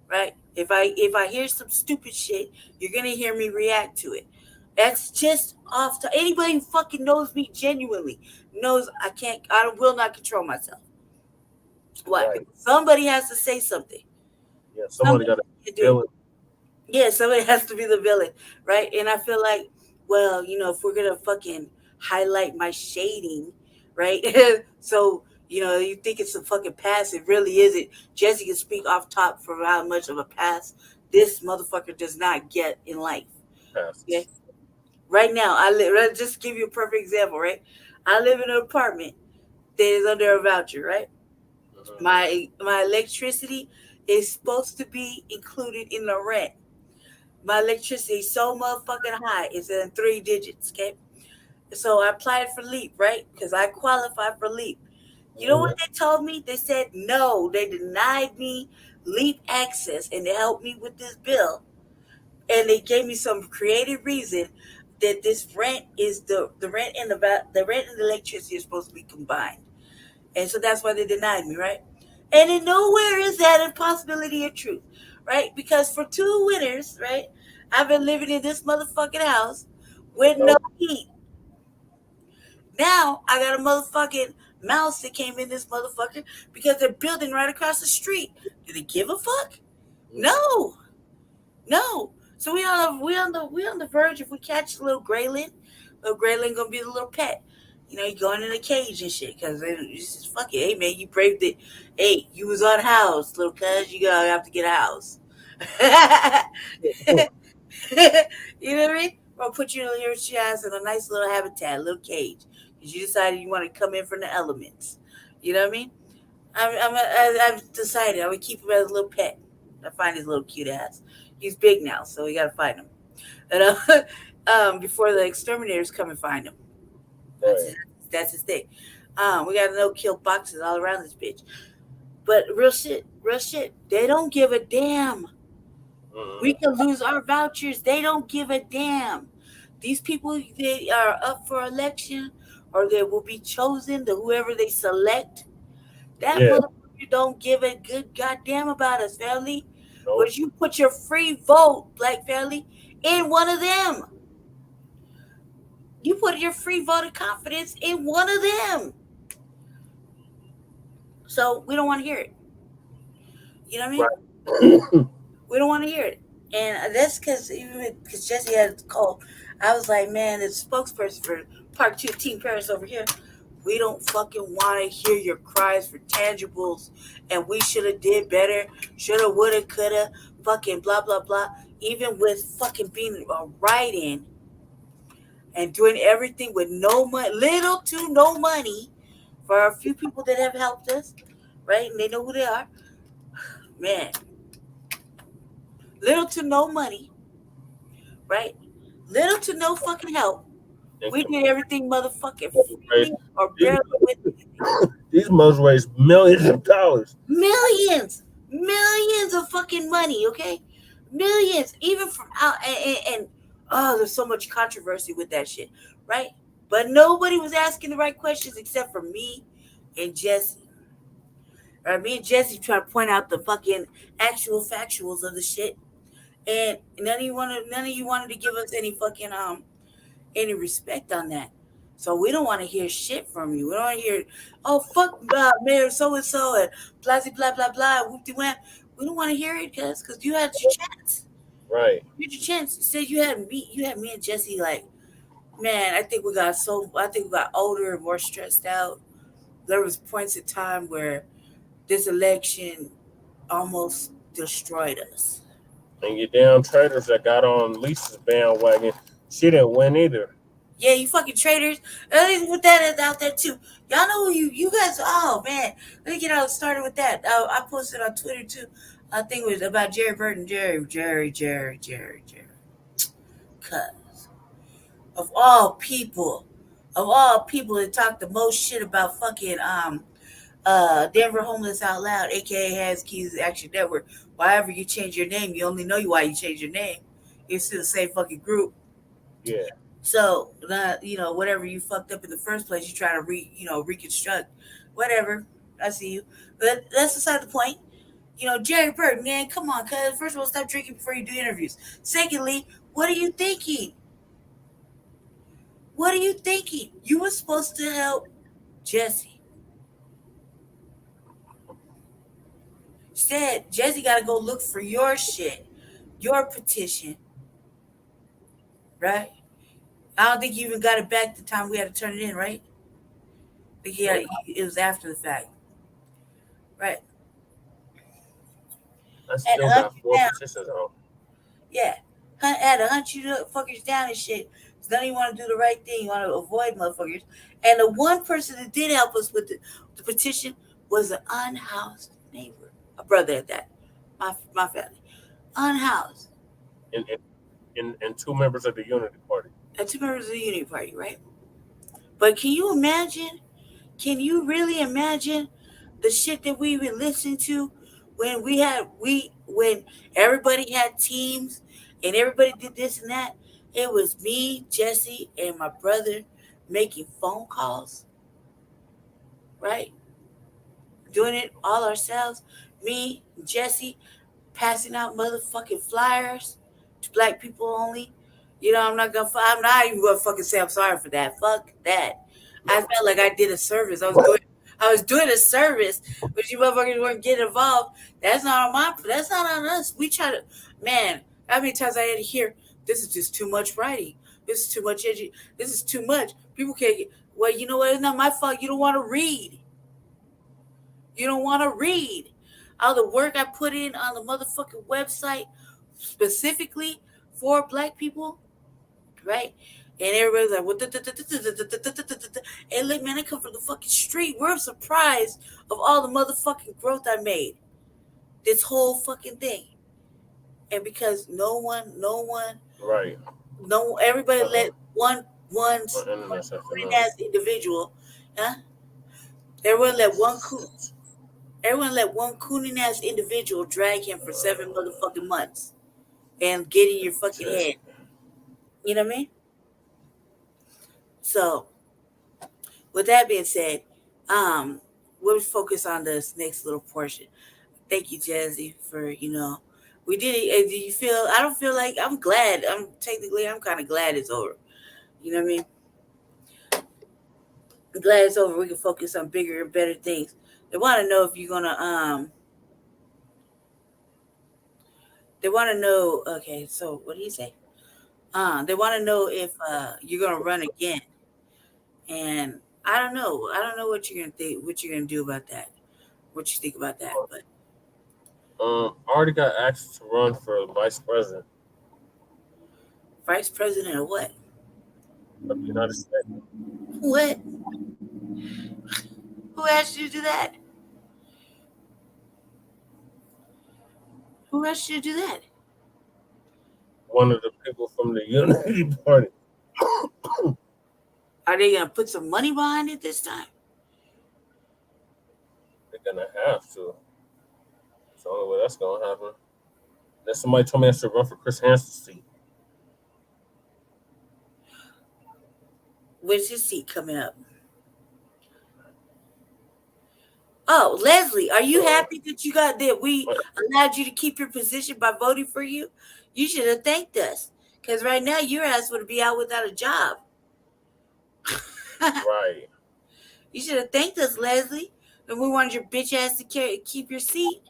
right? If I hear some stupid shit, you're gonna hear me react to it. That's just off to anybody who fucking knows me genuinely knows I will not control myself. What? Right. Somebody has to say something. Yeah, somebody got to do it. Yeah, somebody has to be the villain, right? And I feel like, well, you know, if we're gonna fucking highlight my shading, right? So, you know, you think it's a fucking pass, it really isn't. Jesse can speak off top for how much of a pass this motherfucker does not get in life. Okay? Right now, just to give you a perfect example, right? I live in an apartment that is under a voucher, right? My electricity is supposed to be included in the rent. My electricity is so motherfucking high. It's in 3 digits, okay? So I applied for LEAP, right? Because I qualified for LEAP. You know what they told me? They said no. They denied me LEAP access, and they helped me with this bill and they gave me some creative reason that this rent is the rent and the rent and the electricity is supposed to be combined, and so that's why they denied me, right? And in nowhere is that a possibility of truth, right? Because for 2 winters, right, I've been living in this motherfucking house with no heat. Now I got a motherfucking mouse that came in this motherfucker because they're building right across the street. Do they give a fuck? No. So we on the verge. If we catch a little grayling gonna be the little pet. You know, you going in a cage and shit because it's just fuck it. Hey man, you braved it. Hey, you was on house, little cuz. You gotta have to get a house. You know what I mean? Or put your ass in a nice little habitat, a little cage, because you decided you want to come in from the elements. You know what I mean? I've decided I would keep him as a little pet. I find his little cute ass. He's big now, so we gotta find him. And before the exterminators come and find him. That's his thing. We got no-kill boxes all around this bitch. But real shit. They don't give a damn. We can lose our vouchers. They don't give a damn. These people, they are up for election, or they will be chosen to whoever they select. That motherfucker don't give a good goddamn about us, family. But you put your free vote, black family, in one of them. You put your free vote of confidence in one of them. So we don't want to hear it. You know what I mean? We don't want to hear it. And that's because Jesse had a call. I was like, man, the spokesperson for Part 2 Team Paris over here, we don't fucking want to hear your cries for tangibles. And we should have did better. Shoulda, woulda, coulda, fucking blah, blah, blah. Even with fucking being a write-in and doing everything with no money, little to no money for a few people that have helped us, right? And they know who they are. Man. Little to no money, right? Little to no fucking help. We did everything motherfucking free or barely with. These mothers raise millions of dollars. Millions of fucking money, okay? Millions, even from out and there's so much controversy with that shit, right? But nobody was asking the right questions except for me and Jesse. Right? Me and Jesse trying to point out the fucking actual factuals of the shit. And none of you wanted to give us any fucking any respect on that. So we don't want to hear shit from you. We don't want to hear, oh fuck Mayor so and so and blah blah blah blah whoop de wham. We don't want to hear it because you had your chance. Right. You had your chance. You said you had me and Jesse like, man, I think we got older and more stressed out. There was points in time where this election almost destroyed us. And you damn traitors that got on Lisa's bandwagon, she didn't win either. Yeah, you fucking traitors. Let me put that out there too. Y'all know who you guys. Oh man, let me get started with that. I posted on Twitter too. I think it was about Jerry Burton. Jerry. Cause of all people that talk the most shit about fucking Denver Homeless Out Loud, aka Has Keys Action Network. Whenever you change your name, you only know why you change your name. It's still the same fucking group. Yeah. So, whatever you fucked up in the first place, you try to reconstruct. Whatever. I see you. But that's beside the point. Jerry Burton, man, come on, cuz. First of all, stop drinking before you do interviews. Secondly, what are you thinking? What are you thinking? You were supposed to help Jesse. Instead, Jesse got to go look for your shit, your petition, right? I don't think you even got it back the time we had to turn it in, right? Yeah, it was after the fact, right? I still got 4 petitions on. Yeah, I had to hunt you fuckers down and shit. So none of you want to do the right thing. You want to avoid motherfuckers. And the one person that did help us with the petition was an unhoused neighbor. A brother at that, my family, unhoused, and 2 members of the Unity Party. And 2 members of the Unity Party, right? But can you imagine? Can you really imagine the shit that we would listen to when when everybody had teams and everybody did this and that. It was me, Jesse, and my brother making phone calls, right? Doing it all ourselves. Me, Jesse, passing out motherfucking flyers to black people only. You know, I'm not even gonna fucking say I'm sorry for that. Fuck that. I felt like I did a service. I was doing a service, but you motherfuckers weren't getting involved. That's not on us. We try to, man, how many times I had to hear, this is just too much writing. This is too much this is too much. People can't get, well, you know what? It's not my fault. You don't want to read. You don't want to read. All the work I put in on the motherfucking website specifically for black people, right? And everybody's like, what? And look, man, I come from the fucking street. We're surprised of all the motherfucking growth I made. This whole fucking thing. And because everybody let one ass individual, everyone let one cooning ass individual drag him for 7 motherfucking months and get in your fucking head. You know what I mean? So, with that being said, we'll focus on this next little portion. Thank you, Jazzy, for, we did it. Do you feel, I don't feel like, I'm glad. I'm kind of glad it's over. You know what I mean? I'm glad it's over. We can focus on bigger and better things. They want to know if you're going to, they want to know, okay, so what do you say? They want to know if you're going to run again. And I don't know. I don't know what you're going to think, what you're going to do about that. What you think about that. But I already got asked to run for vice president. Vice president of what? Of the United States. What? Who asked you to do that? Who asked you to do that? One of the people from the Unity Party. Are they going to put some money behind it this time? They're going to have to. It's the only way that's going to happen. Then somebody told me I should run for Chris Hansen's seat. When's his seat coming up? Oh, Leslie, are you happy that we allowed you to keep your position by voting for you? You should have thanked us. Because right now your ass would be out without a job. Right. You should have thanked us, Leslie. And we wanted your bitch ass to keep your seat.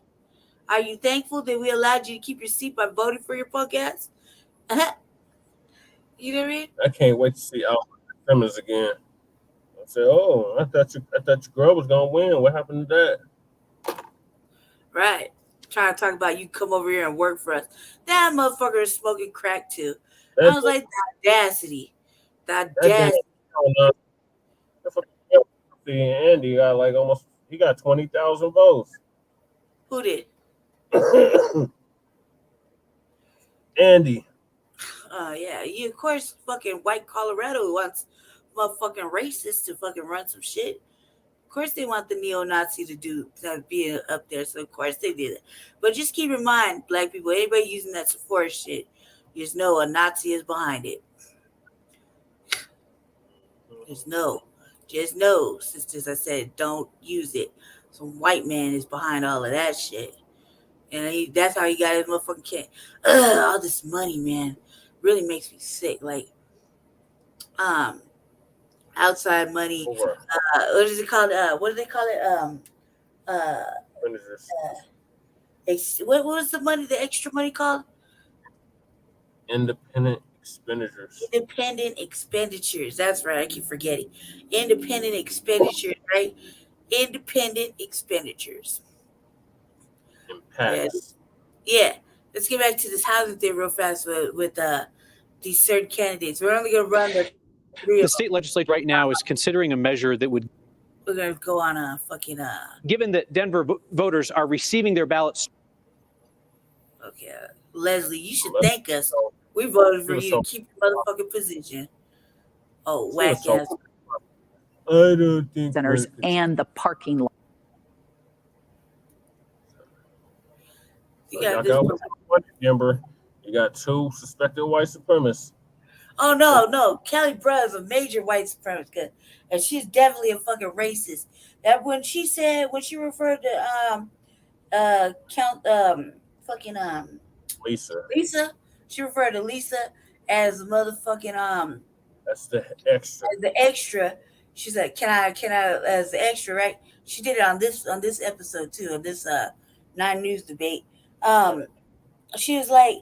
Are you thankful that we allowed you to keep your seat by voting for your punk ass? You know what I mean? I can't wait to see Alfred Simmons again. I said, oh, I thought your girl was gonna win. What happened to that? Right. Trying to talk about you come over here and work for us. That motherfucker is smoking crack too. I was like, the audacity. The audacity. Andy got like he got 20,000 votes. Who did? Andy. Yeah. You, of course, fucking white Colorado wants motherfucking racists to fucking run some shit. Of course they want the neo-Nazi to be up there, so of course they did it. But just keep in mind, black people, anybody using that support shit, just know a Nazi is behind it. Just know, sisters, I said, don't use it. Some white man is behind all of that shit. And that's how he got his motherfucking kid. All this money, man, really makes me sick. Like, outside money. What is it called? What do they call it? What was the money? The extra money called? Independent expenditures. Independent expenditures. That's right. I keep forgetting. Independent expenditures, right? Independent expenditures. Yes. Yeah. Let's get back to this housing thing real fast with these certain candidates. We're only going to run the state legislature right now is considering a measure that would. We're going to go on a fucking. Given that Denver voters are receiving their ballots. Okay. Leslie, you should thank us. We voted for you to keep your motherfucking position. Oh, whack ass. I don't think centers and the parking lot. You got this. Denver, You got 2 suspected white supremacists. Oh no, Kelly Brown is a major white supremacist, and she's definitely a fucking racist. That when she referred to Lisa, she referred to Lisa as motherfucking That's the extra. as the extra. She's like, can I as the extra, right? She did it on this episode too, on this 9 News debate. She was like,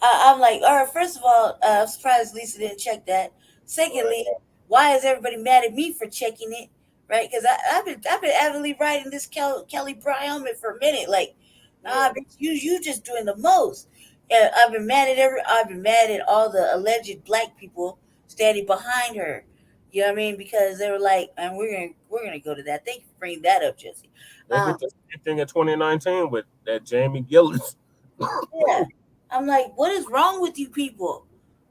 I'm like, all right, first of all, I'm surprised Lisa didn't check that. Secondly, why is everybody mad at me for checking it? Right? Because I've been avidly riding this Kelly Brown helmet for a minute. Like, nah, bitch, you just doing the most. I've been mad at all the alleged black people standing behind her. You know what I mean? Because they were like, and we're gonna go to that. Thank you for bringing that up, Jesse. They did the same thing in 2019 with that Jamie Gillis. Yeah, I'm like, what is wrong with you people?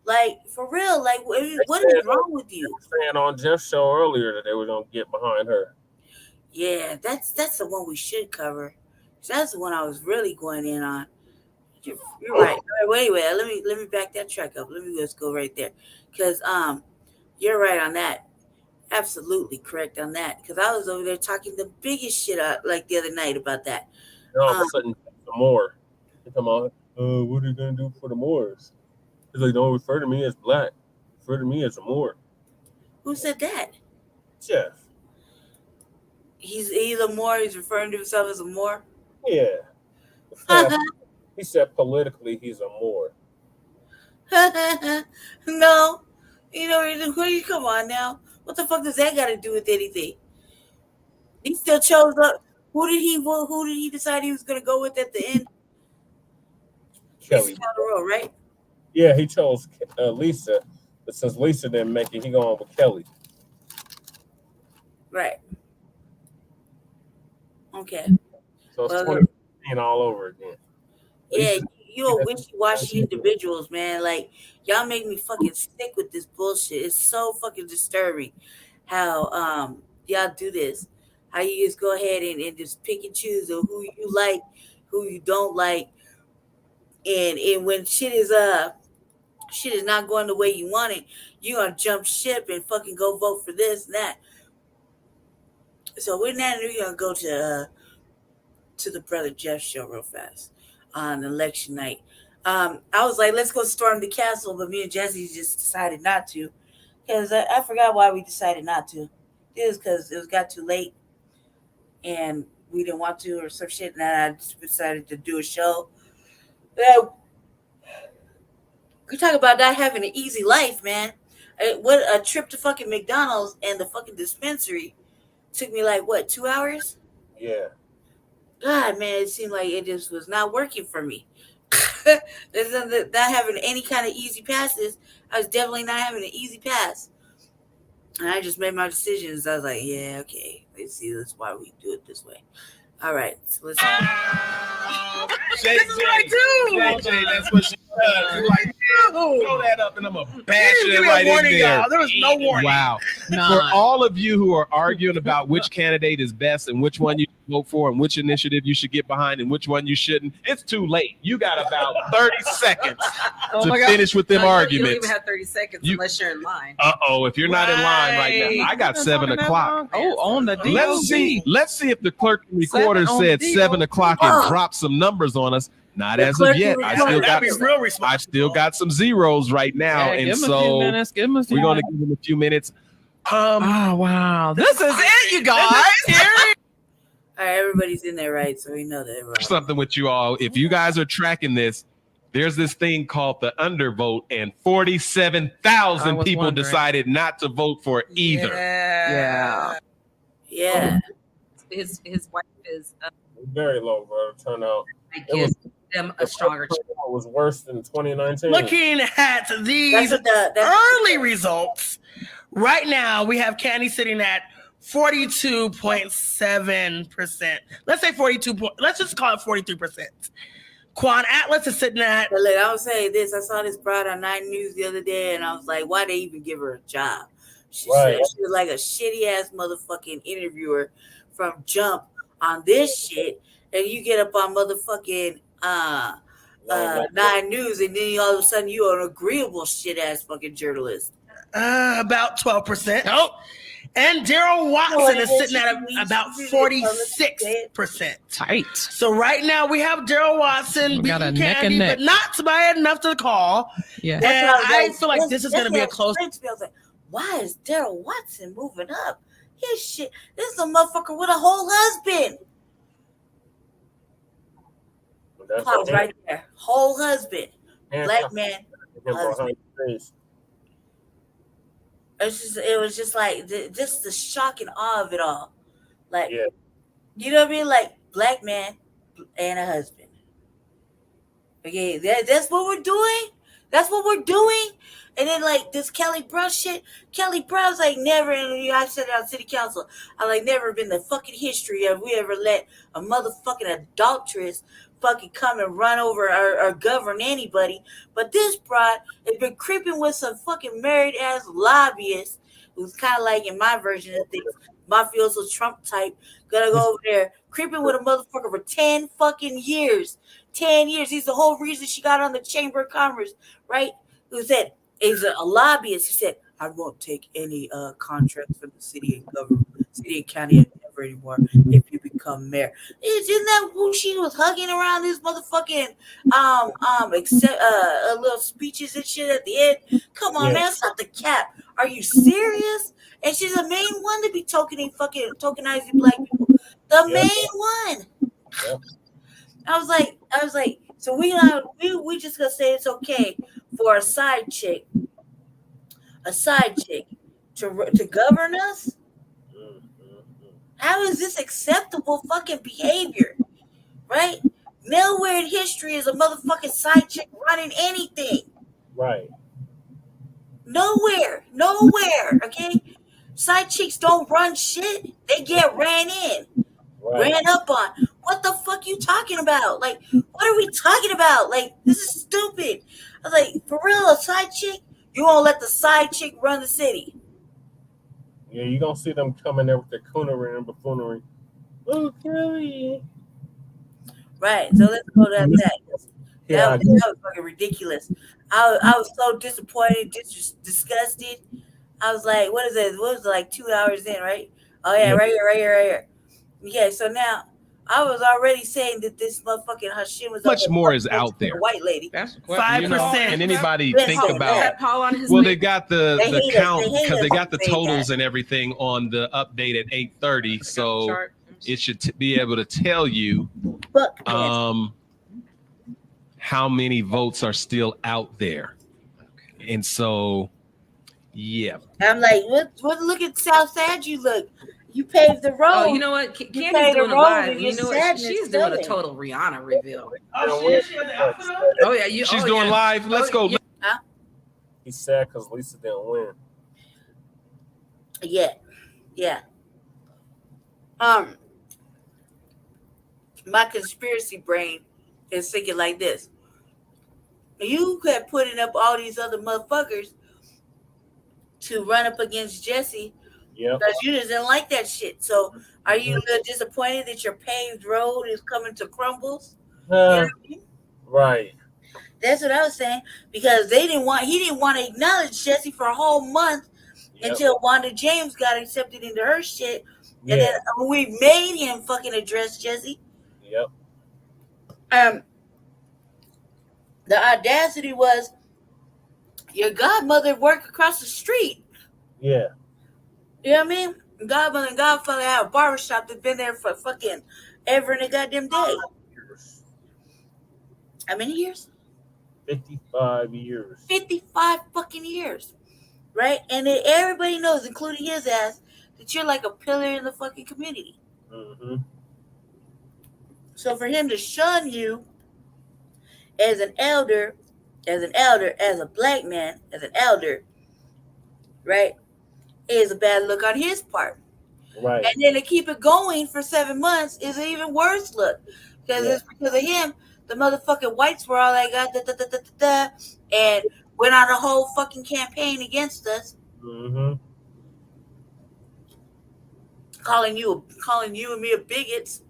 Like, for real, like, what is wrong with you? They were saying on Jeff's show earlier that they were gonna get behind her. Yeah, that's the one we should cover. That's the one I was really going in on. You're right. Wait, let me back that track up. Let me just go right there, because you're right on that. Absolutely correct on that. Because I was over there talking the biggest shit out like the other night about that. And all of a sudden, some more. They come on. What are you gonna do for the Moors? He's like, don't refer to me as black. Refer to me as a Moor. Who said that? Jeff. He's a Moor. He's referring to himself as a Moor. Yeah. He said politically he's a Moor. No. You know, come on now. What the fuck does that got to do with anything? He still chose up. Who did he decide he was going to go with at the end? Kelly. Right? Yeah, he chose Lisa. But since Lisa didn't make it, he going with Kelly. Right. Okay. So it's 2015 all over again. Yeah, you're wishy-washy individuals, man. Like, y'all make me fucking sick with this bullshit. It's so fucking disturbing how y'all do this. How you just go ahead and just pick and choose of who you like, who you don't like. And when shit is not going the way you want it, you're gonna jump ship and fucking go vote for this and that. So we're gonna go to the Brother Jeff show real fast on election night. I was like, let's go storm the castle, but me and Jesse just decided not to, because I forgot why we decided not to. It was because it got too late and we didn't want to or some shit, and then I just decided to do a show. We talk about not having an easy life, man. What a trip to fucking McDonald's and the fucking dispensary took me like, what, 2 hours? Yeah. God, man, it seemed like it just was not working for me. Not having any kind of easy passes. I was definitely not having an easy pass. And I just made my decisions. I was like, yeah, okay. Let's see. That's why we do it this way. All right. So let's. This is what I do. Jay, that's what she does. You're like, throw that up and I'm going to bash it right in there. Y'all. There was no warning. Wow. For all of you who are arguing about which candidate is best and which one you should vote for and which initiative you should get behind and which one you shouldn't, it's too late. You got about 30 seconds to finish with them arguments. You don't even have 30 seconds unless you're in line. Uh-oh, if you're not in line right now. I got 7 o'clock. Oh, on the DOC. Let's see if the clerk and recorder said 7 o'clock and dropped some numbers on us. Not as of yet. I still got some zeros right now, and so we're going to give them a few minutes. Oh wow, this is it, you guys. All right, everybody's in there, right? So we know that. Right. Something with you all. If you guys are tracking this, there's this thing called the undervote, and 47,000 people decided not to vote for either. Yeah. His wife is very low turnout. I give them a stronger chance. It was worse than 2019. Looking at these early results, right now we have Candy sitting at 42.7%. Let's say 42. Let's just call it 43%. Quan Atlas is sitting at. Look, I was saying this. I saw this broad on 9 News the other day, and I was like, why they even give her a job? She said she was like a shitty ass motherfucking interviewer from Jump on this shit, and you get up on motherfucking Nine News, and then all of a sudden you're an agreeable shit ass fucking journalist. About 12%. Oh, and Daryl Watson is sitting at about 46%. Tight. So right now we have Daryl Watson got a beating neck and Candy, neck. but not bad enough to call. Yeah. And I feel like this is going to be a close. Why is Daryl Watson moving up? His shit. This is a motherfucker with a whole husband. Pause right there. Whole husband. Black man. Husband. It was just like just the shock and awe of it all. Like, you know what I mean? Like, black man and a husband. Okay, that's what we're doing. That's what we're doing. And then, like, this Kelly Brown shit. Kelly Brown's like never, I said it on city council, I like never been the fucking history of we ever let a motherfucking adulteress fucking come and run over or govern anybody. But this broad has been creeping with some fucking married ass lobbyists who's kind of like, in my version of things, mafioso Trump type, gonna go over there creeping with a motherfucker for 10 fucking years. 10 years. He's the whole reason she got on the Chamber of Commerce, right? Who said, he's a lobbyist. He said, I won't take any contracts from the city and government, city and county ever anymore if you become mayor. Isn't that who she was hugging around this motherfucking little speeches and shit at the end? Come on, man, stop the cap. Are you serious? And she's the main one to be tokenizing black people. The main one. I was like, so we just gonna say it's okay for a side chick to govern us? How is this acceptable fucking behavior? Right? Nowhere in history is a motherfucking side chick running anything. Right. Nowhere. Okay? Side chicks don't run shit. They get ran in. Right. Ran up on. What the fuck you talking about? Like, what are we talking about? Like, this is stupid. I was like, for real, a side chick? You won't let the side chick run the city. Yeah, you're going to see them coming there with their coonery and buffoonery. Oh, Kelly. Right, so let's go to that. That was fucking ridiculous. I was so disappointed, disgusted. I was like, what is it? What was it, like 2 hours in, right? Oh, yeah, right here. Yeah, so now I was already saying that this motherfucking Hashim was much more is out there. White lady. That's 5%. You know, and anybody think about? Well, they got the count because they got the totals and everything on the update at 8:30, so it should be able to tell you how many votes are still out there, and so yeah. I'm like, what? Look at South Sad. You paved the road. Oh, you know what? Candy's doing a live. You know what? She's doing a total Rihanna reveal. Oh yeah, she's doing live. Let's go. Huh? He's sad because Lisa didn't win. Yeah. My conspiracy brain is thinking like this. You could put up all these other motherfuckers to run up against Jesse. Because you just didn't like that shit. So are you a little disappointed that your paved road is coming to crumbles? You know what I mean? Right. That's what I was saying. Because he didn't want to acknowledge Jesse for a whole month until Wanda James got accepted into her shit. And then we made him fucking address Jesse. Yep. The audacity was your godmother worked across the street. Yeah. You know what I mean? Godmother and Godfather have a barbershop that's been there for fucking ever in a goddamn day. How many years? 55 years. 55 fucking years. Right? And then everybody knows, including his ass, that you're like a pillar in the fucking community. Mm-hmm. So for him to shun you as an elder, as a black man, as an elder, right, is a bad look on his part. Right. And then to keep it going for 7 months is an even worse look. Because it's because of him, the motherfucking whites were all like, and went on a whole fucking campaign against us. Mm-hmm. Calling you and me a bigots.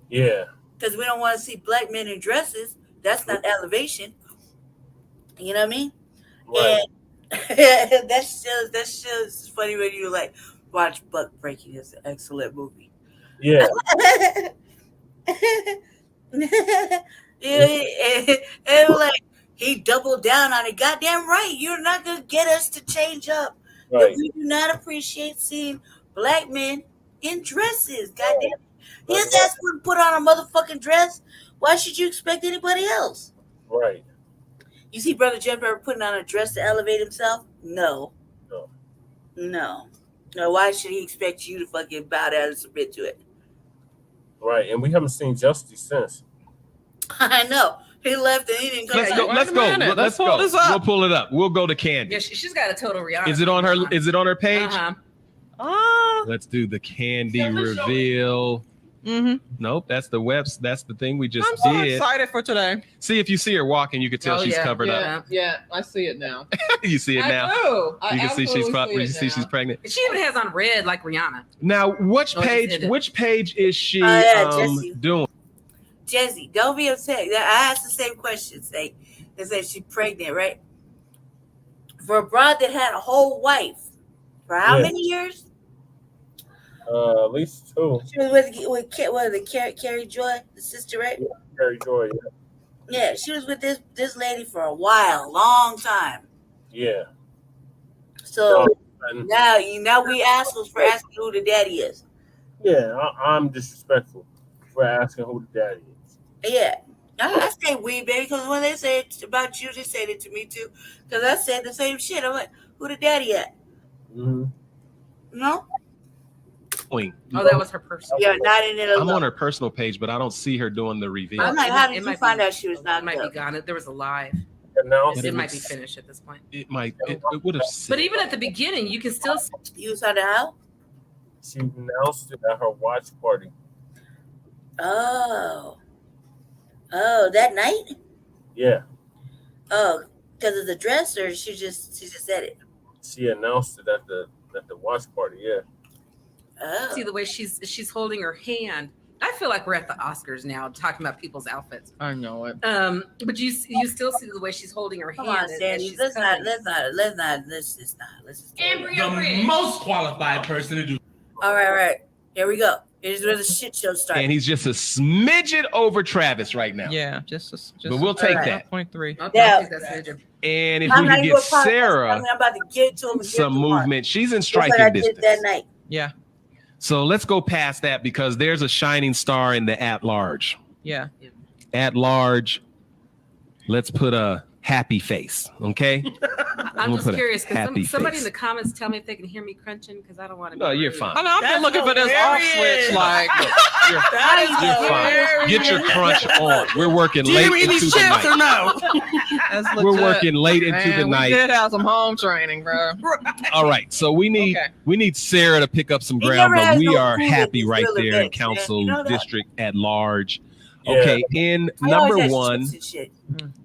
Yeah. Because we don't want to see black men in dresses. That's not elevation. You know what I mean? Right. And that show's funny when you like watch Buck Breaking. It's an excellent movie. Yeah. and like he doubled down on it. Goddamn right, you're not gonna get us to change up. Right. If we do not appreciate seeing black men in dresses. Goddamn, his ass wouldn't put on a motherfucking dress. Why should you expect anybody else? Right. You see Brother Jeff ever putting on a dress to elevate himself? No. No. Why should he expect you to fucking bow down and submit to it? Right. And we haven't seen Justice since. I know. He left and he didn't come back. Let's go. Let's pull this up. We'll pull it up. We'll go to Candy. Yeah, she's got a total Rihanna. Is it on her? Is it on her page? Uh-huh. Let's do the Candy reveal. Nope, that's the webs. That's the thing we just I'm so did. excited for today. See, if you see her walking, you can tell she's covered up. Yeah, I see it now. You see it now. I You can see she's pregnant. She even has on red like Rihanna. Now, which page is she doing? Jesse, don't be upset. I asked the same question. They said she's pregnant, right? For a broad that had a whole wife for how many years? At least 2. She was with Carrie Joy, the sister, right? Yeah, Carrie Joy, Yeah, she was with this lady for a while, long time. yeah. So now we assholes for asking who the daddy is. Yeah, I'm disrespectful for asking who the daddy is. Yeah. I say we, baby, because when they say it about you, they say it to me too. Because I said the same shit. I'm like, who the daddy at? No? Oh, that was her personal. Yeah, not in it alone. I'm on her personal page, but I don't see her doing the reveal. I'm like, how did you find out she was not? It might be gone. There was a live. It might be finished at this point. It might. It would have. But even at the beginning, you can still. You saw the how? She announced it at her watch party. Oh, that night? Yeah. Oh, because of the dress, or she just said it? She announced it at the watch party. Yeah. Oh. See the way she's holding her hand. I feel like we're at the Oscars now, talking about people's outfits. I know it. But you still see the way she's holding her Come hand. on, Sandy. Let's not. Let's just The most qualified person to do. All right. Here we go. Here's where the shit show starts. And he's just a smidgen over Travis right now. Yeah, just but we'll take that. 0.3. Yeah. And if we can get Sarah I'm about to give to him some movement, she's in striking I did distance. that night. Yeah. So let's go past that because there's a shining star in the at large. Yeah. At large, let's put a happy face, okay? I'm just curious because somebody in face. the comments tell me if they can hear me crunching because I don't want to. No, you're fine. I know, I've been looking for this off switch. Like, You're fine. Get your crunch on. We're working late into the night. Or no? We're working late into the night. We did have some home training, bro. All right, so we need Sarah to pick up some ground, but we are happy right there in council district at large. Yeah. Okay, in number 1,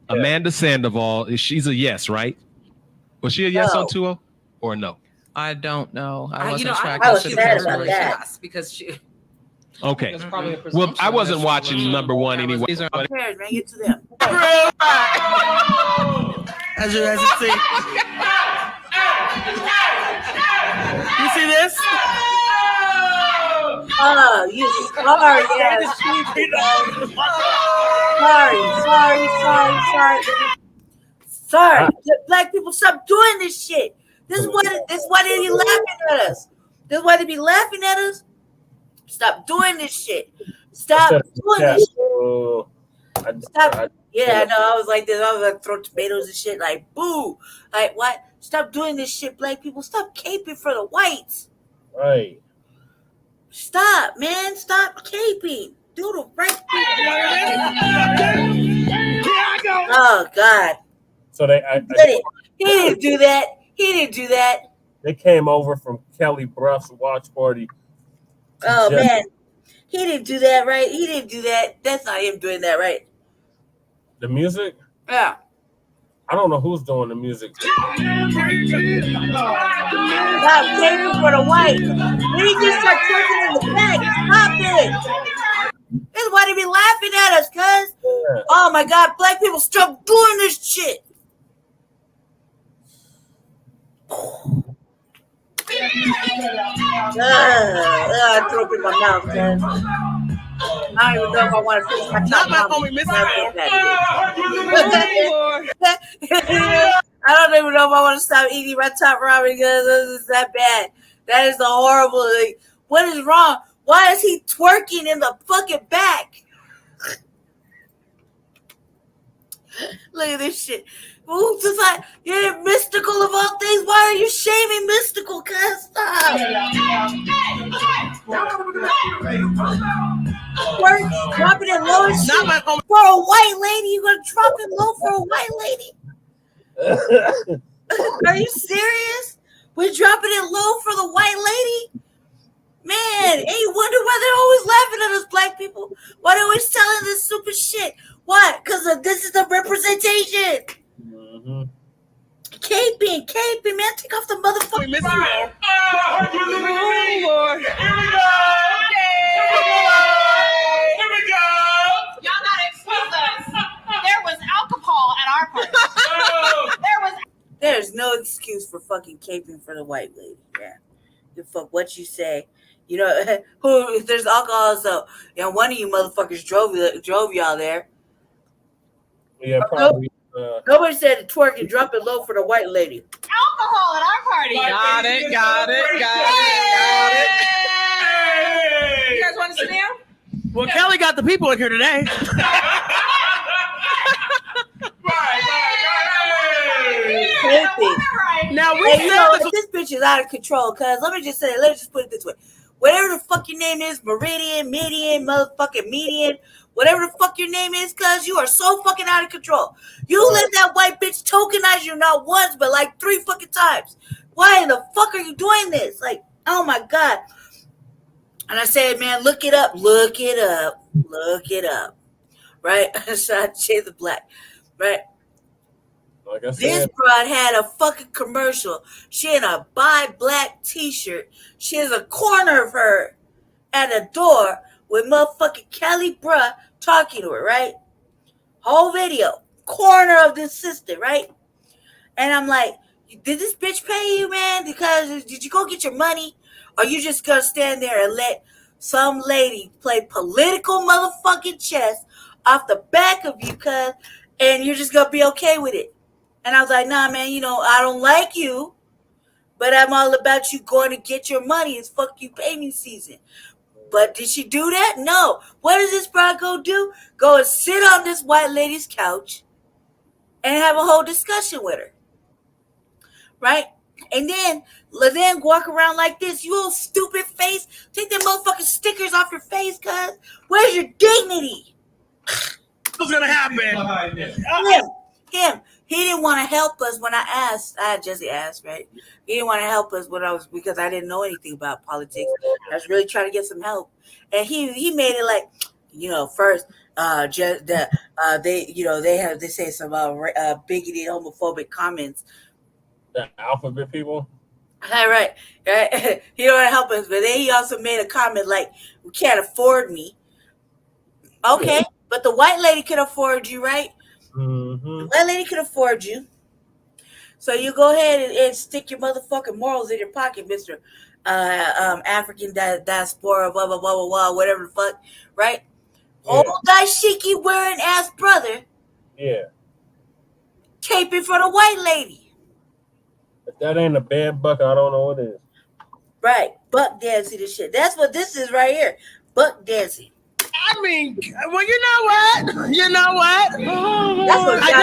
Amanda Sandoval, she's a yes, right? Was she a yes on 2-0 or no? I don't know. I wasn't I tracking was to the sad about category. that because she. Okay. There's probably a Well, presumption I wasn't that she watching number 1 anyway. These are- Who cares, man? Get to them. As you see. You see this? Oh, you sorry, yes. Sorry. Black people, stop doing this shit. This is why they be laughing at us. This is why they be laughing at us. Stop doing this shit. Stop doing this shit. Stop. Yeah, I know. I was like this. I was like throw tomatoes and shit. Like, boo. Like, what? Stop doing this shit, black people. Stop caping for the whites. Right. Stop, man. Stop caping. Do the right thing. Oh, God. So they He didn't do that. He didn't do that. They came over from Kelly Bruff's watch party. Oh, man. He didn't do that, right? He didn't do that. That's not him doing that, right? The music? Yeah. I don't know who's doing the music. Stop caping for the white. When he just start twerking in the back, stop it. That's why they be laughing at us, cuz. Oh my God, black people, stop doing this shit. I threw up in my mouth, man. I don't even know if I want to finish my top ramen. I don't even know if I want to stop eating my top ramen because it's that bad. That is the horrible. Like, what is wrong? Why is he twerking in the fucking back? Look at this shit. Ooh, just like you're mystical of all things. Why are you shaming mystical? Cause stop. Dropping it low as shit. For a white lady, you gonna drop it low for a white lady? Are you serious? We're dropping it low for the white lady? Man, and you wonder why they're always laughing at us black people. Why they're always telling this stupid shit? Why? Because this is the representation. Caping, man, take off the motherfucking Lord. Here we go. Y'all gotta excuse us. There was alcohol at our party. There's no excuse for fucking caping for the white lady. Yeah. You fuck what you say. You know, who if there's alcohol, so one of you motherfuckers drove y'all there. Yeah, probably. Nobody said twerk and drop it low for the white lady. Alcohol at our party. Got it. You guys want to sit down? Well, Kelly got the people in here today. Now we this bitch is out of control. Cause let me just put it this way: whatever the fuck your name is, Meridian, Median, motherfucking Median, whatever the fuck your name is, cause you are so fucking out of control. You let that white bitch tokenize you not once, but like 3 fucking times. Why the fuck are you doing this? Like, oh my God. And I said, man, look it up. Right? So I shade the black. Right? Like I said, This broad had a fucking commercial. She had a buy black t-shirt. She has a corner of her at a door with motherfucking Kelly bruh talking to her, right? Whole video. Corner of this sister, right? And I'm like, did this bitch pay you, man? Because did you go get your money? Or you just gonna stand there and let some lady play political motherfucking chess off the back of you, cuz, and you're just gonna be okay with it? And I was like, nah, man, I don't like you, but I'm all about you going to get your money. It's fuck you pay me season. But did she do that? No. What does this broad go do? Go and sit on this white lady's couch and have a whole discussion with her. Right? And then walk around like this. You old stupid face. Take them motherfucking stickers off your face, cuz. Where's your dignity? What's going to happen? Him. He didn't want to help us when I asked. Jesse asked, right? He didn't want to help us because I didn't know anything about politics. I was really trying to get some help, and he made it like, first, they say some bigoted, homophobic comments. The alphabet people. Right. He don't want to help us, but then he also made a comment like, "We can't afford me." Okay, but the white lady can afford you, right? Mm-hmm. The white lady can afford you. So you go ahead and stick your motherfucking morals in your pocket, Mr. African diaspora, blah, blah, blah, blah, blah, whatever the fuck, right? Yeah. Old dashiki wearing ass brother. Yeah. Caping for the white lady. If that ain't a bad buck, I don't know what is. Right. Buck dancing and shit. That's what this is right here. Buck dancing. I mean, well, you know what? I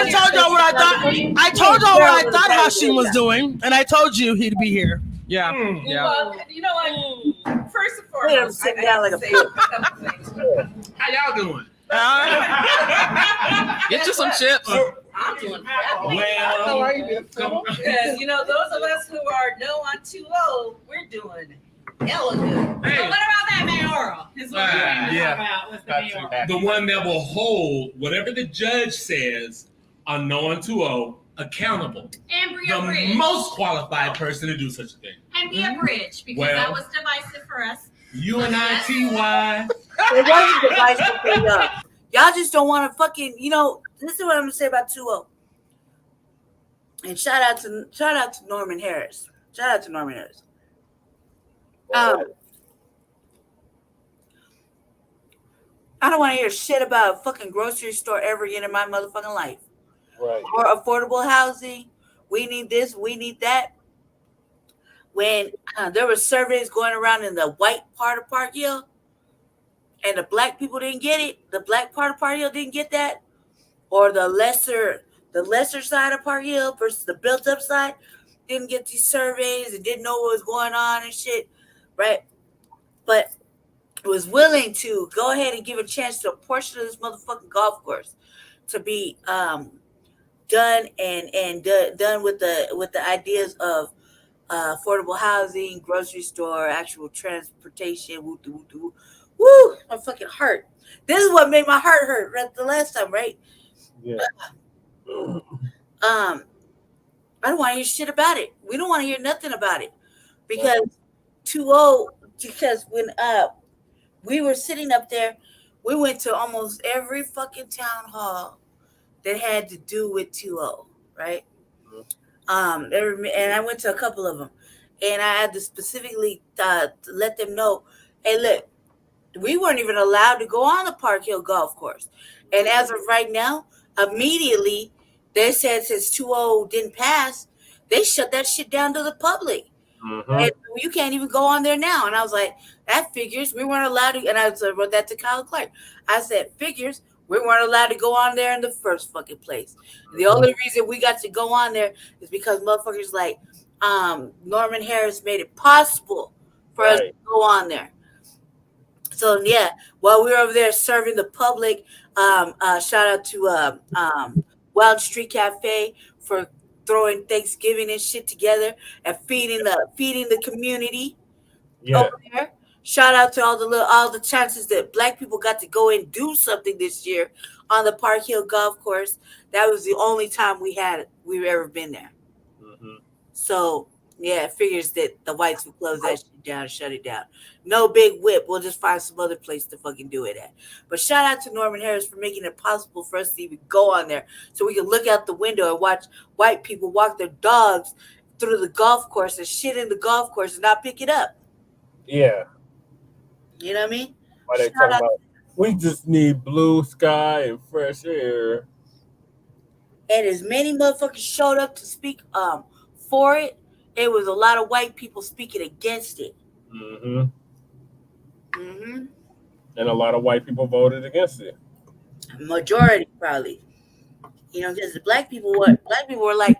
just told y'all what I thought. I told y'all what I thought Hashim was doing, and I told you he'd be here. Yeah. Well, you know what? First and foremost, sit down like a How y'all doing? Get you some chips. I'm doing well. How are you? Good. Those of us who are no on 2-0, we're doing hella good. Hey. What about that mayoral? Is what we're talking about with the mayoral. The one that will hold whatever the judge says on no on 2-0 accountable. And be a bridge. The most qualified person to do such a thing. And be a bridge, because that was divisive for us. UNITY. It wasn't divisive for y'all. Y'all just don't want to fucking, this is what I'm gonna say about 2-0. And shout out to Norman Harris. Shout out to Norman Harris. I don't want to hear shit about a fucking grocery store ever again in my motherfucking life. Right. Or affordable housing. We need this, we need that. When there were surveys going around in the white part of Park Hill, and the black people didn't get it, the black part of Park Hill didn't get that, or the lesser side of Park Hill versus the built up side didn't get these surveys and didn't know what was going on and shit, right? But was willing to go ahead and give a chance to a portion of this motherfucking golf course to be done and done with the ideas of affordable housing, grocery store, actual transportation. Woo, my fucking heart. This is what made my heart hurt right the last time, right? Yeah. I don't want to hear shit about it. We don't want to hear nothing about it because 2-0. Because when we were sitting up there, we went to almost every fucking town hall that had to do with 2-0, right? And I went to a couple of them, and I had to specifically let them know, hey, look, we weren't even allowed to go on the Park Hill golf course. And as of right now, immediately they said since 2-0 didn't pass, they shut that shit down to the public. And you can't even go on there now. And I was like, that figures. We weren't allowed to. And I wrote that to Kyle Clark. I said, figures. We weren't allowed to go on there in the first fucking place. The only reason we got to go on there is because motherfuckers like Norman Harris made it possible for us to go on there. So yeah, while we were over there serving the public, shout out to Wild Street Cafe for throwing Thanksgiving and shit together and feeding the community over there. Shout out to all the chances that black people got to go and do something this year on the Park Hill golf course. That was the only time we've ever been there. So yeah, it figures that the whites will close that shit down and shut it down. No big whip. We'll just find some other place to fucking do it at. But shout out to Norman Harris for making it possible for us to even go on there so we can look out the window and watch white people walk their dogs through the golf course and shit in the golf course and not pick it up. Yeah. You know what I mean? Why they talking about we just need blue sky and fresh air. And as many motherfuckers showed up to speak for it, it was a lot of white people speaking against it. And a lot of white people voted against it. Majority, probably. Because the black people were like,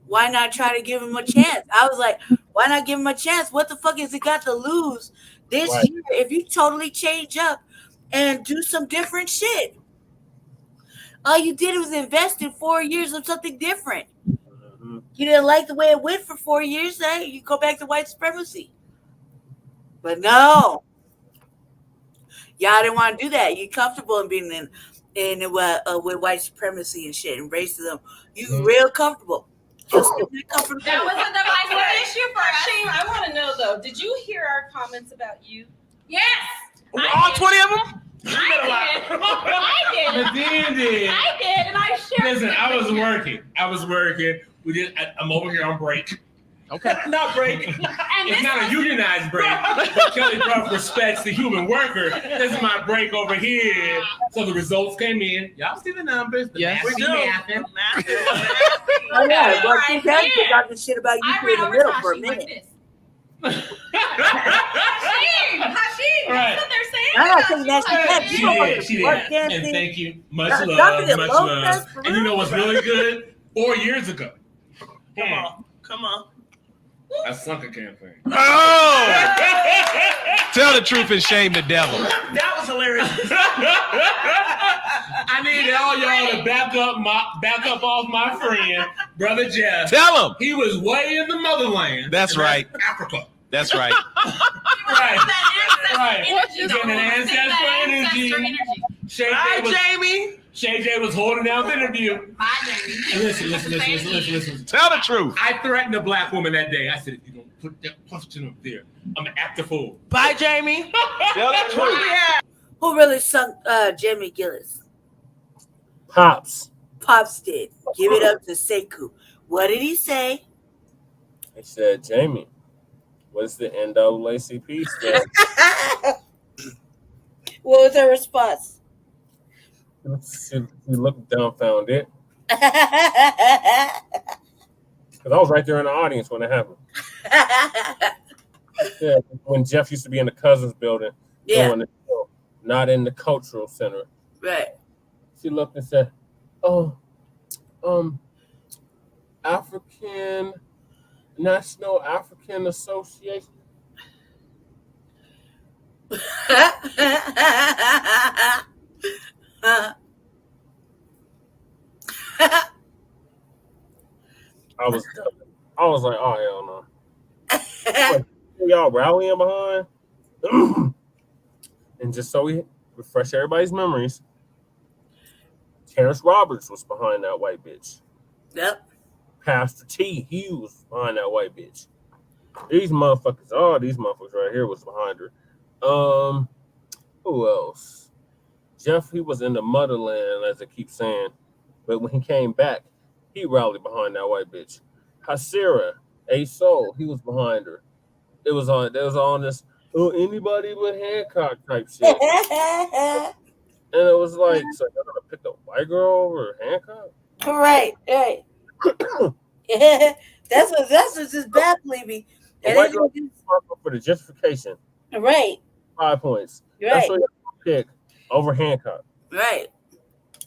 why not try to give him a chance? I was like, why not give him a chance? What the fuck has it got to lose this year if you totally change up and do some different shit? All you did was invest in 4 years of something different. You didn't like the way it went for 4 years, you go back to white supremacy. But no. Y'all didn't want to do that. You're comfortable in being with white supremacy and shit and racism. You real comfortable. That wasn't the vice issue for us. I want to know though. Did you hear our comments about you? Yes. All 20 of them? I did, and I shared. Listen, I was working. I'm over here on break. Okay. Not break. It's not a unionized break. Kelly Brough respects the human worker. This is my break over here. So the results came in. Y'all see the numbers. Yes, we do. Oh yeah, well, she got the shit about you in the middle for a minute. Hashim, Right. that's what they're saying. I'm not saying that She did. And thank you. Much love. And you know what's really good? 4 years ago. Come on. That's sucker campaign. Oh! Tell the truth and shame the devil. That was hilarious. I need all y'all to back up off my friend, Brother Jeff. Tell him. He was way in the motherland. That's right. Africa. That's right. Right. Getting an ancestral energy. Shay J was holding down the interview. And listen. Tell the truth. I threatened a black woman that day. I said, if you don't put that question up there, I'm gonna act a fool. Bye, Jamie. Tell the truth. Who really sunk Jamie Gillis? Pops. Pops did. Give it up to Sekou. What did he say? He said, Jamie, what's the NAACP stand? What was her response? She looked dumbfounded. Because I was right there in the audience when it happened. Yeah, when Jeff used to be in the Cousins building, doing the show, not in the cultural center. Right. She looked and said, "Oh, National African Association." I was like, oh hell no. Like, who y'all rallying behind? And just so we refresh everybody's memories, Terrence Roberts was behind that white bitch. Yep. Pastor T, he was behind that white bitch. These motherfuckers right here was behind her. Who else? Jeff, he was in the motherland, as I keep saying. But when he came back, he rallied behind that white bitch. Hasira, A-Soul, he was behind her. They was on this, anybody but Hancock type shit. And it was like, so you're gonna pick the white girl over Hancock? Right. That's what's just baffling me. The white girl for the justification. Right. 5 points. Right. That's what you pick over Hancock. Right.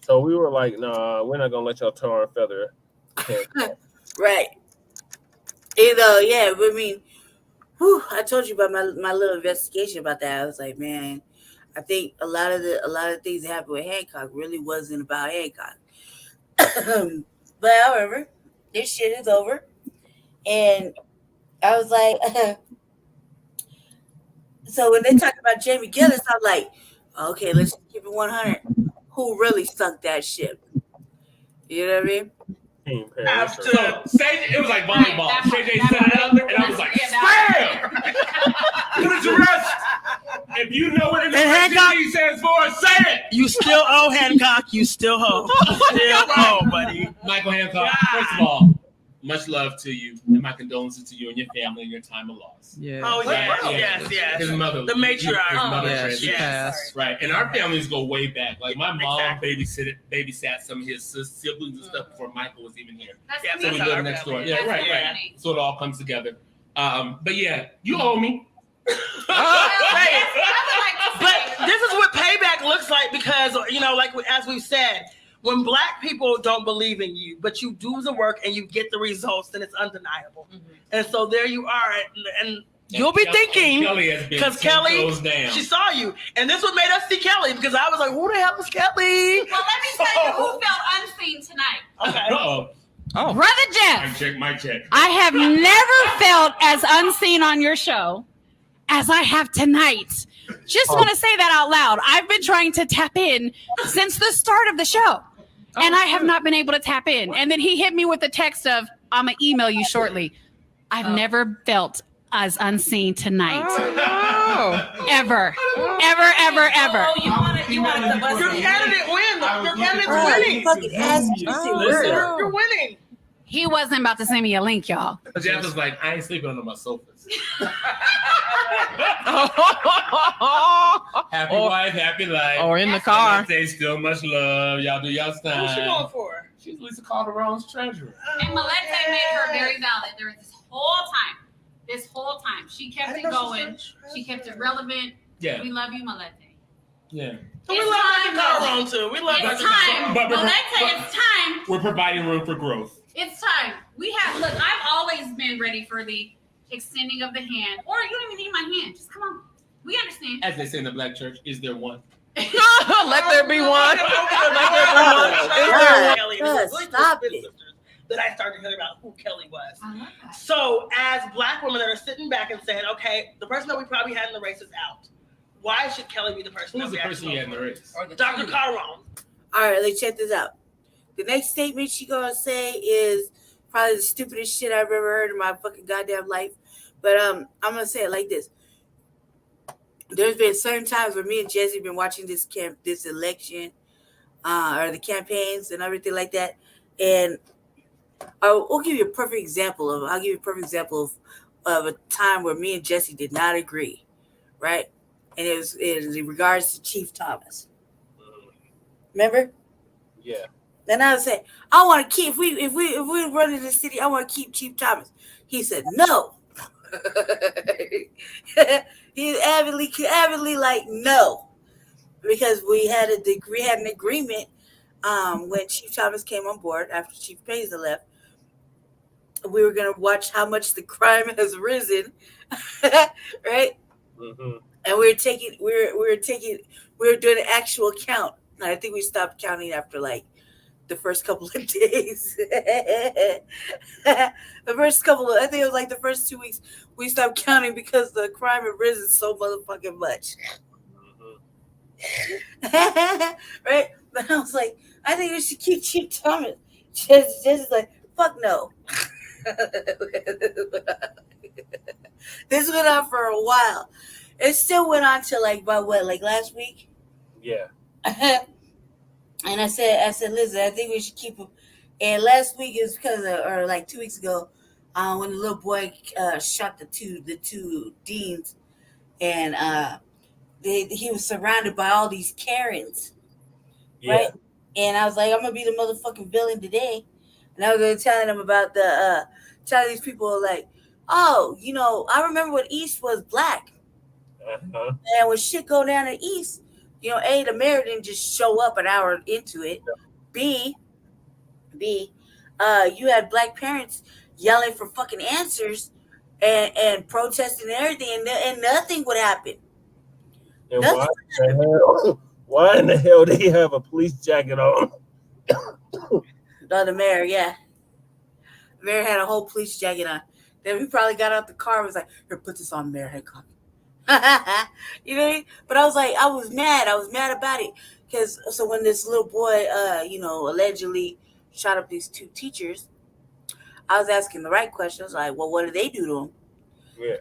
So we were like, nah, we're not gonna let y'all tar and feather Hancock. Right. Yeah, I mean, I told you about my little investigation about that. I was like, man, I think a lot of the things that happened with Hancock really wasn't about Hancock. But however, this shit is over. And I was like, so when they talk about Jamie Gillis, I'm like, okay, let's keep it 100. Who really sunk that ship? You know what I mean? After it was like volleyball. JJ set it up, and I was like, spam! Put it to rest. If you know what it stands for, say it. You still owe Hancock. You still owe. Still owe, buddy. Michael Hancock, first of all, much love to you, and my condolences to you and your family in your time of loss. Yeah. Oh, yes. His mother, The matriarch. His mother Yeah, transitioned. she passed. Right, and our families go way back. Like my mom babysat some of his siblings and stuff before Michael was even here. So we live next door. Yeah, right. So it all comes together. But yeah, you owe me. But this is what payback looks like because, like as we've said, when Black people don't believe in you, but you do the work and you get the results, then it's undeniable. Mm-hmm. And so there you are. And you'll be thinking, because Kelly, she saw you. And this what made us see Kelly because I was like, who the hell is Kelly? Well, let me tell you who felt unseen tonight. Okay. Oh. Brother Jeff. Mic check. I have never felt as unseen on your show as I have tonight. Just want to say that out loud. I've been trying to tap in since the start of the show, and I have not been able to tap in. And then he hit me with a text of, I'm going to email you shortly. I've never felt as unseen tonight. Ever. Oh, you wanted the bus. Your candidate wins. Your candidate's winning. Fucking ass You're winning. He wasn't about to send me a link, y'all. Jeff was like, I ain't sleeping under my sofas. Happy wife, happy life. Or in the car. Say still much love. Y'all do y'all time. What's she going for? She's Lisa Calderon's treasurer. And Malete made her very valid. There was this whole time. She kept it going. She kept it relevant. Yeah. We love you, Malete. Yeah. So we love Dr. Calderon too. We love It's Dr. time. But Malete, it's time. We're providing room for growth. It's time. I've always been ready for the extending of the hand. Or you don't even need my hand. Just come on. We understand. As they say in the Black church, is there one? Let there be one. Stop it. That I started hearing about who Kelly was. So as Black women that are sitting back and saying, okay, the person that we probably had in the race is out. Why should Kelly be the person? Who's the person you had in the race? Dr. Calderon. All right, let's check this out. The next statement she gonna say is probably the stupidest shit I've ever heard in my fucking goddamn life. But I'm gonna say it like this. There's been certain times where me and Jesse been watching this election or the campaigns and everything like that. And I'll give you a perfect example of. I'll give you a perfect example of a time where me and Jesse did not agree, right? And it was in regards to Chief Thomas. Remember? Yeah. Then I would say, I want to keep. If we run in the city, I want to keep Chief Thomas. He said no. He avidly like no, because we had an agreement when Chief Thomas came on board after Chief Paisley left. We were gonna watch how much the crime has risen, right? Mm-hmm. And we were doing an actual count. And I think we stopped counting after like the first couple of days. I think it was like the first 2 weeks we stopped counting because the crime had risen so motherfucking much. Right? But I was like, I think we should keep Chief Thomas. Just like, fuck no. This went on for a while. It still went on to like about what, like last week? Yeah. And I said, listen, I think we should keep him. And last week is because or like 2 weeks ago, when the little boy shot the two deans, and he was surrounded by all these Karens, right? And I was like, I'm gonna be the motherfucking villain today. And I was telling them about telling these people like, oh, I remember when East was black, and when shit go down in East. A, the mayor didn't just show up an hour into it. B, you had black parents yelling for fucking answers and protesting and everything, and nothing would happen. And why in the hell did he have a police jacket on? The mayor, yeah. The mayor had a whole police jacket on. Then he probably got out the car and was like, here, put this on, Mayor Hancock. You know what I mean? But I was like, I was mad about it. So when this little boy, allegedly shot up these two teachers, I was asking the right questions. Like, well, what did they do to him? Yeah.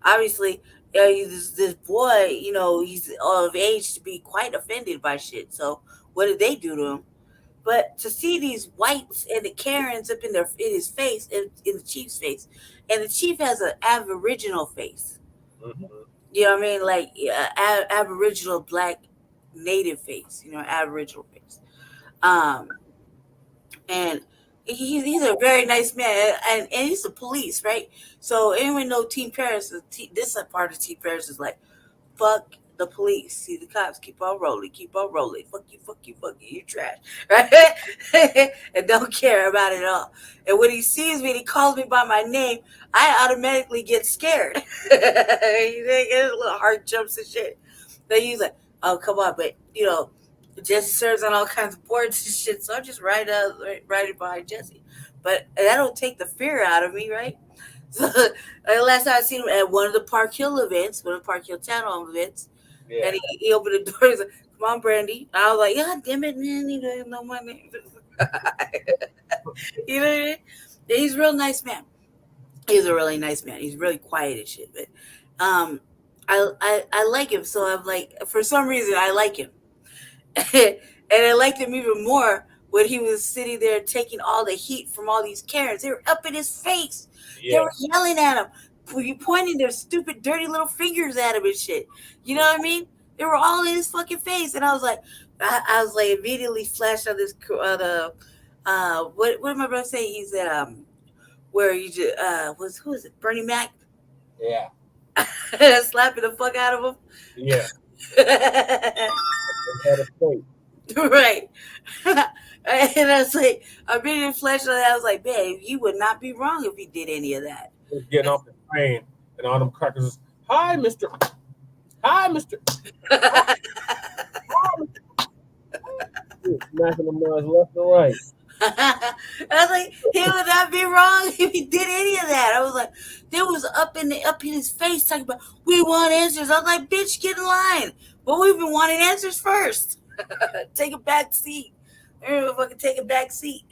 Obviously, this boy, he's of age to be quite offended by shit. So what did they do to him? But to see these whites and the Karens up in his face, in the chief's face, and the chief has an Aboriginal face. Mm-hmm. You know what I mean? Like Aboriginal black native face, Aboriginal face. And he's a very nice man, and he's the police, right? So anyone know Team Paris? This part of Team Paris is like, fuck the police. See the cops, keep on rolling. Fuck you, you trash, right? And don't care about it all. And when he sees me and he calls me by my name, I automatically get scared. His little heart jumps and shit. Then he's like, oh, come on, but Jesse serves on all kinds of boards and shit, so I'm just right behind Jesse. But that don't take the fear out of me, right? So last time I seen him at one of the Park Hill events, one of the Park Hill Town Hall events, and he opened the door. He's like, come on, Brandy. I was like, God damn it, man, you don't know my name. You know what I mean? He's a real nice man. He's a really nice man. He's really quiet and shit. But I like him. So I'm like, for some reason, I like him. And I liked him even more when he was sitting there taking all the heat from all these Karens. They were up in his face. Yeah. They were yelling at him, pointing their stupid, dirty little fingers at him and shit. You know what I mean? They were all in his fucking face. And I was like, immediately flashed on this, what did my brother say? He said, where you just, who is it? Bernie Mac? Yeah. Slapping the fuck out of him? Yeah. Right. And I was like, I really flashed on that. I was like, babe, you would not be wrong if he did any of that. Getting off the train and all them crackers was, hi, Mr. Smacking them guys left and right. I was like, he would not be wrong if he did any of that. I was like, they was up in his face talking about, we want answers. I was like, bitch, get in line. But we've been wanting answers first. Take a back seat. Fucking take a back seat.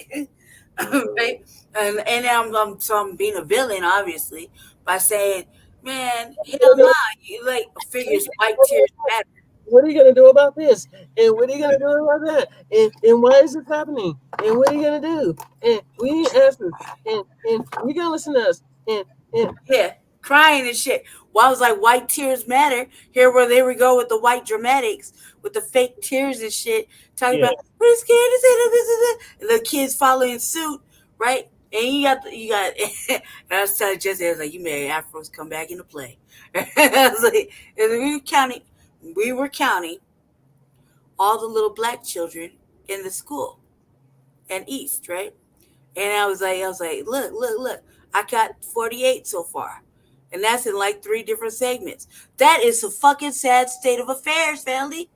Right? And I'm being a villain, obviously, by saying, man, hell nah. You like figures white tears matter. what are you gonna do about this? And what are you gonna do about that? And why is this happening? And what are you gonna do? And we need answers. And you gotta listen to us. And yeah, crying and shit. Well, I was like, white tears matter. Here where they would go with the white dramatics, with the fake tears and shit, talking about we're scared to say this, and the kids following suit, right? And you got and I was telling Jesse, I was like, you made Afros come back into play. I was like, and we were counting all the little black children in the school and East, right? And I was like, look, I got 48 so far. And that's in like 3 different segments. That is a fucking sad state of affairs, family.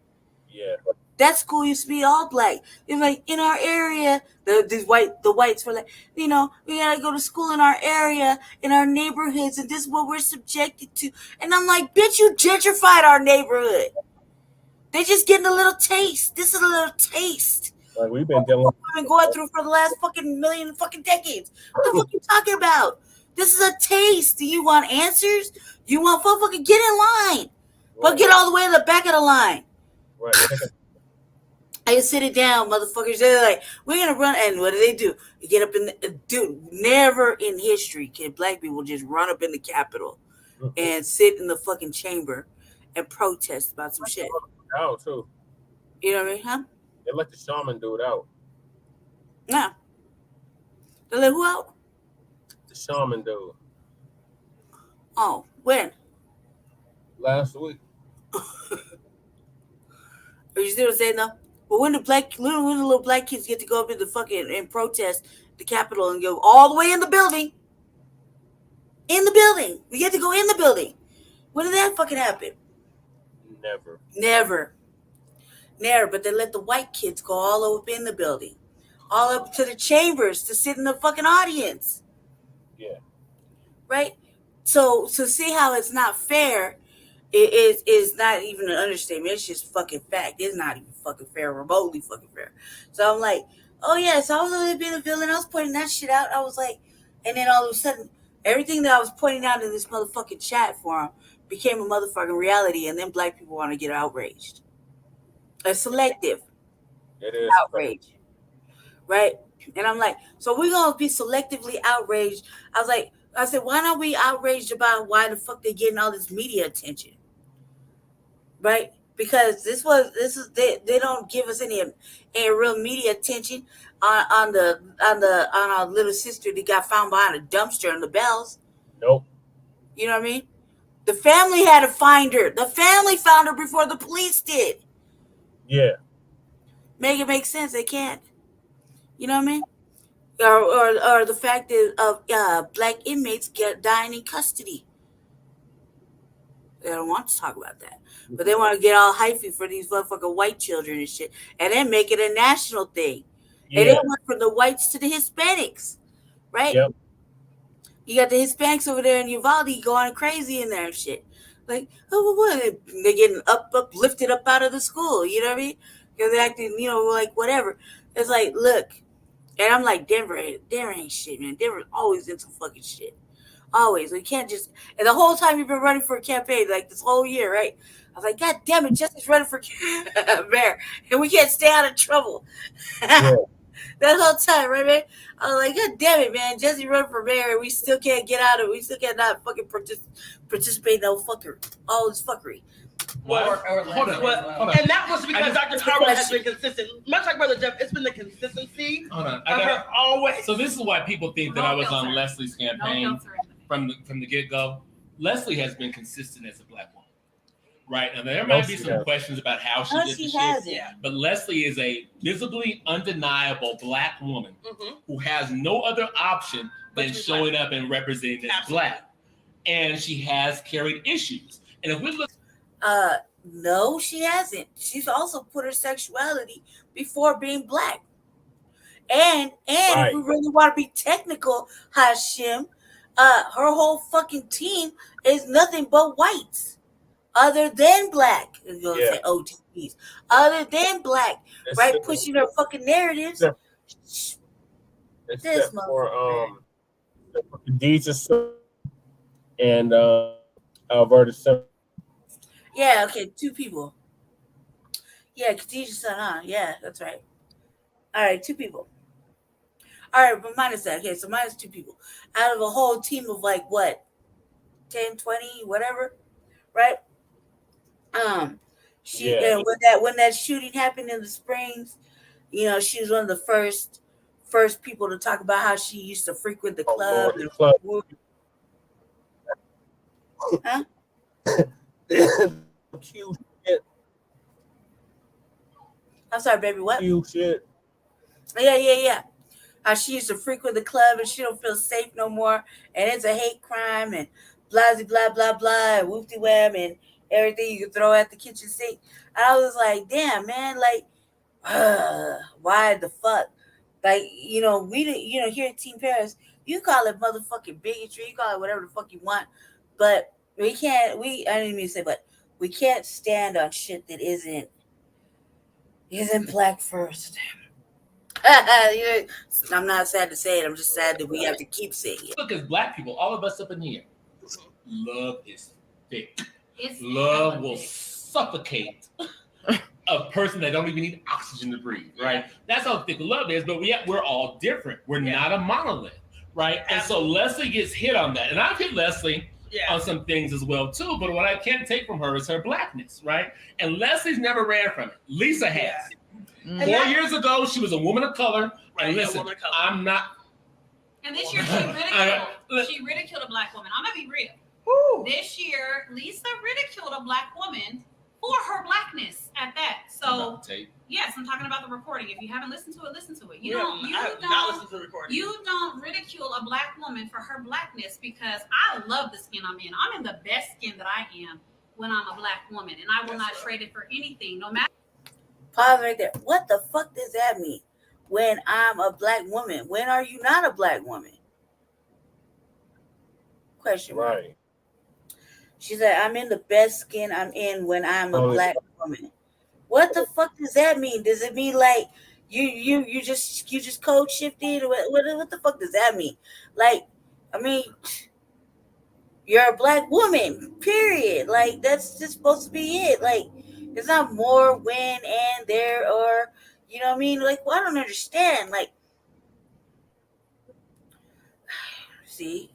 Yeah. That school used to be all black. It's like in our area, the whites were like, we gotta go to school in our area, in our neighborhoods, and this is what we're subjected to. And I'm like, bitch, you gentrified our neighborhood. They just getting a little taste. This is a little taste. Like we've been dealing. We've been going through for the last fucking million fucking decades. What the fuck are you talking about? This is a taste. Do you want answers? You want fucking get in line, but get all the way in the back of the line. Right. I just sit it down, motherfuckers. They're like, we're gonna run, and what do? You get up in the dude. Never in history can black people just run up in the Capitol and sit in the fucking chamber and protest about some shit. Out too. You know what I mean, huh? They let the shaman do it out. No. They let who out? The shaman dude. Oh, when? Last week. Are you still saying though? But when the little black kids get to go up in the fucking and protest the Capitol and go all the way in the building. In the building. We get to go in the building. When did that fucking happen? Never. But they let the white kids go all up in the building. All up to the chambers to sit in the fucking audience. Yeah. Right? So see how it's not fair. It is not even an understatement. It's just fucking fact. It's not even fucking fair, remotely fucking fair. So I'm like, oh yeah, so I was going to be the villain. I was pointing that shit out. I was like, and then all of a sudden, everything that I was pointing out in this motherfucking chat forum became a motherfucking reality, and then black people want to get outraged. A selective outrage. Right? And I'm like, so we're going to be selectively outraged. I said, why not we outraged about why the fuck they getting all this media attention? Right? Because they don't give us any real media attention on our little sister that got found behind a dumpster in the Bells. Nope. You know what I mean? The family had to find her. The family found her before the police did. Yeah. Make it make sense. They can't. You know what I mean? Or the fact of black inmates dying in custody. They don't want to talk about that. But they want to get all hyphy for these motherfucking white children and shit. And then make it a national thing. Yeah. And they went from the whites to the Hispanics. Right? Yep. You got the Hispanics over there in Uvalde going crazy in there and shit. Like, oh, what? They're getting uplifted up out of the school. You know what I mean? Because they're acting, like whatever. It's like, look. And I'm like, Denver ain't shit, man. Denver's always into fucking shit. Always. We can't just, and the whole time you've been running for a campaign, like this whole year, right? I was like, God damn it, Jesse's running for mayor. And we can't stay out of trouble. Yeah. That whole time, right, man? I was like, God damn it, man. Jesse running for mayor, and we still can't get out of it. We still cannot fucking participate in all this fuckery. Hold on. And that was because Dr. Carwell has been consistent. Much like Brother Jeff, it's been the consistency of her always. So this is why people think that I was on Leslie's campaign from the get-go. Leslie has been consistent as a black woman. Right? Now, there might be some questions about how she did the shit. But Leslie is a visibly undeniable black woman who has no other option than showing up and representing as black. And she has carried issues. And if we look... No, she hasn't. She's also put her sexuality before being black. And if we really want to be technical, Hashim, her whole fucking team is nothing but whites. Other than black. You're going to say OTPs. Other than black. Right? Pushing her fucking narratives. Except for Khadijah and Alberta. Yeah, okay, 2 people. Yeah, Khadijah's son, huh? Yeah, that's right. All right, 2 people. All right, but minus that. Okay, so minus 2 people. Out of a whole team of like what? 10, 20, whatever, right? And when that shooting happened in the Springs, you know, she was one of the first people to talk about how she used to frequent the club. Huh? Cute shit. I'm sorry, baby. What? Cute shit. Yeah. How she used to frequent the club and she don't feel safe no more, and it's a hate crime and blah blah blah blah and whoopty wham and everything you can throw at the kitchen sink. And I was like, damn, man, like, why the fuck? Like, you know, here at Team Paris, you call it motherfucking bigotry, you call it whatever the fuck you want, but I didn't mean to say, but we can't stand on shit that isn't black first. I'm not sad to say it. I'm just sad that we have to keep saying it. Look, as black people, all of us up in here, love is thick. Love will suffocate a person that don't even need oxygen to breathe, right? That's how thick love is, but we're all different. We're not a monolith, right? And so Leslie gets hit on that. And I've hit Leslie on some things as well, too. But what I can't take from her is her blackness, right? And Leslie's never ran from it. Lisa has. 4 years ago, she was a woman of color. And listen, I'm not. And this year she ridiculed a black woman. I'm gonna be real. This year, Lisa ridiculed a black woman for her blackness at that. So yes, I'm talking about the recording. If you haven't listened to it, listen to it. You don't ridicule a black woman for her blackness, because I love the skin I'm in. I'm in the best skin that I am when I'm a black woman, and I will not trade it for anything, no matter. Pause right there. What the fuck does that mean? When I'm a black woman, when are you not a black woman? Question mark. Right. She said, I'm in the best skin I'm in when I'm a black woman. What the fuck does that mean? Does it mean like you just code shifted? What the fuck does that mean? Like, I mean, you're a black woman, period. Like, that's just supposed to be it. Like, it's not more, when, and, there, or, you know what I mean? Like, well, I don't understand. Like, see,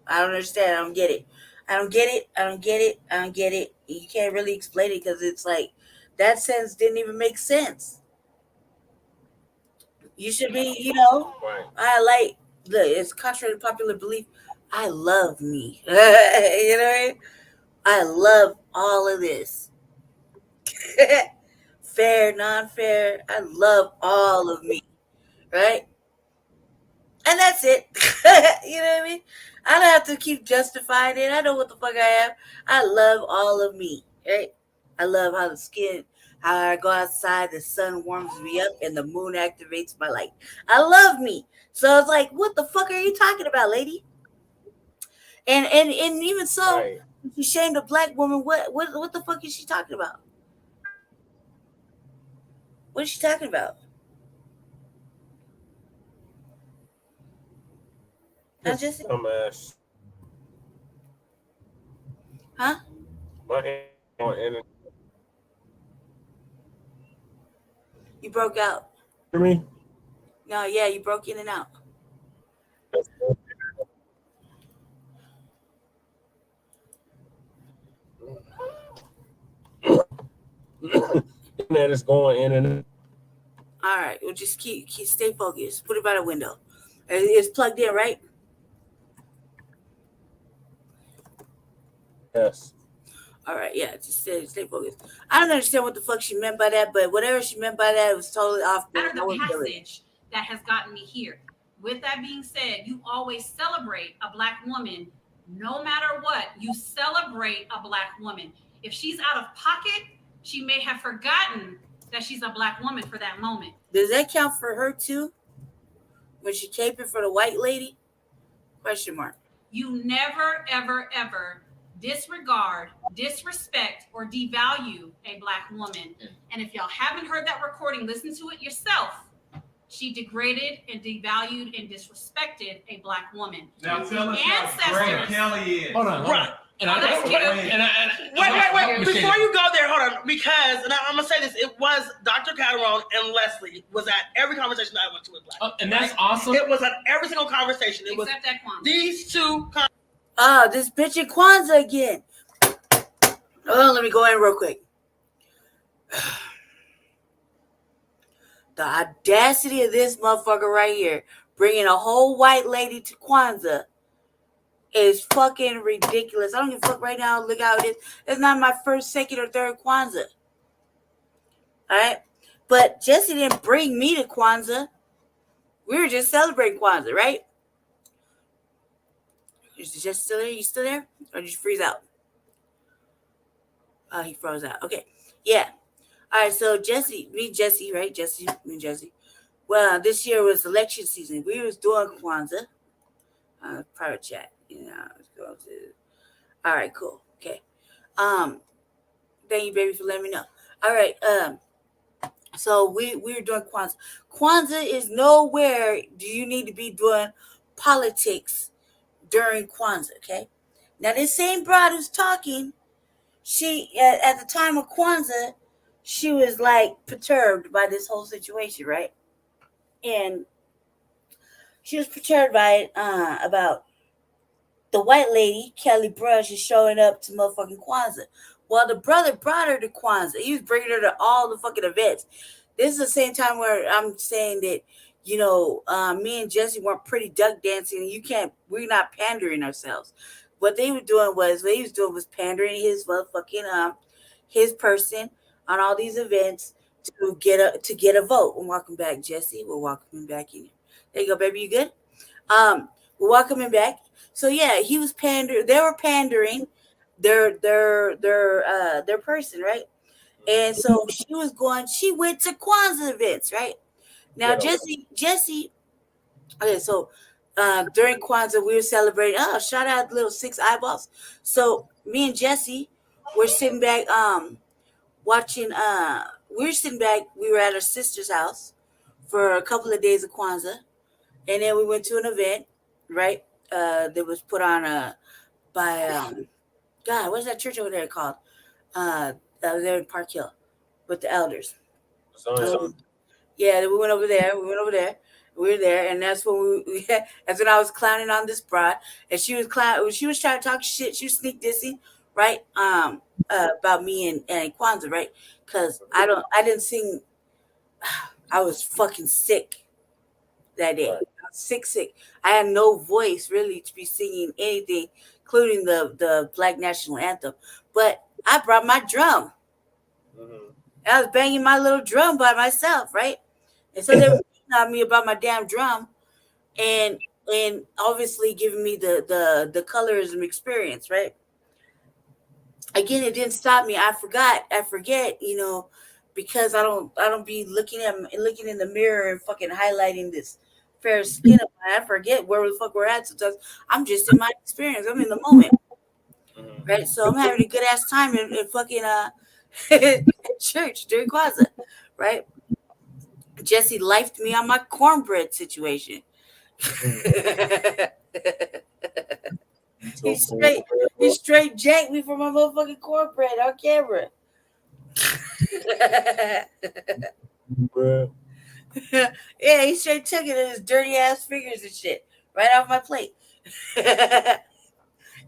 I don't understand. I don't get it. You can't really explain it, because it's like, that sentence didn't even make sense. You should be, you know, look, it's contrary to popular belief. I love me. You know what I mean? I love all of this. Fair, non-fair. I love all of me. Right? And that's it. You know what I mean? I don't have to keep justifying it. I know what the fuck I am. I love all of me. Right? I love how I go outside, the sun warms me up, and the moon activates my light. I love me. So it's like, what the fuck are you talking about, lady? And even so, she shamed a black woman. What the fuck is she talking about? What is she talking about? I just dumbass. Huh? My hand on internet. You broke out. Hear me? No, yeah, you broke in and out. Internet is going in and out. All right, we'll just keep stay focused. Put it by the window. It's plugged in, right? Yes. All right, yeah, just stay focused. I don't understand what the fuck she meant by that, but whatever she meant by that, it was totally off. The passage that has gotten me here. With that being said, you always celebrate a black woman, no matter what. You celebrate a black woman. If she's out of pocket, she may have forgotten that she's a black woman for that moment. Does that count for her too? When she caping for the white lady? Question mark. You never, ever, ever disregard, disrespect, or devalue a black woman. And if y'all haven't heard that recording, listen to it yourself. She degraded and devalued and disrespected a black woman. Now tell us how great Kelly is. Hold on. Wait. Before you go there, hold on. Because, and I'm going to say this, it was Dr. Calderon and Leslie was at every conversation I went to with Black. And that's awesome. It was at every single conversation. It Except that Kwanzaa. These two. This bitch in Kwanzaa again. Oh, let me go in real quick. The audacity of this motherfucker right here, bringing a whole white lady to Kwanzaa, is fucking ridiculous. I don't give a fuck right now. Look how it is. It's not my first, second, or third Kwanzaa. All right? But Jesse didn't bring me to Kwanzaa. We were just celebrating Kwanzaa, right? Is Jesse still there? You still there? Or did you freeze out? Oh, he froze out. Okay. Yeah. All right. So Jesse, right? Me and Jesse. Well, this year was election season. We was doing Kwanzaa. Private chat. Let's go to. All right, cool. Okay. Thank you, baby, for letting me know. All right. So we were doing Kwanzaa. Kwanzaa is nowhere do you need to be doing politics during Kwanzaa. Okay. Now this same broad who's talking, she at the time of Kwanzaa, she was like perturbed by this whole situation, right? And she was perturbed by it about the white lady, Kelly Brush, is showing up to motherfucking Kwanzaa. Well, the brother brought her to Kwanzaa. He was bringing her to all the fucking events. This is the same time where I'm saying that, me and Jesse weren't pretty duck dancing. We're not pandering ourselves. What he was doing was pandering his motherfucking, his person on all these events to get a vote. And welcome back, Jesse. We're welcoming back in. There you go, baby. You good? We're welcoming back. So yeah, he was pandering. They were pandering their person, right? And so she went to Kwanzaa events, right? Now Jesse. Okay, so during Kwanzaa we were celebrating. Oh, shout out little 6 eyeballs. So me and Jesse were sitting back, watching. We were sitting back. We were at our sister's house for a couple of days of Kwanzaa, and then we went to an event, right? That was put on by God, what's that church over there called? There in Park Hill with the elders. Yeah, we went over there. We were there, and that's when that's when I was clowning on this broad, and she was trying to talk shit. She was sneak dissing, right? About me and Kwanzaa, right? Because I didn't sing. I was fucking sick that day. Sick. I had no voice really to be singing anything, including the Black National Anthem. But I brought my drum. I was banging my little drum by myself, right? And so they were on me about my damn drum, and obviously giving me the colorism experience, right? Again, it didn't stop me. I forget, because I don't be looking in the mirror and fucking highlighting this fair skin of mine. I forget where the fuck we're at sometimes. I'm just in my experience. I'm in the moment. Right? So I'm having a good ass time in fucking church during Kwanzaa, right? Jesse lifed me on my cornbread situation. He straight jacked me for my motherfucking cornbread on camera. Yeah, he straight took it in his dirty ass fingers and shit right off my plate.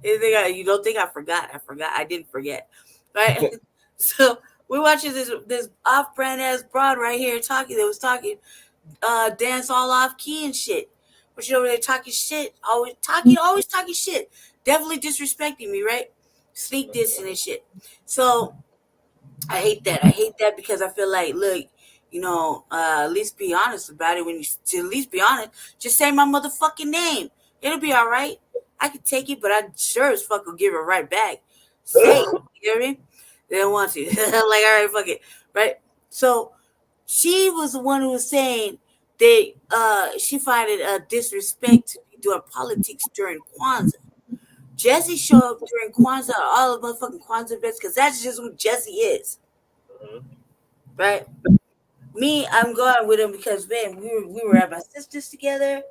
You don't think I forgot? I didn't forget, right? So we're watching this off-brand ass broad right here talking, dance all off key and shit. But you over there talking shit, always talking shit, definitely disrespecting me, right? Sneak dissing and shit. So I hate that because I feel like, look, at least be honest about it. When you at least be honest, just say my motherfucking name. It'll be all right. I can take it, but I sure as fuck will give it right back. Say it, you hear me? They don't want to. Like, all right, fuck it, right? So she was the one who was saying that she find it a disrespect to be doing politics during Kwanzaa. Jesse showed up during Kwanzaa, all the motherfucking Kwanzaa events, because that's just who Jesse is, right? Me, I'm going with him because, man, we were at my sister's together,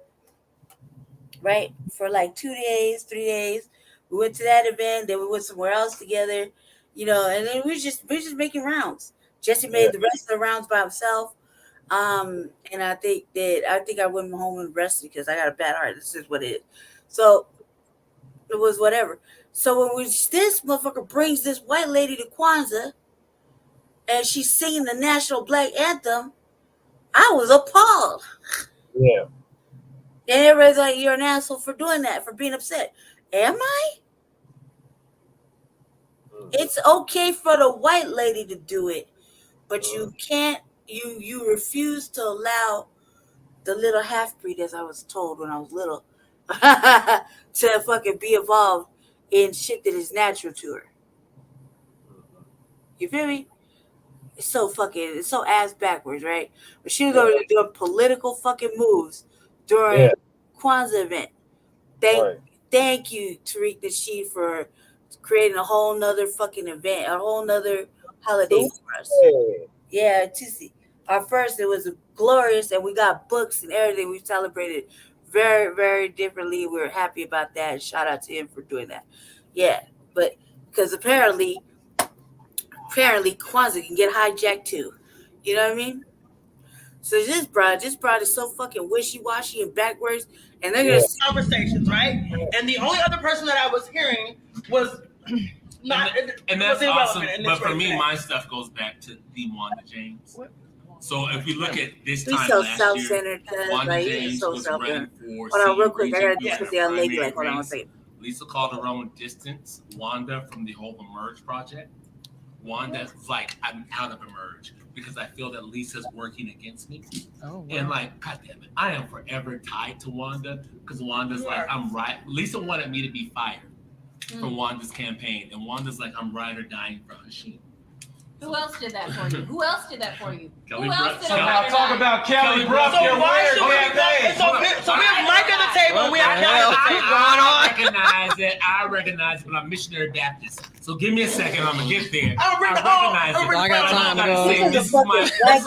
right? For like 2 days, 3 days. We went to that event, then we went somewhere else together, you know, and then we're just making rounds. Jesse made the rest of the rounds by himself. And I think I went home and rested because I got a bad heart. This is what it is. So it was whatever. So when this motherfucker brings this white lady to Kwanzaa and she's singing the national black anthem, I was appalled. Yeah. And everybody's like, you're an asshole for doing that, for being upset. Am I? It's okay for the white lady to do it, but you can't, you refuse to allow the little half-breed, as I was told when I was little, to fucking be involved in shit that is natural to her. You feel me? It's so ass backwards, right? But she was over there doing political fucking moves during Kwanzaa event. Thank you, Tariq Nasheed, for creating a whole nother fucking event, a whole nother holiday for us. Yeah, Tuesday. Our first, it was glorious, and we got books and everything. We celebrated very, very differently. We were happy about that. And shout out to him for doing that. Yeah, but because apparently Kwanzaa can get hijacked too. You know what I mean? So this broad is so fucking wishy-washy and backwards, and they're gonna conversations, right? And the only other person that I was hearing was not, and that's awesome. But for me, my stuff goes back to the Wanda James. So if we look at this time so last self-centered, year, Wanda like, James so was self-centered. running for Hold on, real senior quick. I gotta region just get the other lady. Like, hold on one race. second. Lisa Calderon distanced Wanda from the whole Emerge project. Wanda's like, I'm out of Emerge because I feel that Lisa's working against me. Oh, wow. And like, God damn it, I am forever tied to Wanda because Wanda's like, I'm right. Lisa wanted me to be fired for Wanda's campaign, and Wanda's like, I'm right or dying for Hashim. Who else did that for you? Who else did that for you? Kelly Who else Brook. did So that now for you? talk about Kelly Brook. So why should we? So we have Mike at the table. And we have Kelly at the table. I recognize it, but I'm missionary Baptist. So give me a second, I'm gonna get there. I recognize it. I got time to go. This is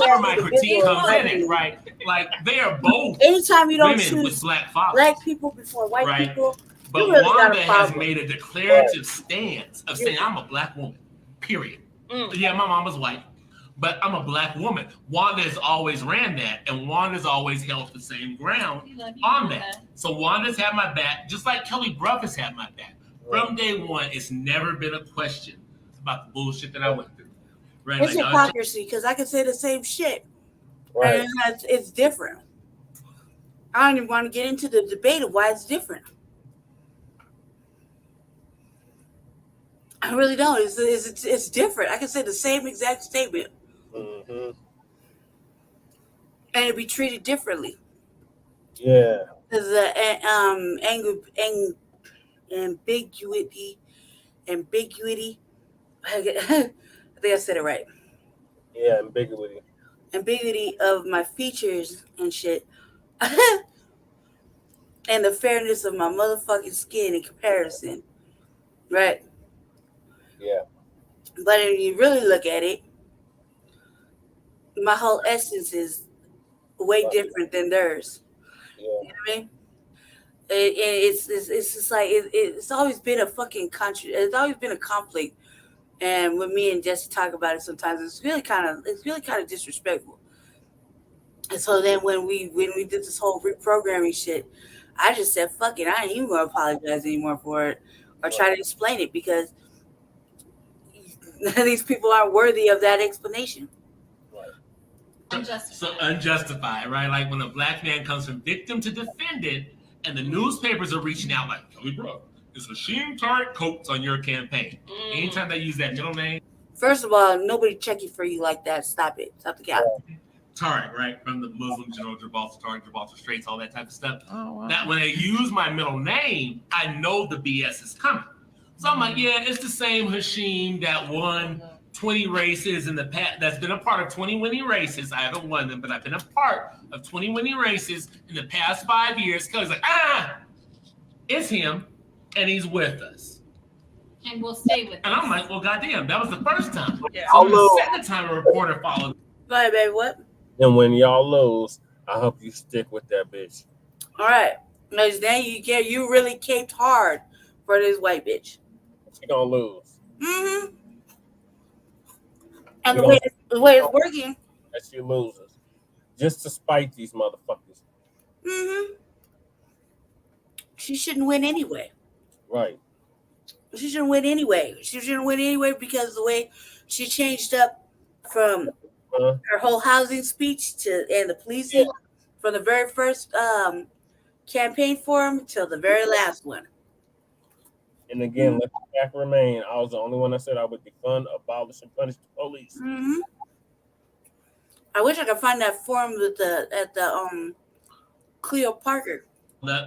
where my critique comes in it, right? Like they are both anytime you don't women with choose black fathers. black people before white Right. people, But you really got Wanda a has problem. made a declarative stance of saying, I'm a black woman, period. Yeah, my mom was white, but I'm a black woman. Wanda has always ran that, and Wanda's always held the same ground on that. So Wanda's had my back, just like Kelly Brook has had my back. From day one, it's never been a question about the bullshit that I went through. Right? It's Like, hypocrisy because I can say the same shit. Right. And it's different. I don't even want to get into the debate of why it's different. I really don't. It's different. I can say the same exact statement. And it'd be treated differently. Yeah. Because ambiguity. I think I said it right. Yeah, ambiguity. Ambiguity of my features and shit. And the fairness of my motherfucking skin in comparison. Right? Yeah. But if you really look at it, my whole essence is way different than theirs. Yeah. You know what I mean? It's just like it's always been a fucking it's always been a conflict, and when me and Jesse talk about it, sometimes it's really kind of disrespectful. And so then when we did this whole reprogramming shit, I just said fuck it, I ain't even gonna apologize anymore for it or try to explain it because these people aren't worthy of that explanation. So unjustified, right? Like when a black man comes from victim to defendant, and the newspapers are reaching out like, Kelly Brook, is Hashim Tariq Coates on your campaign? Anytime they use that middle name. First of all, nobody checking for you like that. Stop it. Stop the cap. Tariq, right? From the Muslim General Gibraltar, Tariq, Gibraltar Straits, all that type of stuff. Oh, wow. That when they use my middle name, I know the BS is coming. So I'm like, yeah, it's the same Hashim that won 20 races in the past, that's been a part of 20 winning races. I haven't won them, but I've been a part of 20 winning races in the past 5 years. Kelly's like, it's him, and he's with us. And we'll stay with And I'm like, well, goddamn, that was the first time. Yeah. So the second time a reporter followed. Bye, baby. What? And when y'all lose, I hope you stick with that bitch. All right. Because then you really caped hard for this white bitch. She gonna lose. Mm-hmm. And the way it's working. And she loses. Just to spite these motherfuckers. Mm-hmm. She shouldn't win anyway. Right. She shouldn't win anyway. She shouldn't win anyway because the way she changed up from her whole housing speech and the policing from the very first campaign forum till the very last one. And again, let the fact remain. I was the only one that said I would defund, abolish, and punish the police. Mm-hmm. I wish I could find that forum at the Cleo Parker.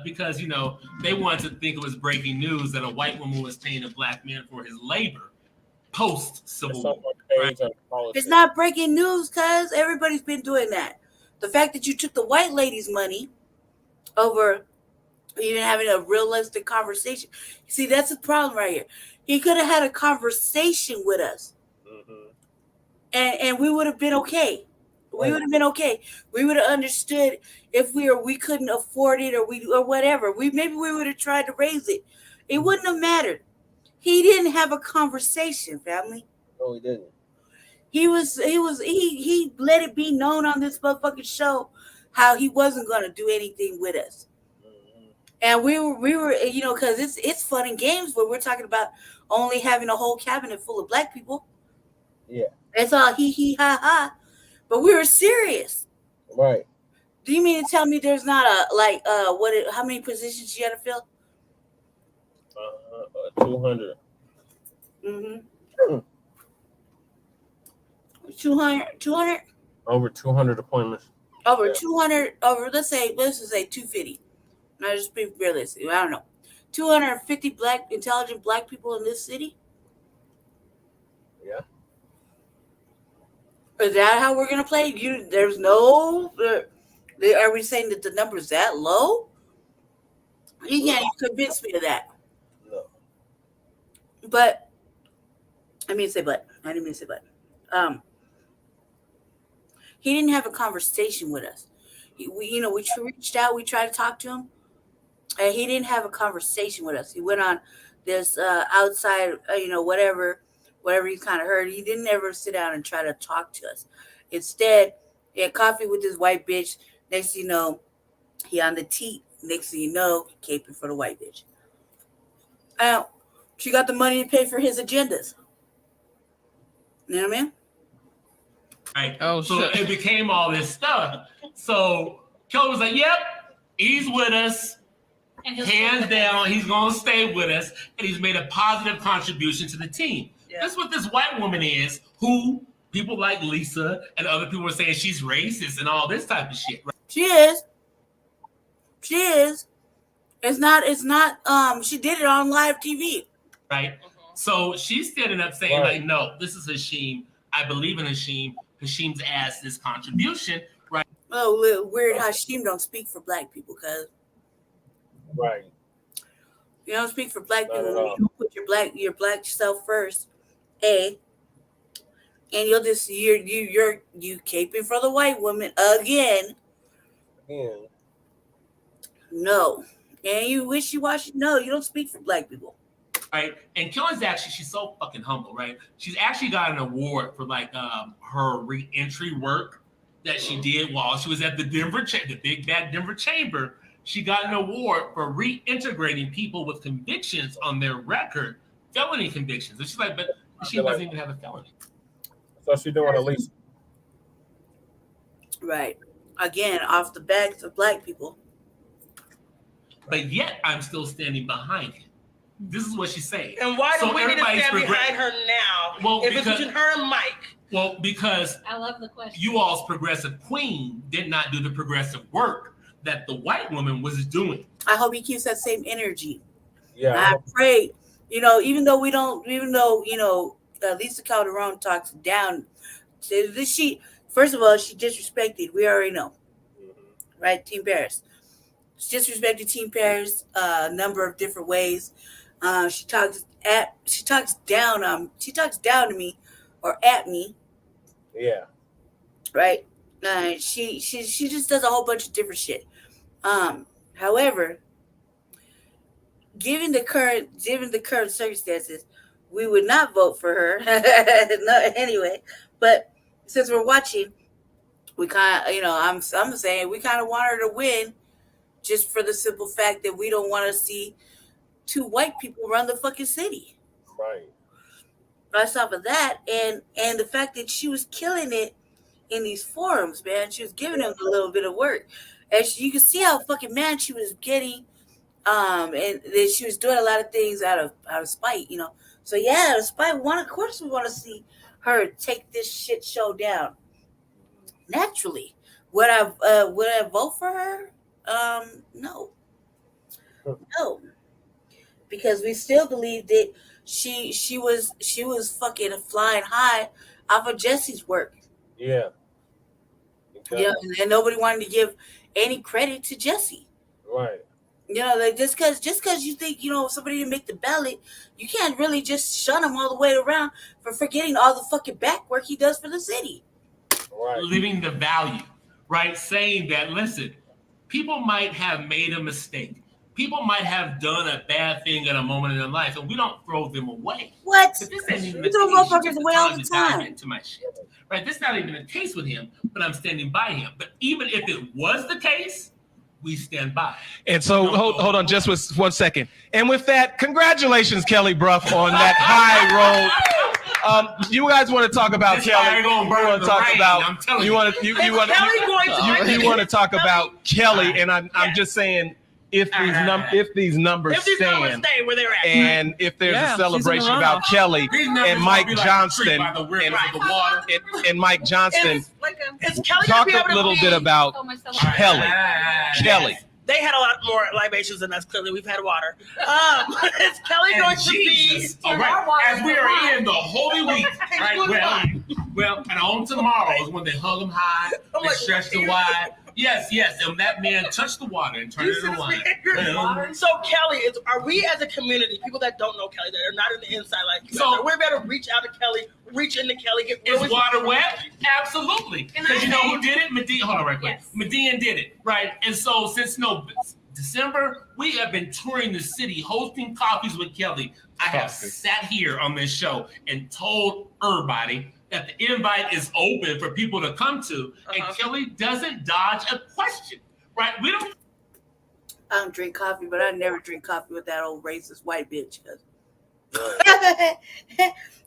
Because, you know, they wanted to think it was breaking news that a white woman was paying a black man for his labor post-Civil War. Right? It's not breaking news, cuz everybody's been doing that. The fact that you took the white lady's money over even having a realistic conversation. See, that's the problem right here. He could have had a conversation with us. Mm-hmm. And we would have been okay. We would have been okay. We would have understood if we couldn't afford it or whatever. Maybe we would have tried to raise it. It wouldn't have mattered. He didn't have a conversation, family. No, he didn't. He let it be known on this motherfucking show how he wasn't gonna do anything with us. Mm-hmm. And we were, you know, because it's fun and games where we're talking about only having a whole cabinet full of black people. Yeah. It's all hee ha ha. But we were serious. Right. Do you mean to tell me there's not how many positions you had to fill? 200. Mm-hmm. 200? Over 200 appointments. Over 200, let's just say 250. Now just be realistic. I don't know. 250 intelligent black people in this city? Yeah. Is that how we're gonna play? There's no. Are we saying that the number is that low? You can't convince me of that. No. But I didn't mean to say but. He didn't have a conversation with us. We reached out. We tried to talk to him, and he didn't have a conversation with us. He went on this outside, whatever he kind of heard. He didn't ever sit down and try to talk to us. Instead, he had coffee with this white bitch. Next thing you know, he on the teat. Next thing you know, he caping for the white bitch. She got the money to pay for his agendas. You know what I mean? Right. Oh, so it became all this stuff. So Kelly was like, "Yep, he's with us, hands down. He's gonna stay with us, and he's made a positive contribution to the team." Yeah. That's what this white woman is, who people like Lisa and other people are saying she's racist and all this type of shit. Right? She is. It's not. She did it on live TV. Right. So she's standing up saying, like, no, this is Hashim. I believe in Hashim. Hashim's asked this contribution, right? Oh, weird. Hashim don't speak for black people, cuz. Right. You don't speak for black people. You put your black self first, and you'll just you caping for the white woman again. Yeah. No, and you wishy-washy. No, you don't speak for black people. Right, and Kelly's she's so fucking humble, right? She's actually got an award for her re-entry work that she did while she was at the big bad Denver Chamber. She got an award for reintegrating people with convictions on their record, felony convictions. And she's like, but she doesn't even have a felony. So she's doing at least. Right. Again, off the backs of black people. But yet, I'm still standing behind it. This is what she's saying. And why do we need to stand behind her now? Well, if it's between her and Mike. Well, because I love the question. You all's progressive queen did not do the progressive work that the white woman was doing. I hope he keeps that same energy. Yeah. I pray, even though Lisa Calderon talks down. First of all, she disrespected. We already know, right? Team Paris. She disrespected Team Paris a number of different ways. She talks down to me or at me. Yeah. Right. She just does a whole bunch of different shit. However, given the current circumstances, we would not vote for her. No, anyway, but since we're watching, we kind of, I'm saying we kind of want her to win, just for the simple fact that we don't want to see two white people run the fucking city. Right. Based off of that, and the fact that she was killing it in these forums, man, she was giving them a little bit of work, and you can see how fucking mad she was getting. And that she was doing a lot of things out of spite, So yeah, despite of course we want to see her take this shit show down. Naturally, would I vote for her? No, because we still believe that she was fucking flying high off of Jesse's work. Yeah. Yeah, and nobody wanted to give any credit to Jesse. Right. Like just because you think somebody didn't make the ballot, you can't really just shun him all the way around for forgetting all the fucking back work he does for the city. Right. Living the value, right? Saying that, listen, people might have made a mistake. People might have done a bad thing at a moment in their life, and we don't throw them away. What? But this ain't even We throw motherfuckers away all the time. into my shit, right? This is not even the case with him, but I'm standing by him. But even if it was the case, we stand by. And so, hold on just 1 second. And with that, congratulations, Kelly Bruff, on that high road. You guys want to talk about Kelly? You want to talk about? You want to talk about Kelly? And I'm just saying, if these numbers stand, where they're at, and if there's a celebration about Kelly and Mike Johnston and Mike Johnston, talk a little bit about Kelly. Kelly. They had a lot more libations than us. Clearly, we've had water. Is Kelly going to be? All right. As we are in the Holy Week, right? Well, and on tomorrow is when they hug him high, they stretch the wide. Yes, and that man touched the water and turned it into wine. So Kelly, are we as a community, people that don't know Kelly, that are not in the inside like you, so we're better reach out to Kelly, reach into Kelly, get is water wet? Absolutely. Because you know who did it? Medine. Hold on right quick. Yes. Medine did it, right? And so since December, we have been touring the city, hosting coffees with Kelly. I have sat here on this show and told everybody that the invite is open for people to come to, and Kelly doesn't dodge a question, right? I don't drink coffee, but I never drink coffee with that old racist white bitch. I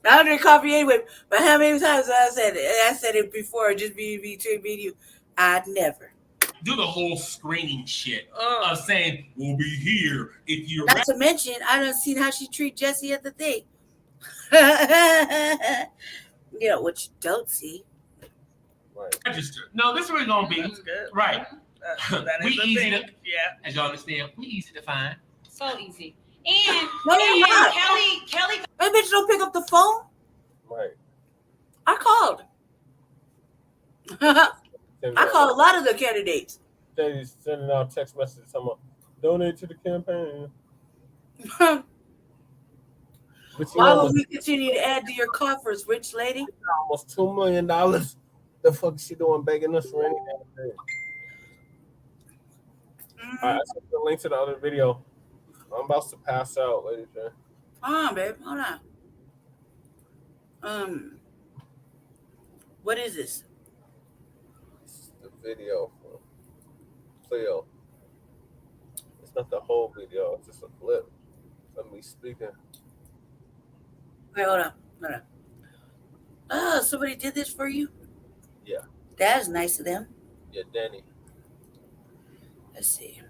don't drink coffee anyway. But how many times I said it? I said it before, just between me and you. I'd never do the whole screening shit of saying we'll be here if you're. Not to mention, I done seen how she treat Jesse at the thing. What you don't see. Right. Register. No, this is where it's gonna be. Right. We easy to, as y'all understand, we easy to find. So easy. And Kelly. That bitch don't pick up the phone. Right. I called. I called a lot of the candidates. They're sending out text messages talking about donate to the campaign. Why would we continue to add to your coffers, rich lady? Almost $2 million. The fuck is she doing begging us for anything? All right, I sent the link to the other video. I'm about to pass out, ladies and gentlemen. Hold on, babe. Hold on. What is this? This is the video from Cleo. It's not the whole video. It's just a clip of me speaking. Wait, hold on. Oh, somebody did this for you? Yeah. That is nice of them. Yeah, Danny. Let's see.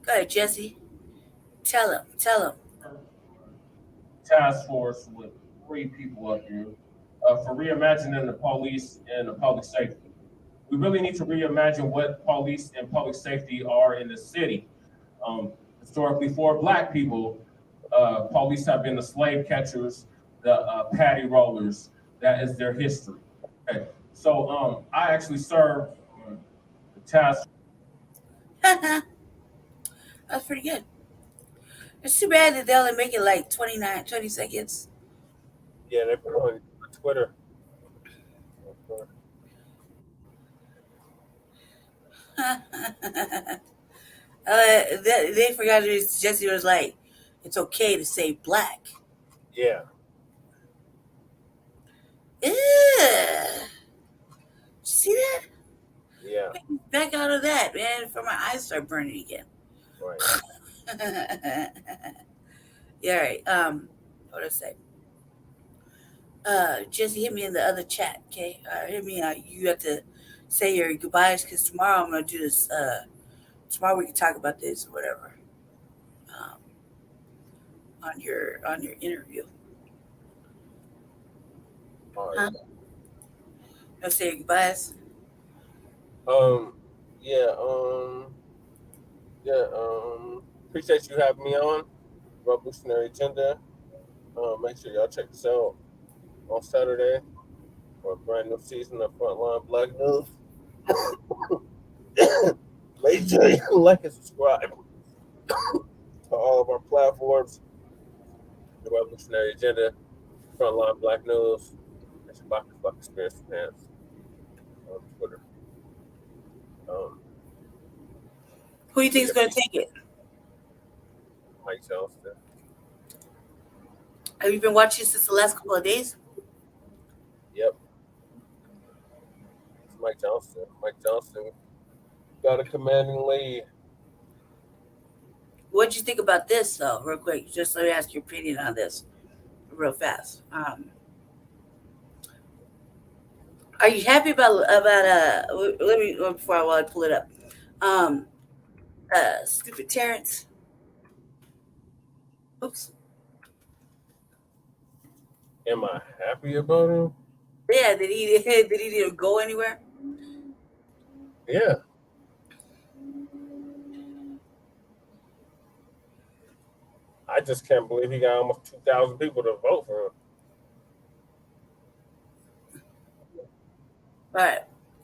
Go ahead, Jesse. Tell him. Task force with 3 people up here for reimagining the police and the public safety. We really need to reimagine what police and public safety are in the city. Historically, for Black people, police have been the slave catchers, the patty rollers. That is their history. Okay. So I actually serve the task. That's pretty good. It's too bad that they only make it like 20 seconds. Yeah, they put it on Twitter. They forgot Jesse was like, it's okay to say black. Yeah. Yeah. See that? Yeah. Back out of that, man, before my eyes start burning again. Right. Yeah, right. What did I say? Jesse, hit me in the other chat, okay? Hit me. You have to say your goodbyes because tomorrow I'm gonna do this. Tomorrow we can talk about this or whatever. On your interview. All right. I'll say your goodbyes. Appreciate you having me on Revolutionary Agenda. Make sure y'all check this out on Saturday for a brand new season of Frontline Black News. Make sure you like and subscribe to all of our platforms. The Revolutionary Agenda, Frontline Black News, and Shabaka Black Experience Fans on Twitter. Who do you think is going to take it? Mike Johnston. Have you been watching since the last couple of days? Yep. It's Mike Johnston. Mike Johnston got a commanding lead. What did you think about this, though, real quick? Just let me ask your opinion on this real fast. Are you happy about let me, before I pull it up. Stupid Terrence. Oops. Am I happy about him? Yeah, did he go anywhere? Yeah. I just can't believe he got almost 2,000 people to vote for him. All right,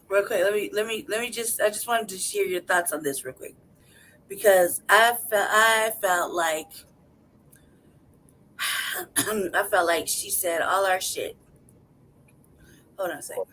real quick. Let me just. I just wanted to share your thoughts on this real quick because I felt like she said all our shit. Hold on a second.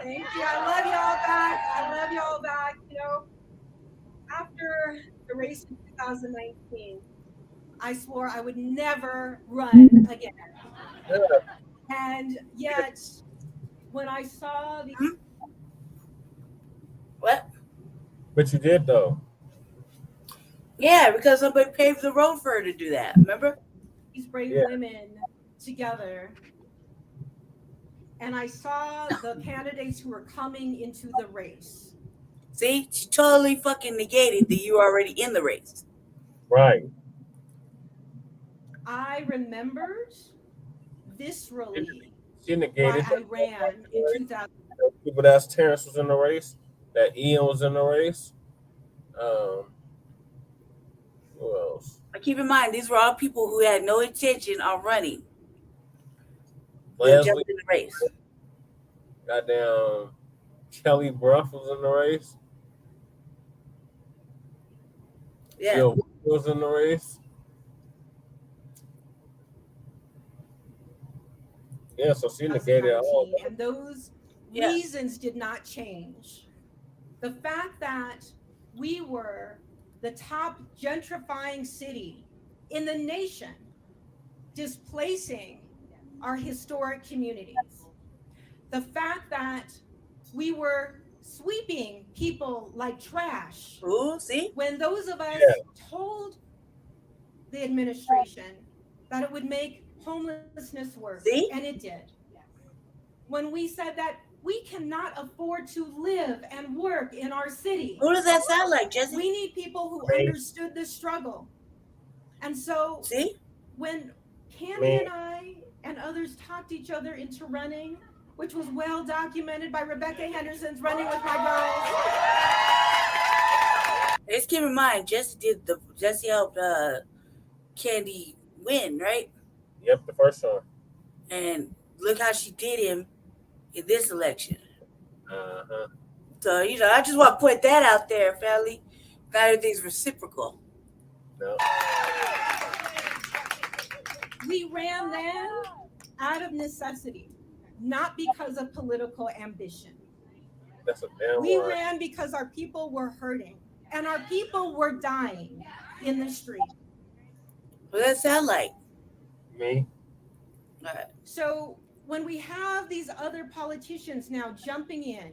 Thank you. I love y'all back. You know, after the race in 2019, I swore I would never run again. And yet, when I saw the What? But you did, though. Yeah, because somebody paved the road for her to do that. Remember? these brave women together, and I saw the candidates who were coming into the race. See, she totally fucking negated that you were already in the race. Right. I remembered viscerally She negated why I ran in 2000. People that Terrence was in the race, that Ian was in the race. Who else? Keep in mind, these were all people who had no intention of running. Leslie Jumped in the race. Goddamn, Kelly Bruff was in the race. Yeah. Bill was in the race. Yeah, so she negated all. And those reasons did not change. The fact that we were the top gentrifying city in the nation, displacing our historic communities. The fact that we were sweeping people like trash. Ooh, see? When those of us told the administration that it would make homelessness worse, see? And it did. When we said that we cannot afford to live and work in our city. Who does that sound like, Jesse? We need people who understood the struggle. And so when Candy and I and others talked each other into running, which was well documented by Rebecca Henderson's Running with My Girls. Just keep in mind, Jesse helped Candy win, right? Yep, the first one. And look how she did him in this election. Uh-huh. So, I just want to point that out there, family. Not everything's reciprocal. No. We ran them out of necessity, not because of political ambition. That's a damn We lie. ran because our people were hurting and our people were dying in the street. What does that sound like? Me? All right. So when we have these other politicians now jumping in,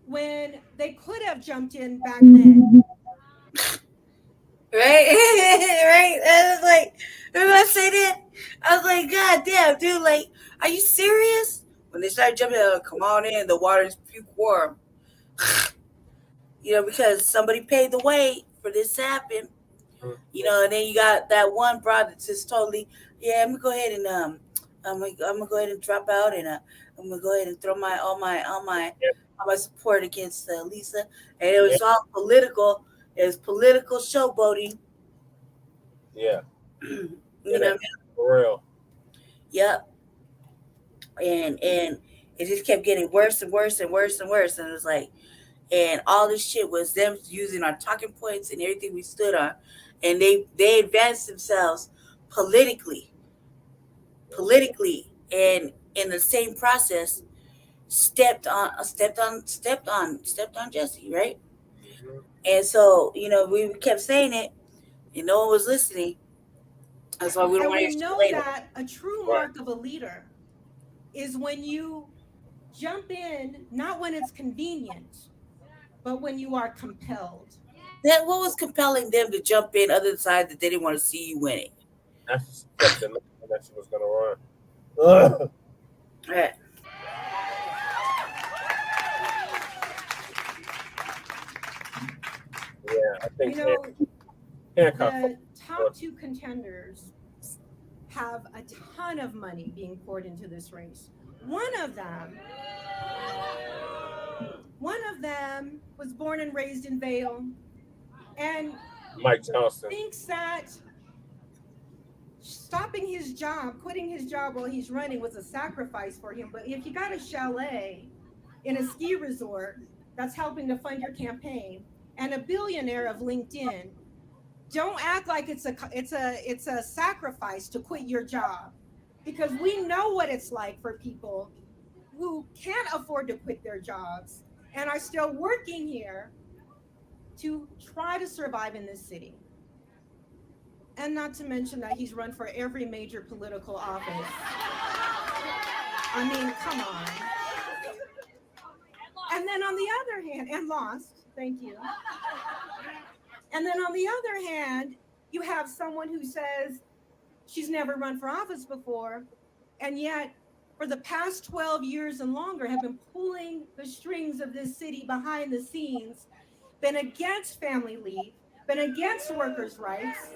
when they could have jumped in back then. Right? Right? I was like, remember I said that? I was like, God damn, dude, like, are you serious? When they started jumping, come on in, the water's puke warm. Because somebody paid the way for this to happen. And then you got that one broad that's just totally, I'm gonna go ahead and I'm gonna go ahead and drop out, and I'm gonna go ahead and throw all my support against Lisa. And it was all political. It was political showboating. Yeah. You know what I mean? For real. Yep. And it just kept getting worse and worse and worse and worse. And it was like, and all this shit was them using our talking points and everything we stood on. And they advanced themselves politically. And in the same process, stepped on Jesse, right? And so, we kept saying it and no one was listening. That's why we don't want to we know that a true mark of a leader is when you jump in, not when it's convenient, but when you are compelled. What was compelling them to jump in other side that they didn't want to see you winning? That's something that she was going to run. Right. Yeah, I think the top two contenders have a ton of money being poured into this race. One of them was born and raised in Vail, and Mike Johnson thinks that stopping his job, quitting his job while he's running was a sacrifice for him. But if you got a chalet in a ski resort that's helping to fund your campaign, and a billionaire of LinkedIn, don't act like it's a sacrifice to quit your job, because we know what it's like for people who can't afford to quit their jobs and are still working here to try to survive in this city. And not to mention that he's run for every major political office. I mean, come on. And then on the other hand, and lost. Thank you. And then on the other hand, you have someone who says she's never run for office before, and yet for the past 12 years and longer have been pulling the strings of this city behind the scenes, been against family leave, been against workers' rights,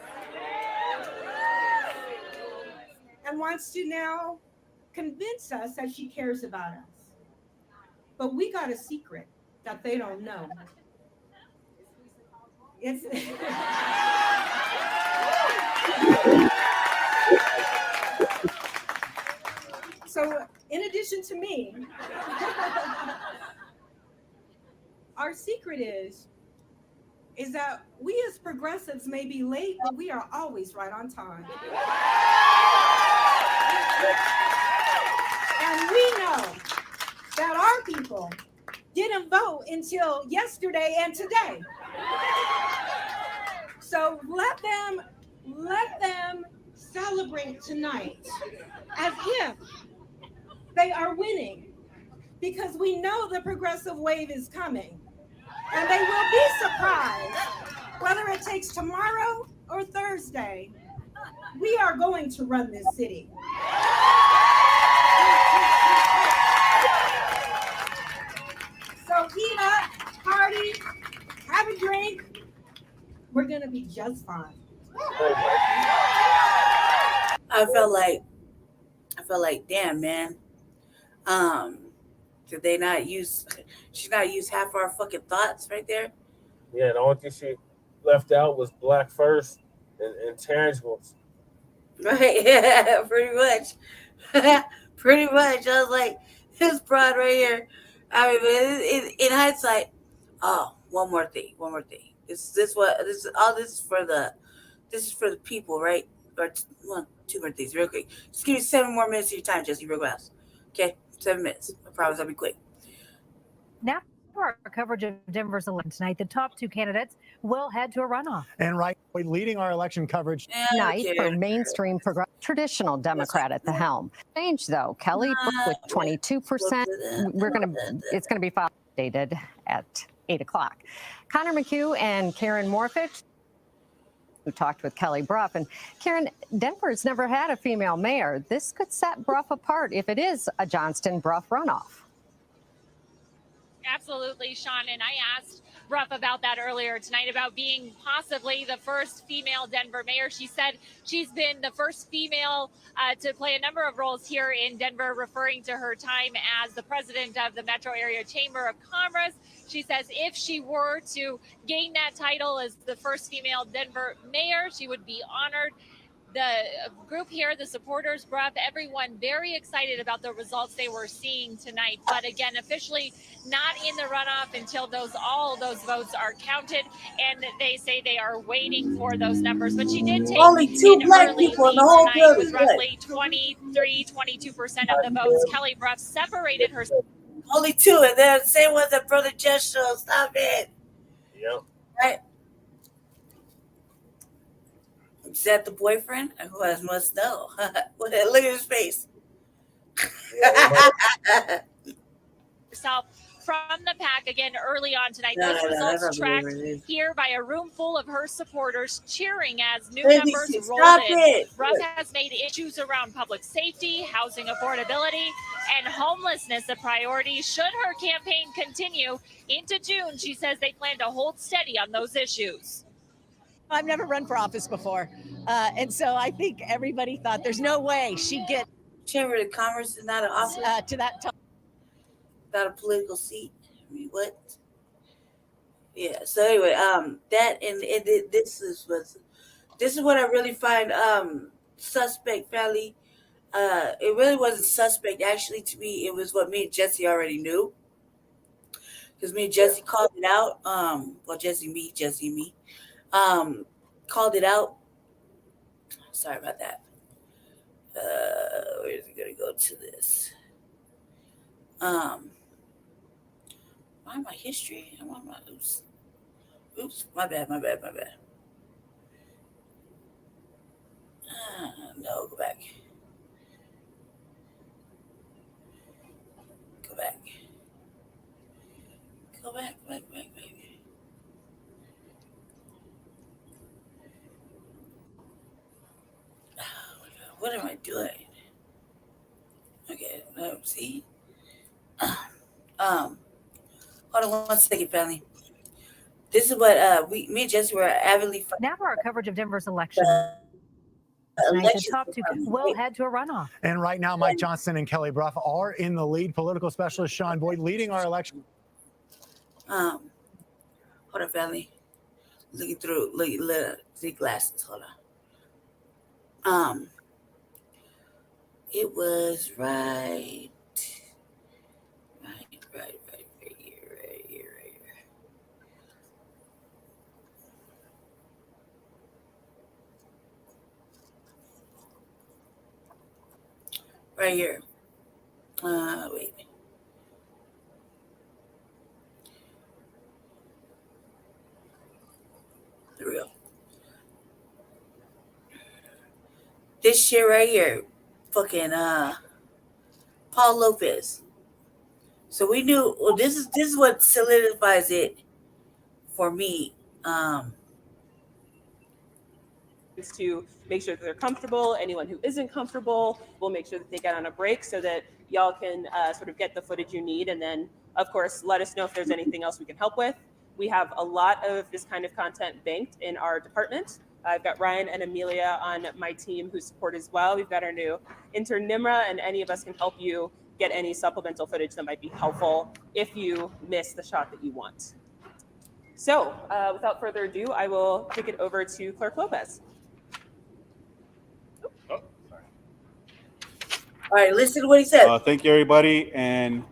and wants to now convince us that she cares about us. But we got a secret that they don't know. It's so in addition to me, our secret is that we as progressives may be late, but we are always right on time. And we know that our people didn't vote until yesterday and today. So let them celebrate tonight as if they are winning, because we know the progressive wave is coming, and they will be surprised whether it takes tomorrow or Thursday. We are going to run this city. So heat up, party, have a drink. We're going to be just fine. I felt like, damn, man. Did they not use, she not use half our fucking thoughts right there? Yeah, the only thing she left out was black first and intangibles. Right? Yeah, pretty much. Pretty much. I was like, this broad right here. I mean, in hindsight, oh, one more thing. This is for the people, right? Or two more things, real quick. Just give me 7 more minutes of your time, Jesse, real fast. Okay, 7 minutes. I promise I'll be quick. Now, for our coverage of Denver's election tonight, the top 2 candidates will head to a runoff. And leading our election coverage tonight for mainstream traditional Democrat at the helm. Change though, Kelly with 22%. It's gonna be dated at 8 o'clock. Connor McHugh and Karen Morfitt, who talked with Kelly Brough. And Karen, Denver's never had a female mayor. This could set Brough apart if it is a Johnston-Brough runoff. Absolutely, Sean. And I asked Brough about that earlier tonight, about being possibly the first female Denver mayor. She said she's been the first female to play a number of roles here in Denver, referring to her time as the president of the Metro Area Chamber of Commerce. She says if she were to gain that title as the first female Denver mayor, she would be honored. The group here, the supporters, Brough, everyone very excited about the results they were seeing tonight. But again, officially not in the runoff until all those votes are counted. And they say they are waiting for those numbers. But she did take only 2 black people in the whole building. With roughly 22% of the votes. Kelly Brough separated herself. Only 2, and then same with the brother Jess show. Stop it. Yeah. Right. Is that the boyfriend? Who else must know? Look at his face. Herself from the pack again early on tonight. Those results tracked here by a room full of her supporters cheering as new numbers rolled in. Brough has made issues around public safety, housing affordability, and homelessness a priority. Should her campaign continue into June, she says they plan to hold steady on those issues. I've never run for office before. And so I think everybody thought there's no way she'd get Chamber of Commerce is not an office to that top. Not a political seat. I mean, what? Yeah. So anyway, that and this is what I really find suspect, family. It really wasn't suspect actually to me. It was what me and Jesse already knew, because me and Jesse called it out. Jesse, me. Called it out. Sorry about that. Where is it gonna go to this? Why my history? I'm on my oops, my bad. No, go back. What am I doing? Okay, no, see. Hold on 1 second, family. This is what me and Jesse were avidly. Now for our coverage of Denver's election. Tonight, the top 2 will head to a runoff. And right now, Mike Johnston and Kelly Brough are in the lead. Political specialist Sean Boyd leading our election. Hold on, family. Looking through the glasses. Hold on. It was right here. Right here. Wait. There we go. This shit right here. Fucking Paul Lopez. So we knew, well, this is what solidifies it for me. To make sure that they're comfortable. Anyone who isn't comfortable, we'll make sure that they get on a break so that y'all can sort of get the footage you need. And then, of course, let us know if there's anything else we can help with. We have a lot of this kind of content banked in our department. I've got Ryan and Amelia on my team who support as well. We've got our new intern Nimra, and any of us can help you get any supplemental footage that might be helpful if you miss the shot that you want. So without further ado, I will kick it over to Clerk Lopez. All right, listen to what he said. Thank you, everybody, and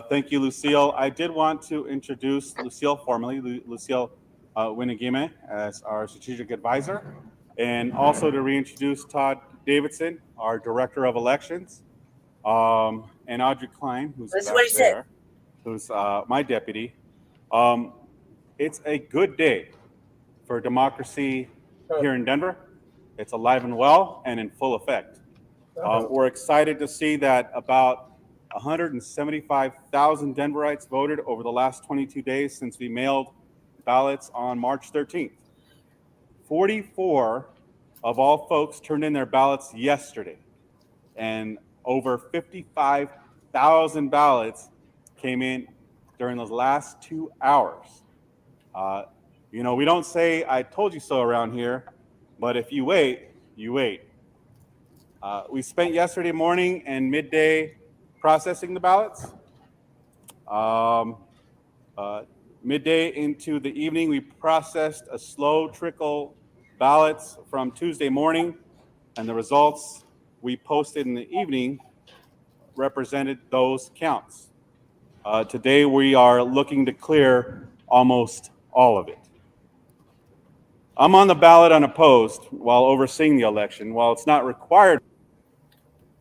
thank you, Lucille. I did want to introduce Lucille formally, Lucille Winagime, as our strategic advisor, and also to reintroduce Todd Davidson, our director of elections, and Audrey Klein, who's Listen back what he said. there, who's my deputy. It's a good day for democracy here in Denver. It's alive and well and in full effect. We're excited to see that about 175,000 Denverites voted over the last 22 days since we mailed ballots on March 13th. 44 of all folks turned in their ballots yesterday, and over 55,000 ballots came in during those last 2 hours. You know, we don't say "I told you so" around here, but if you wait, you wait. We spent yesterday morning and midday processing the ballots. Midday into the evening, we processed a slow trickle ballots from Tuesday morning, and the results we posted in the evening represented those counts. Today, we are looking to clear almost all of it. I'm on the ballot unopposed while overseeing the election. While it's not required.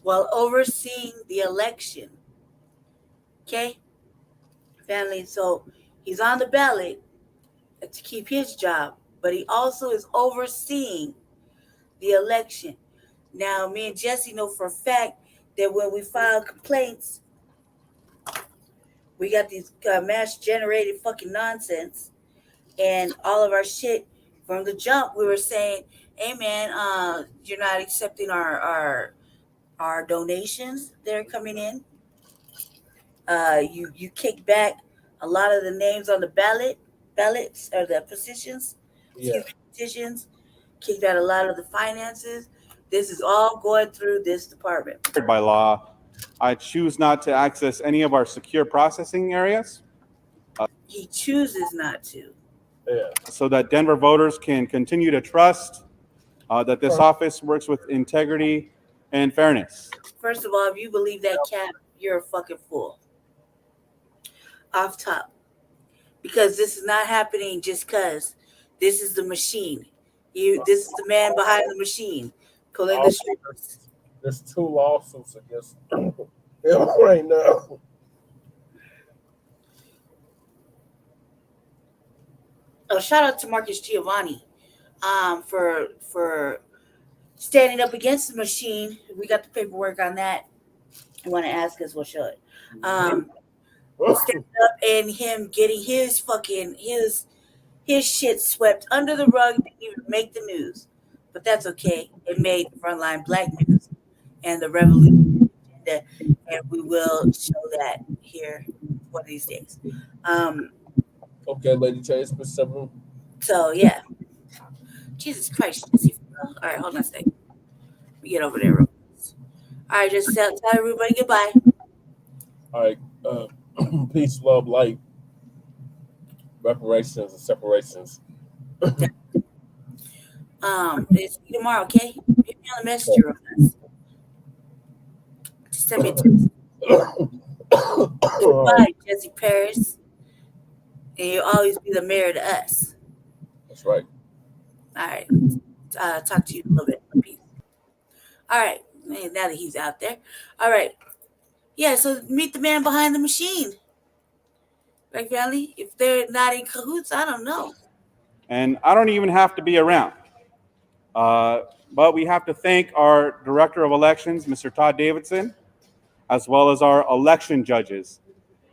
While overseeing the election. Okay? Family, so he's on the ballot to keep his job, but he also is overseeing the election. Now, me and Jesse know for a fact that when we file complaints, we got these mass-generated fucking nonsense, and all of our shit from the jump, we were saying, hey, man, you're not accepting our donations that are coming in. You kick back a lot of the names on the ballots or the positions. Yeah. Petitions, kicked out a lot of the finances. This is all going through this department. By law, I choose not to access any of our secure processing areas. He chooses not to. Yeah. So that Denver voters can continue to trust that this office works with integrity and fairness. First of all, if you believe that cap, you're a fucking fool. Off top. Because this is not happening just because. This is the machine. This is the man behind the machine. Pulling the strings. There's 2 lawsuits against him right now. Oh, shout out to Marcus Giovanni for standing up against the machine. We got the paperwork on that. You want to ask us, we'll show it. Standing up and him getting his shit swept under the rug, didn't even make the news. But that's okay. It made Frontline Black News and the Revolution. And we will show that here one of these days. Okay, Lady Chase, but several. So, yeah. Jesus Christ. All right, hold on a second. Let me get over there. All right, just tell everybody goodbye. All right. Peace, love, light, reparations, and separations. It's tomorrow, okay? Hit me on the messenger on this. Just send me a text. Goodbye, Jesse Paris. And you'll always be the mayor to us. That's right. All right. Talk to you in a little bit. Peace. All right. Man, now that he's out there. All right. Yeah, so meet the man behind the machine. Right, family? If they're not in cahoots, I don't know. And I don't even have to be around. But we have to thank our Director of Elections, Mr. Todd Davidson, as well as our election judges.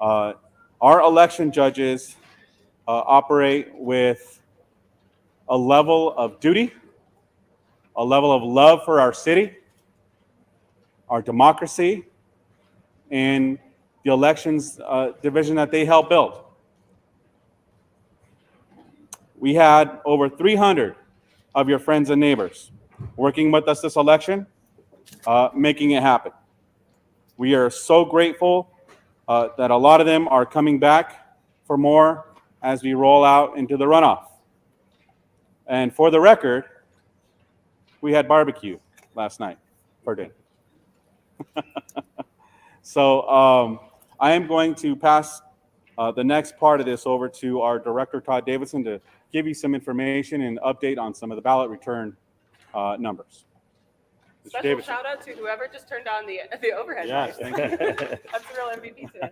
Our election judges operate with a level of duty, a level of love for our city, our democracy, and the elections division that they help build. We had over 300 of your friends and neighbors working with us this election, making it happen. We are so grateful that a lot of them are coming back for more as we roll out into the runoff. And for the record, we had barbecue last night for dinner. So I am going to pass the next part of this over to our director, Todd Davidson, to give you some information and update on some of the ballot return numbers. Mr. Special Davidson. shout out to whoever just turned on the overhead Yes, mic. thank you. That's the real MVP today.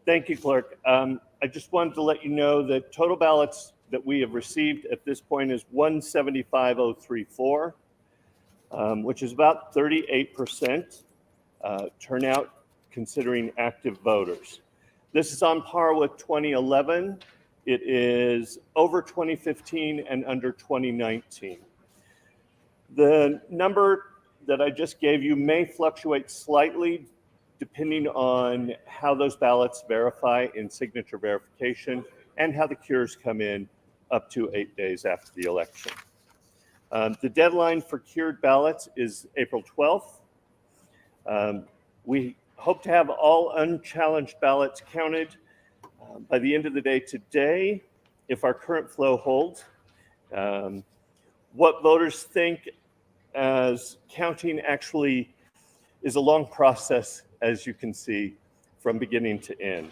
Thank you, Clerk. I just wanted to let you know that total ballots that we have received at this point is 175,034, which is about 38% turnout considering active voters. This is on par with 2011. It is over 2015 and under 2019. The number that I just gave you may fluctuate slightly depending on how those ballots verify in signature verification and how the cures come in up to 8 days after the election. The deadline for cured ballots is April 12th. We hope to have all unchallenged ballots counted by the end of the day today if our current flow holds. What voters think as counting actually is a long process, as you can see, from beginning to end.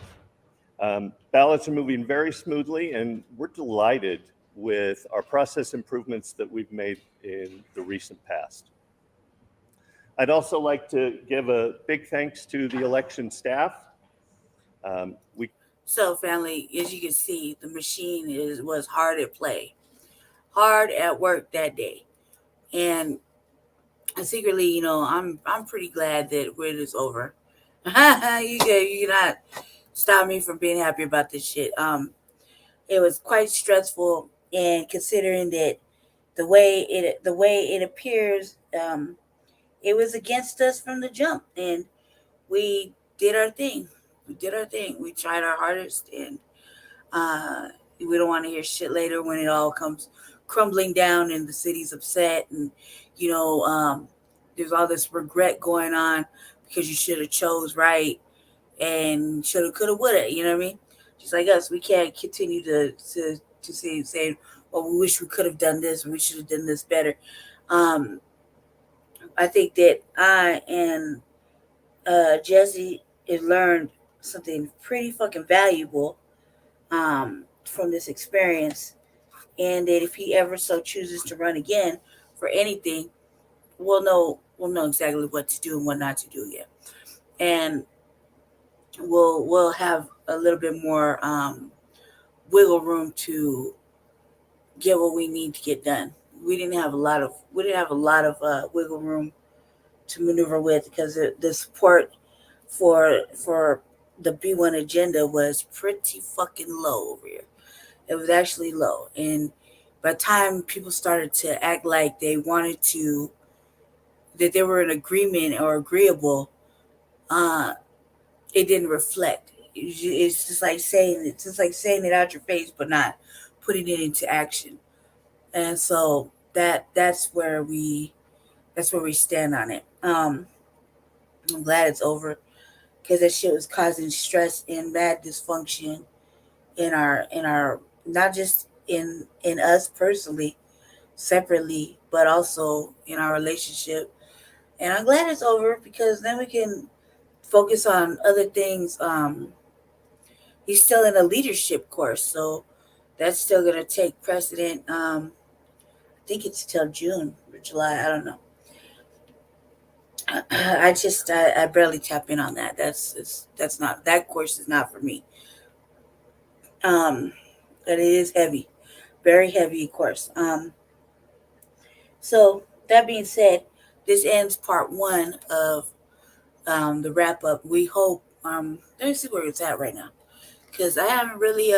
Ballots are moving very smoothly, and we're delighted with our process improvements that we've made in the recent past. I'd also like to give a big thanks to the election staff. So, family, as you can see, the machine was hard at play, hard at work that day, and secretly, you know, I'm pretty glad that it is over. You cannot stop me from being happy about this shit. It was quite stressful, and considering that the way it appears, it was against us from the jump, and we did our thing. We tried our hardest, and we don't want to hear shit later when it all comes crumbling down and the city's upset, and you know, there's all this regret going on because you should have chose right and shoulda, coulda, woulda. You know what I mean? Just like us, we can't continue to say, well, we wish we could have done this, or we should have done this better. I think that I and Jesse have learned something pretty fucking valuable from this experience, and that if he ever so chooses to run again for anything, we'll know exactly what to do and what not to do yet, and we'll have a little bit more wiggle room to get what we need to get done. We didn't have a lot of wiggle room to maneuver with because the support for the B1 agenda was pretty fucking low over here. It was actually low, and by the time people started to act like they wanted to, that they were in agreement or agreeable, it didn't reflect. It's just like saying it out your face, but not putting it into action. And so that's where we stand on it. I'm glad it's over because that shit was causing stress and bad dysfunction in our not just in us personally, separately, but also in our relationship. And I'm glad it's over because then we can focus on other things. He's still in a leadership course, so that's still gonna take precedent. I think it's till June or July. I don't know. I barely tap in on that. That's not, that course is not for me. But it is heavy, very heavy course. So that being said, this ends part 1 of the wrap up. We hope. Let me see where it's at right now, because I haven't really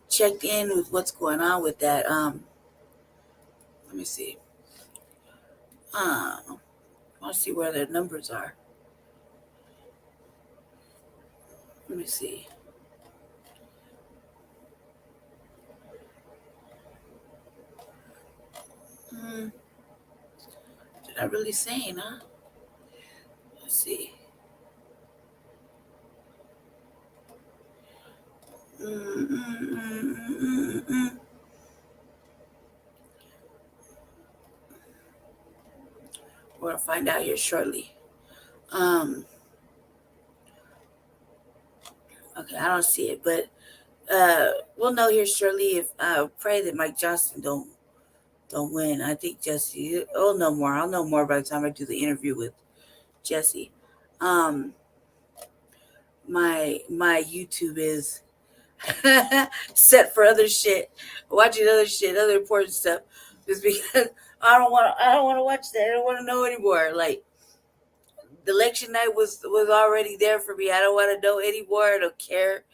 checked in with what's going on with that. Let me see. I want to see where their numbers are. Let me see. They're not really saying, huh? Let's see. We're gonna find out here shortly. Okay, I don't see it, but we'll know here shortly. If I pray that Mike Johnson don't win. I think Jesse. I'll know more. I'll know more by the time I do the interview with Jesse. My YouTube is set for other shit, watching other shit, other important stuff, just because I don't want to watch that. I don't want to know anymore. Like, the election night was already there for me. I don't want to know anymore. I don't care.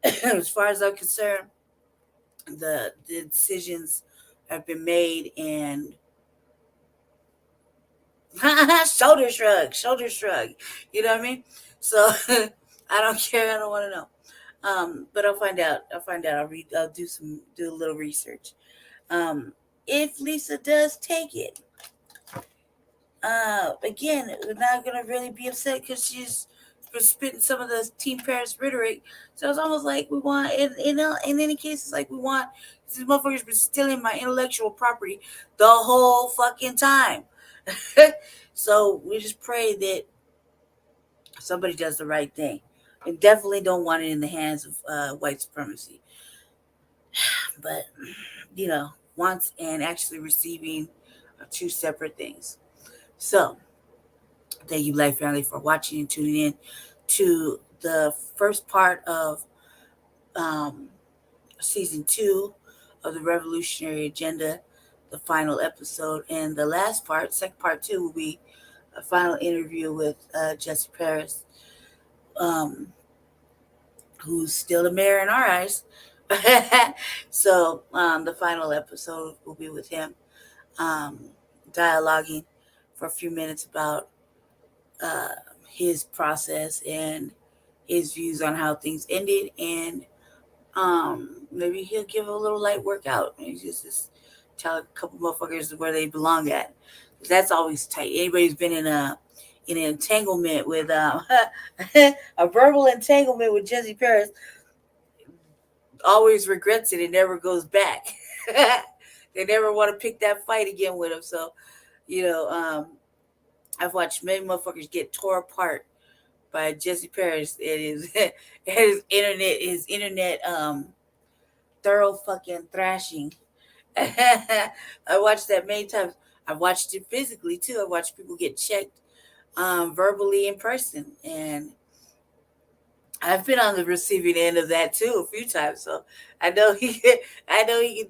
As far as I'm concerned, the decisions have been made, and shoulder shrug. You know what I mean? So I don't care. I don't want to know. But I'll find out. I'll read. I'll do a little research. If Lisa does take it, again, we're not gonna really be upset because she's spitting some of the Team Paris rhetoric. So it's almost like we want, in any case, it's like we want these motherfuckers been stealing my intellectual property the whole fucking time. So we just pray that somebody does the right thing. And definitely don't want it in the hands of white supremacy. But, wants and actually receiving are two separate things. So, thank you, Black family, for watching and tuning in to the first part of season 2 of the Revolutionary Agenda, the final episode. And the last part, second part 2, will be a final interview with Jesse Paris, who's still the mayor in our eyes. So the final episode will be with him, dialoguing for a few minutes about his process and his views on how things ended, and maybe he'll give a little light workout and just tell a couple motherfuckers where they belong at. That's always tight. Anybody who's been in an entanglement with a verbal entanglement with Jesse Paris always regrets it and never goes back. They never want to pick that fight again with him. So, I've watched many motherfuckers get tore apart by Jesse Paris and his internet thorough fucking thrashing. I watched that many times. I watched it physically too. I watched people get checked verbally in person, and I've been on the receiving end of that too a few times. So I know he can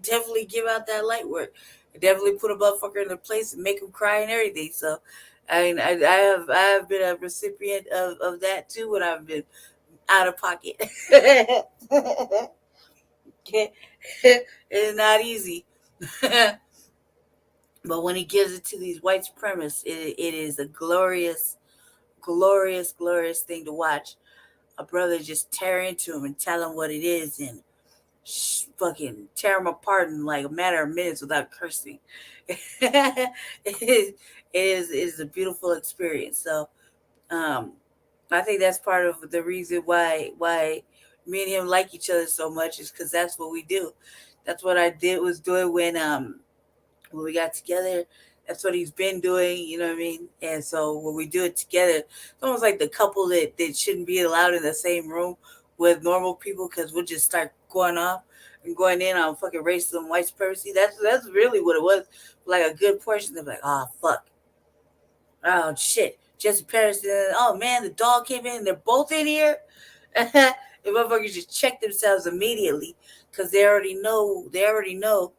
definitely give out that light work. Definitely put a motherfucker in the place and make him cry and everything. So I mean, I have been a recipient of that too when I've been out of pocket. It's not easy. But when he gives it to these white supremacists, it is a glorious, glorious, glorious thing to watch. A brother just tear into him and tell him what it is and fucking tear him apart in like a matter of minutes without cursing. It is a beautiful experience. So I think that's part of the reason why me and him like each other so much, is because that's what we do. That's what I was doing when we got together. That's what he's been doing, you know what I mean? And so when we do it together, it's almost like the couple that shouldn't be allowed in the same room with normal people, because we'll just start going off and going in on fucking racism, white supremacy. That's really what it was. Like a good portion of like, oh, fuck. Oh, shit. Jesse Paris, oh, man, the dog came in. They're both in here. The motherfuckers just check themselves immediately because they already know.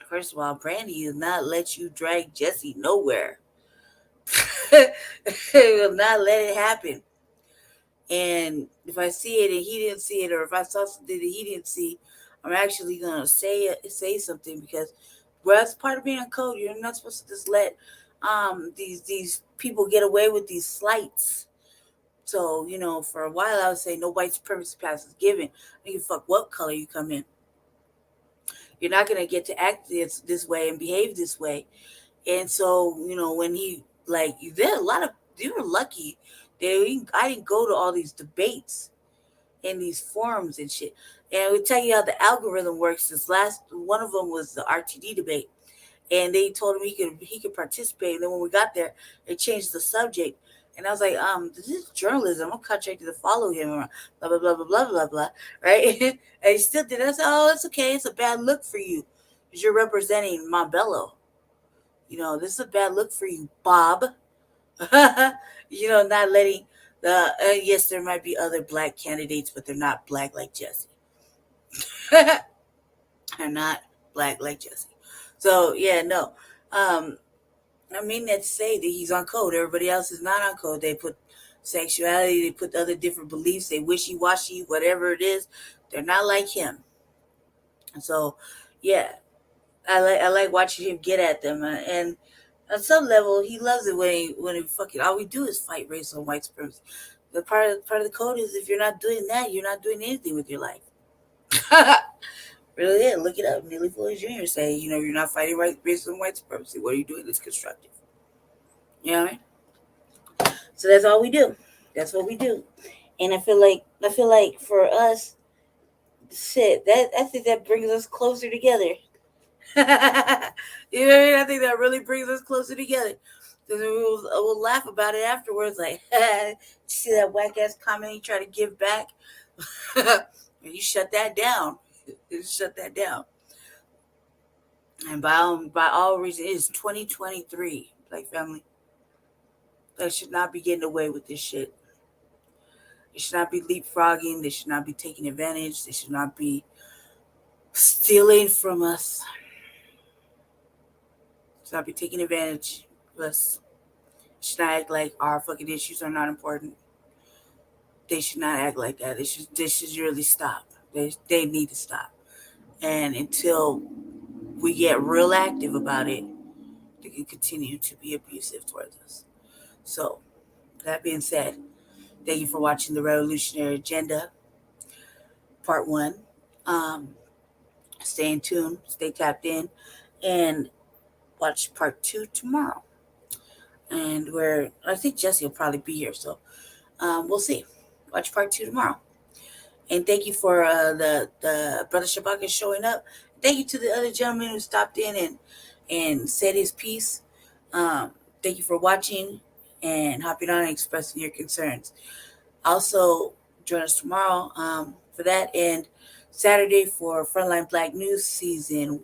First of all, Brandy will not let you drag Jesse nowhere. Will not let it happen. And if I see it and he didn't see it, or if I saw something that he didn't see, I'm actually gonna say something, because that's part of being a code. You're not supposed to just let these people get away with these slights. So, for a while I would say no white supremacy pass is given. I don't give a fuck what color you come in. You're not going to get to act this way and behave this way. And so, when he, like, you were lucky that I didn't go to all these debates and these forums and shit. And I would tell you how the algorithm works. One of them was the RTD debate. and they told him he could participate. And then when we got there, they changed the subject. And I was like, this is journalism. I'm contracted to follow him. Blah, blah, blah, blah, blah, blah, blah. Right? And he still did it. I said, oh, it's okay. It's a bad look for you because you're representing Montbello. You know, this is a bad look for you, Bob. You know, not letting yes, there might be other black candidates, but they're not black like Jesse. They're not black like Jesse. So, yeah, no. I mean that to say that he's on code. Everybody else is not on code. They put sexuality, they put other different beliefs, they wishy-washy, whatever it is. They're not like him. So, yeah, I like watching him get at them. And on some level, he loves it when he fucking all we do is fight race and white supremacy. The part of the code is if you're not doing that, you're not doing anything with your life. Really, yeah, look it up. Neely Fuller Jr. say, you know, you're not fighting racism and white supremacy. What are you doing that's constructive? You know what I mean? So that's all we do. That's what we do. And I feel like for us, shit, I think that brings us closer together. You know what I mean? I think that really brings us closer together. Because we'll laugh about it afterwards, like, see that whack ass comment you try to give back? And you shut that down. Shut that down. And by all reasons, it is 2023, Black family. They should not be getting away with this shit. They should not be leapfrogging. They should not be taking advantage. They should not be stealing from us. They should not be taking advantage of us. They should not act like our fucking issues are not important. They should not act like that. They should really stop. They need to stop. And until we get real active about it, they can continue to be abusive towards us. So, that being said, thank you for watching the Revolutionary Agenda, Part 1. Stay in tune, stay tapped in, and watch Part 2 tomorrow. And I think Jesse will probably be here, so we'll see. Watch Part 2 tomorrow. And thank you for the Brother Shabaka showing up. Thank you to the other gentleman who stopped in and said his piece. Thank you for watching and hopping on and expressing your concerns. Also, join us tomorrow for that, and Saturday for Frontline Black News Season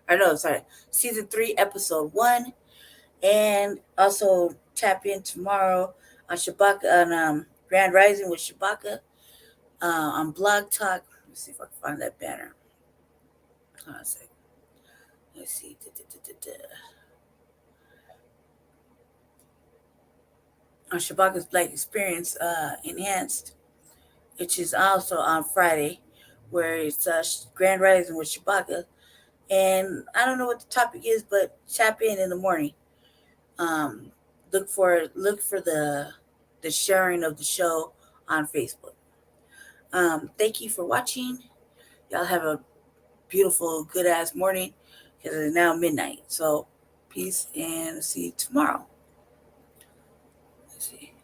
3, Episode 1. And also tap in tomorrow on Shabaka, on Grand Rising with Shabaka. On Blog Talk. Let's see if I can find that banner. Hold on a second. Let's see. On Shabaka's Black Experience Enhanced, which is also on Friday, where it's Grand Rising with Shabaka. And I don't know what the topic is, but tap in the morning. Look for the sharing of the show on Facebook. Thank you for watching. Y'all have a beautiful, good-ass morning because it's now midnight. So, peace and see you tomorrow. Let's see.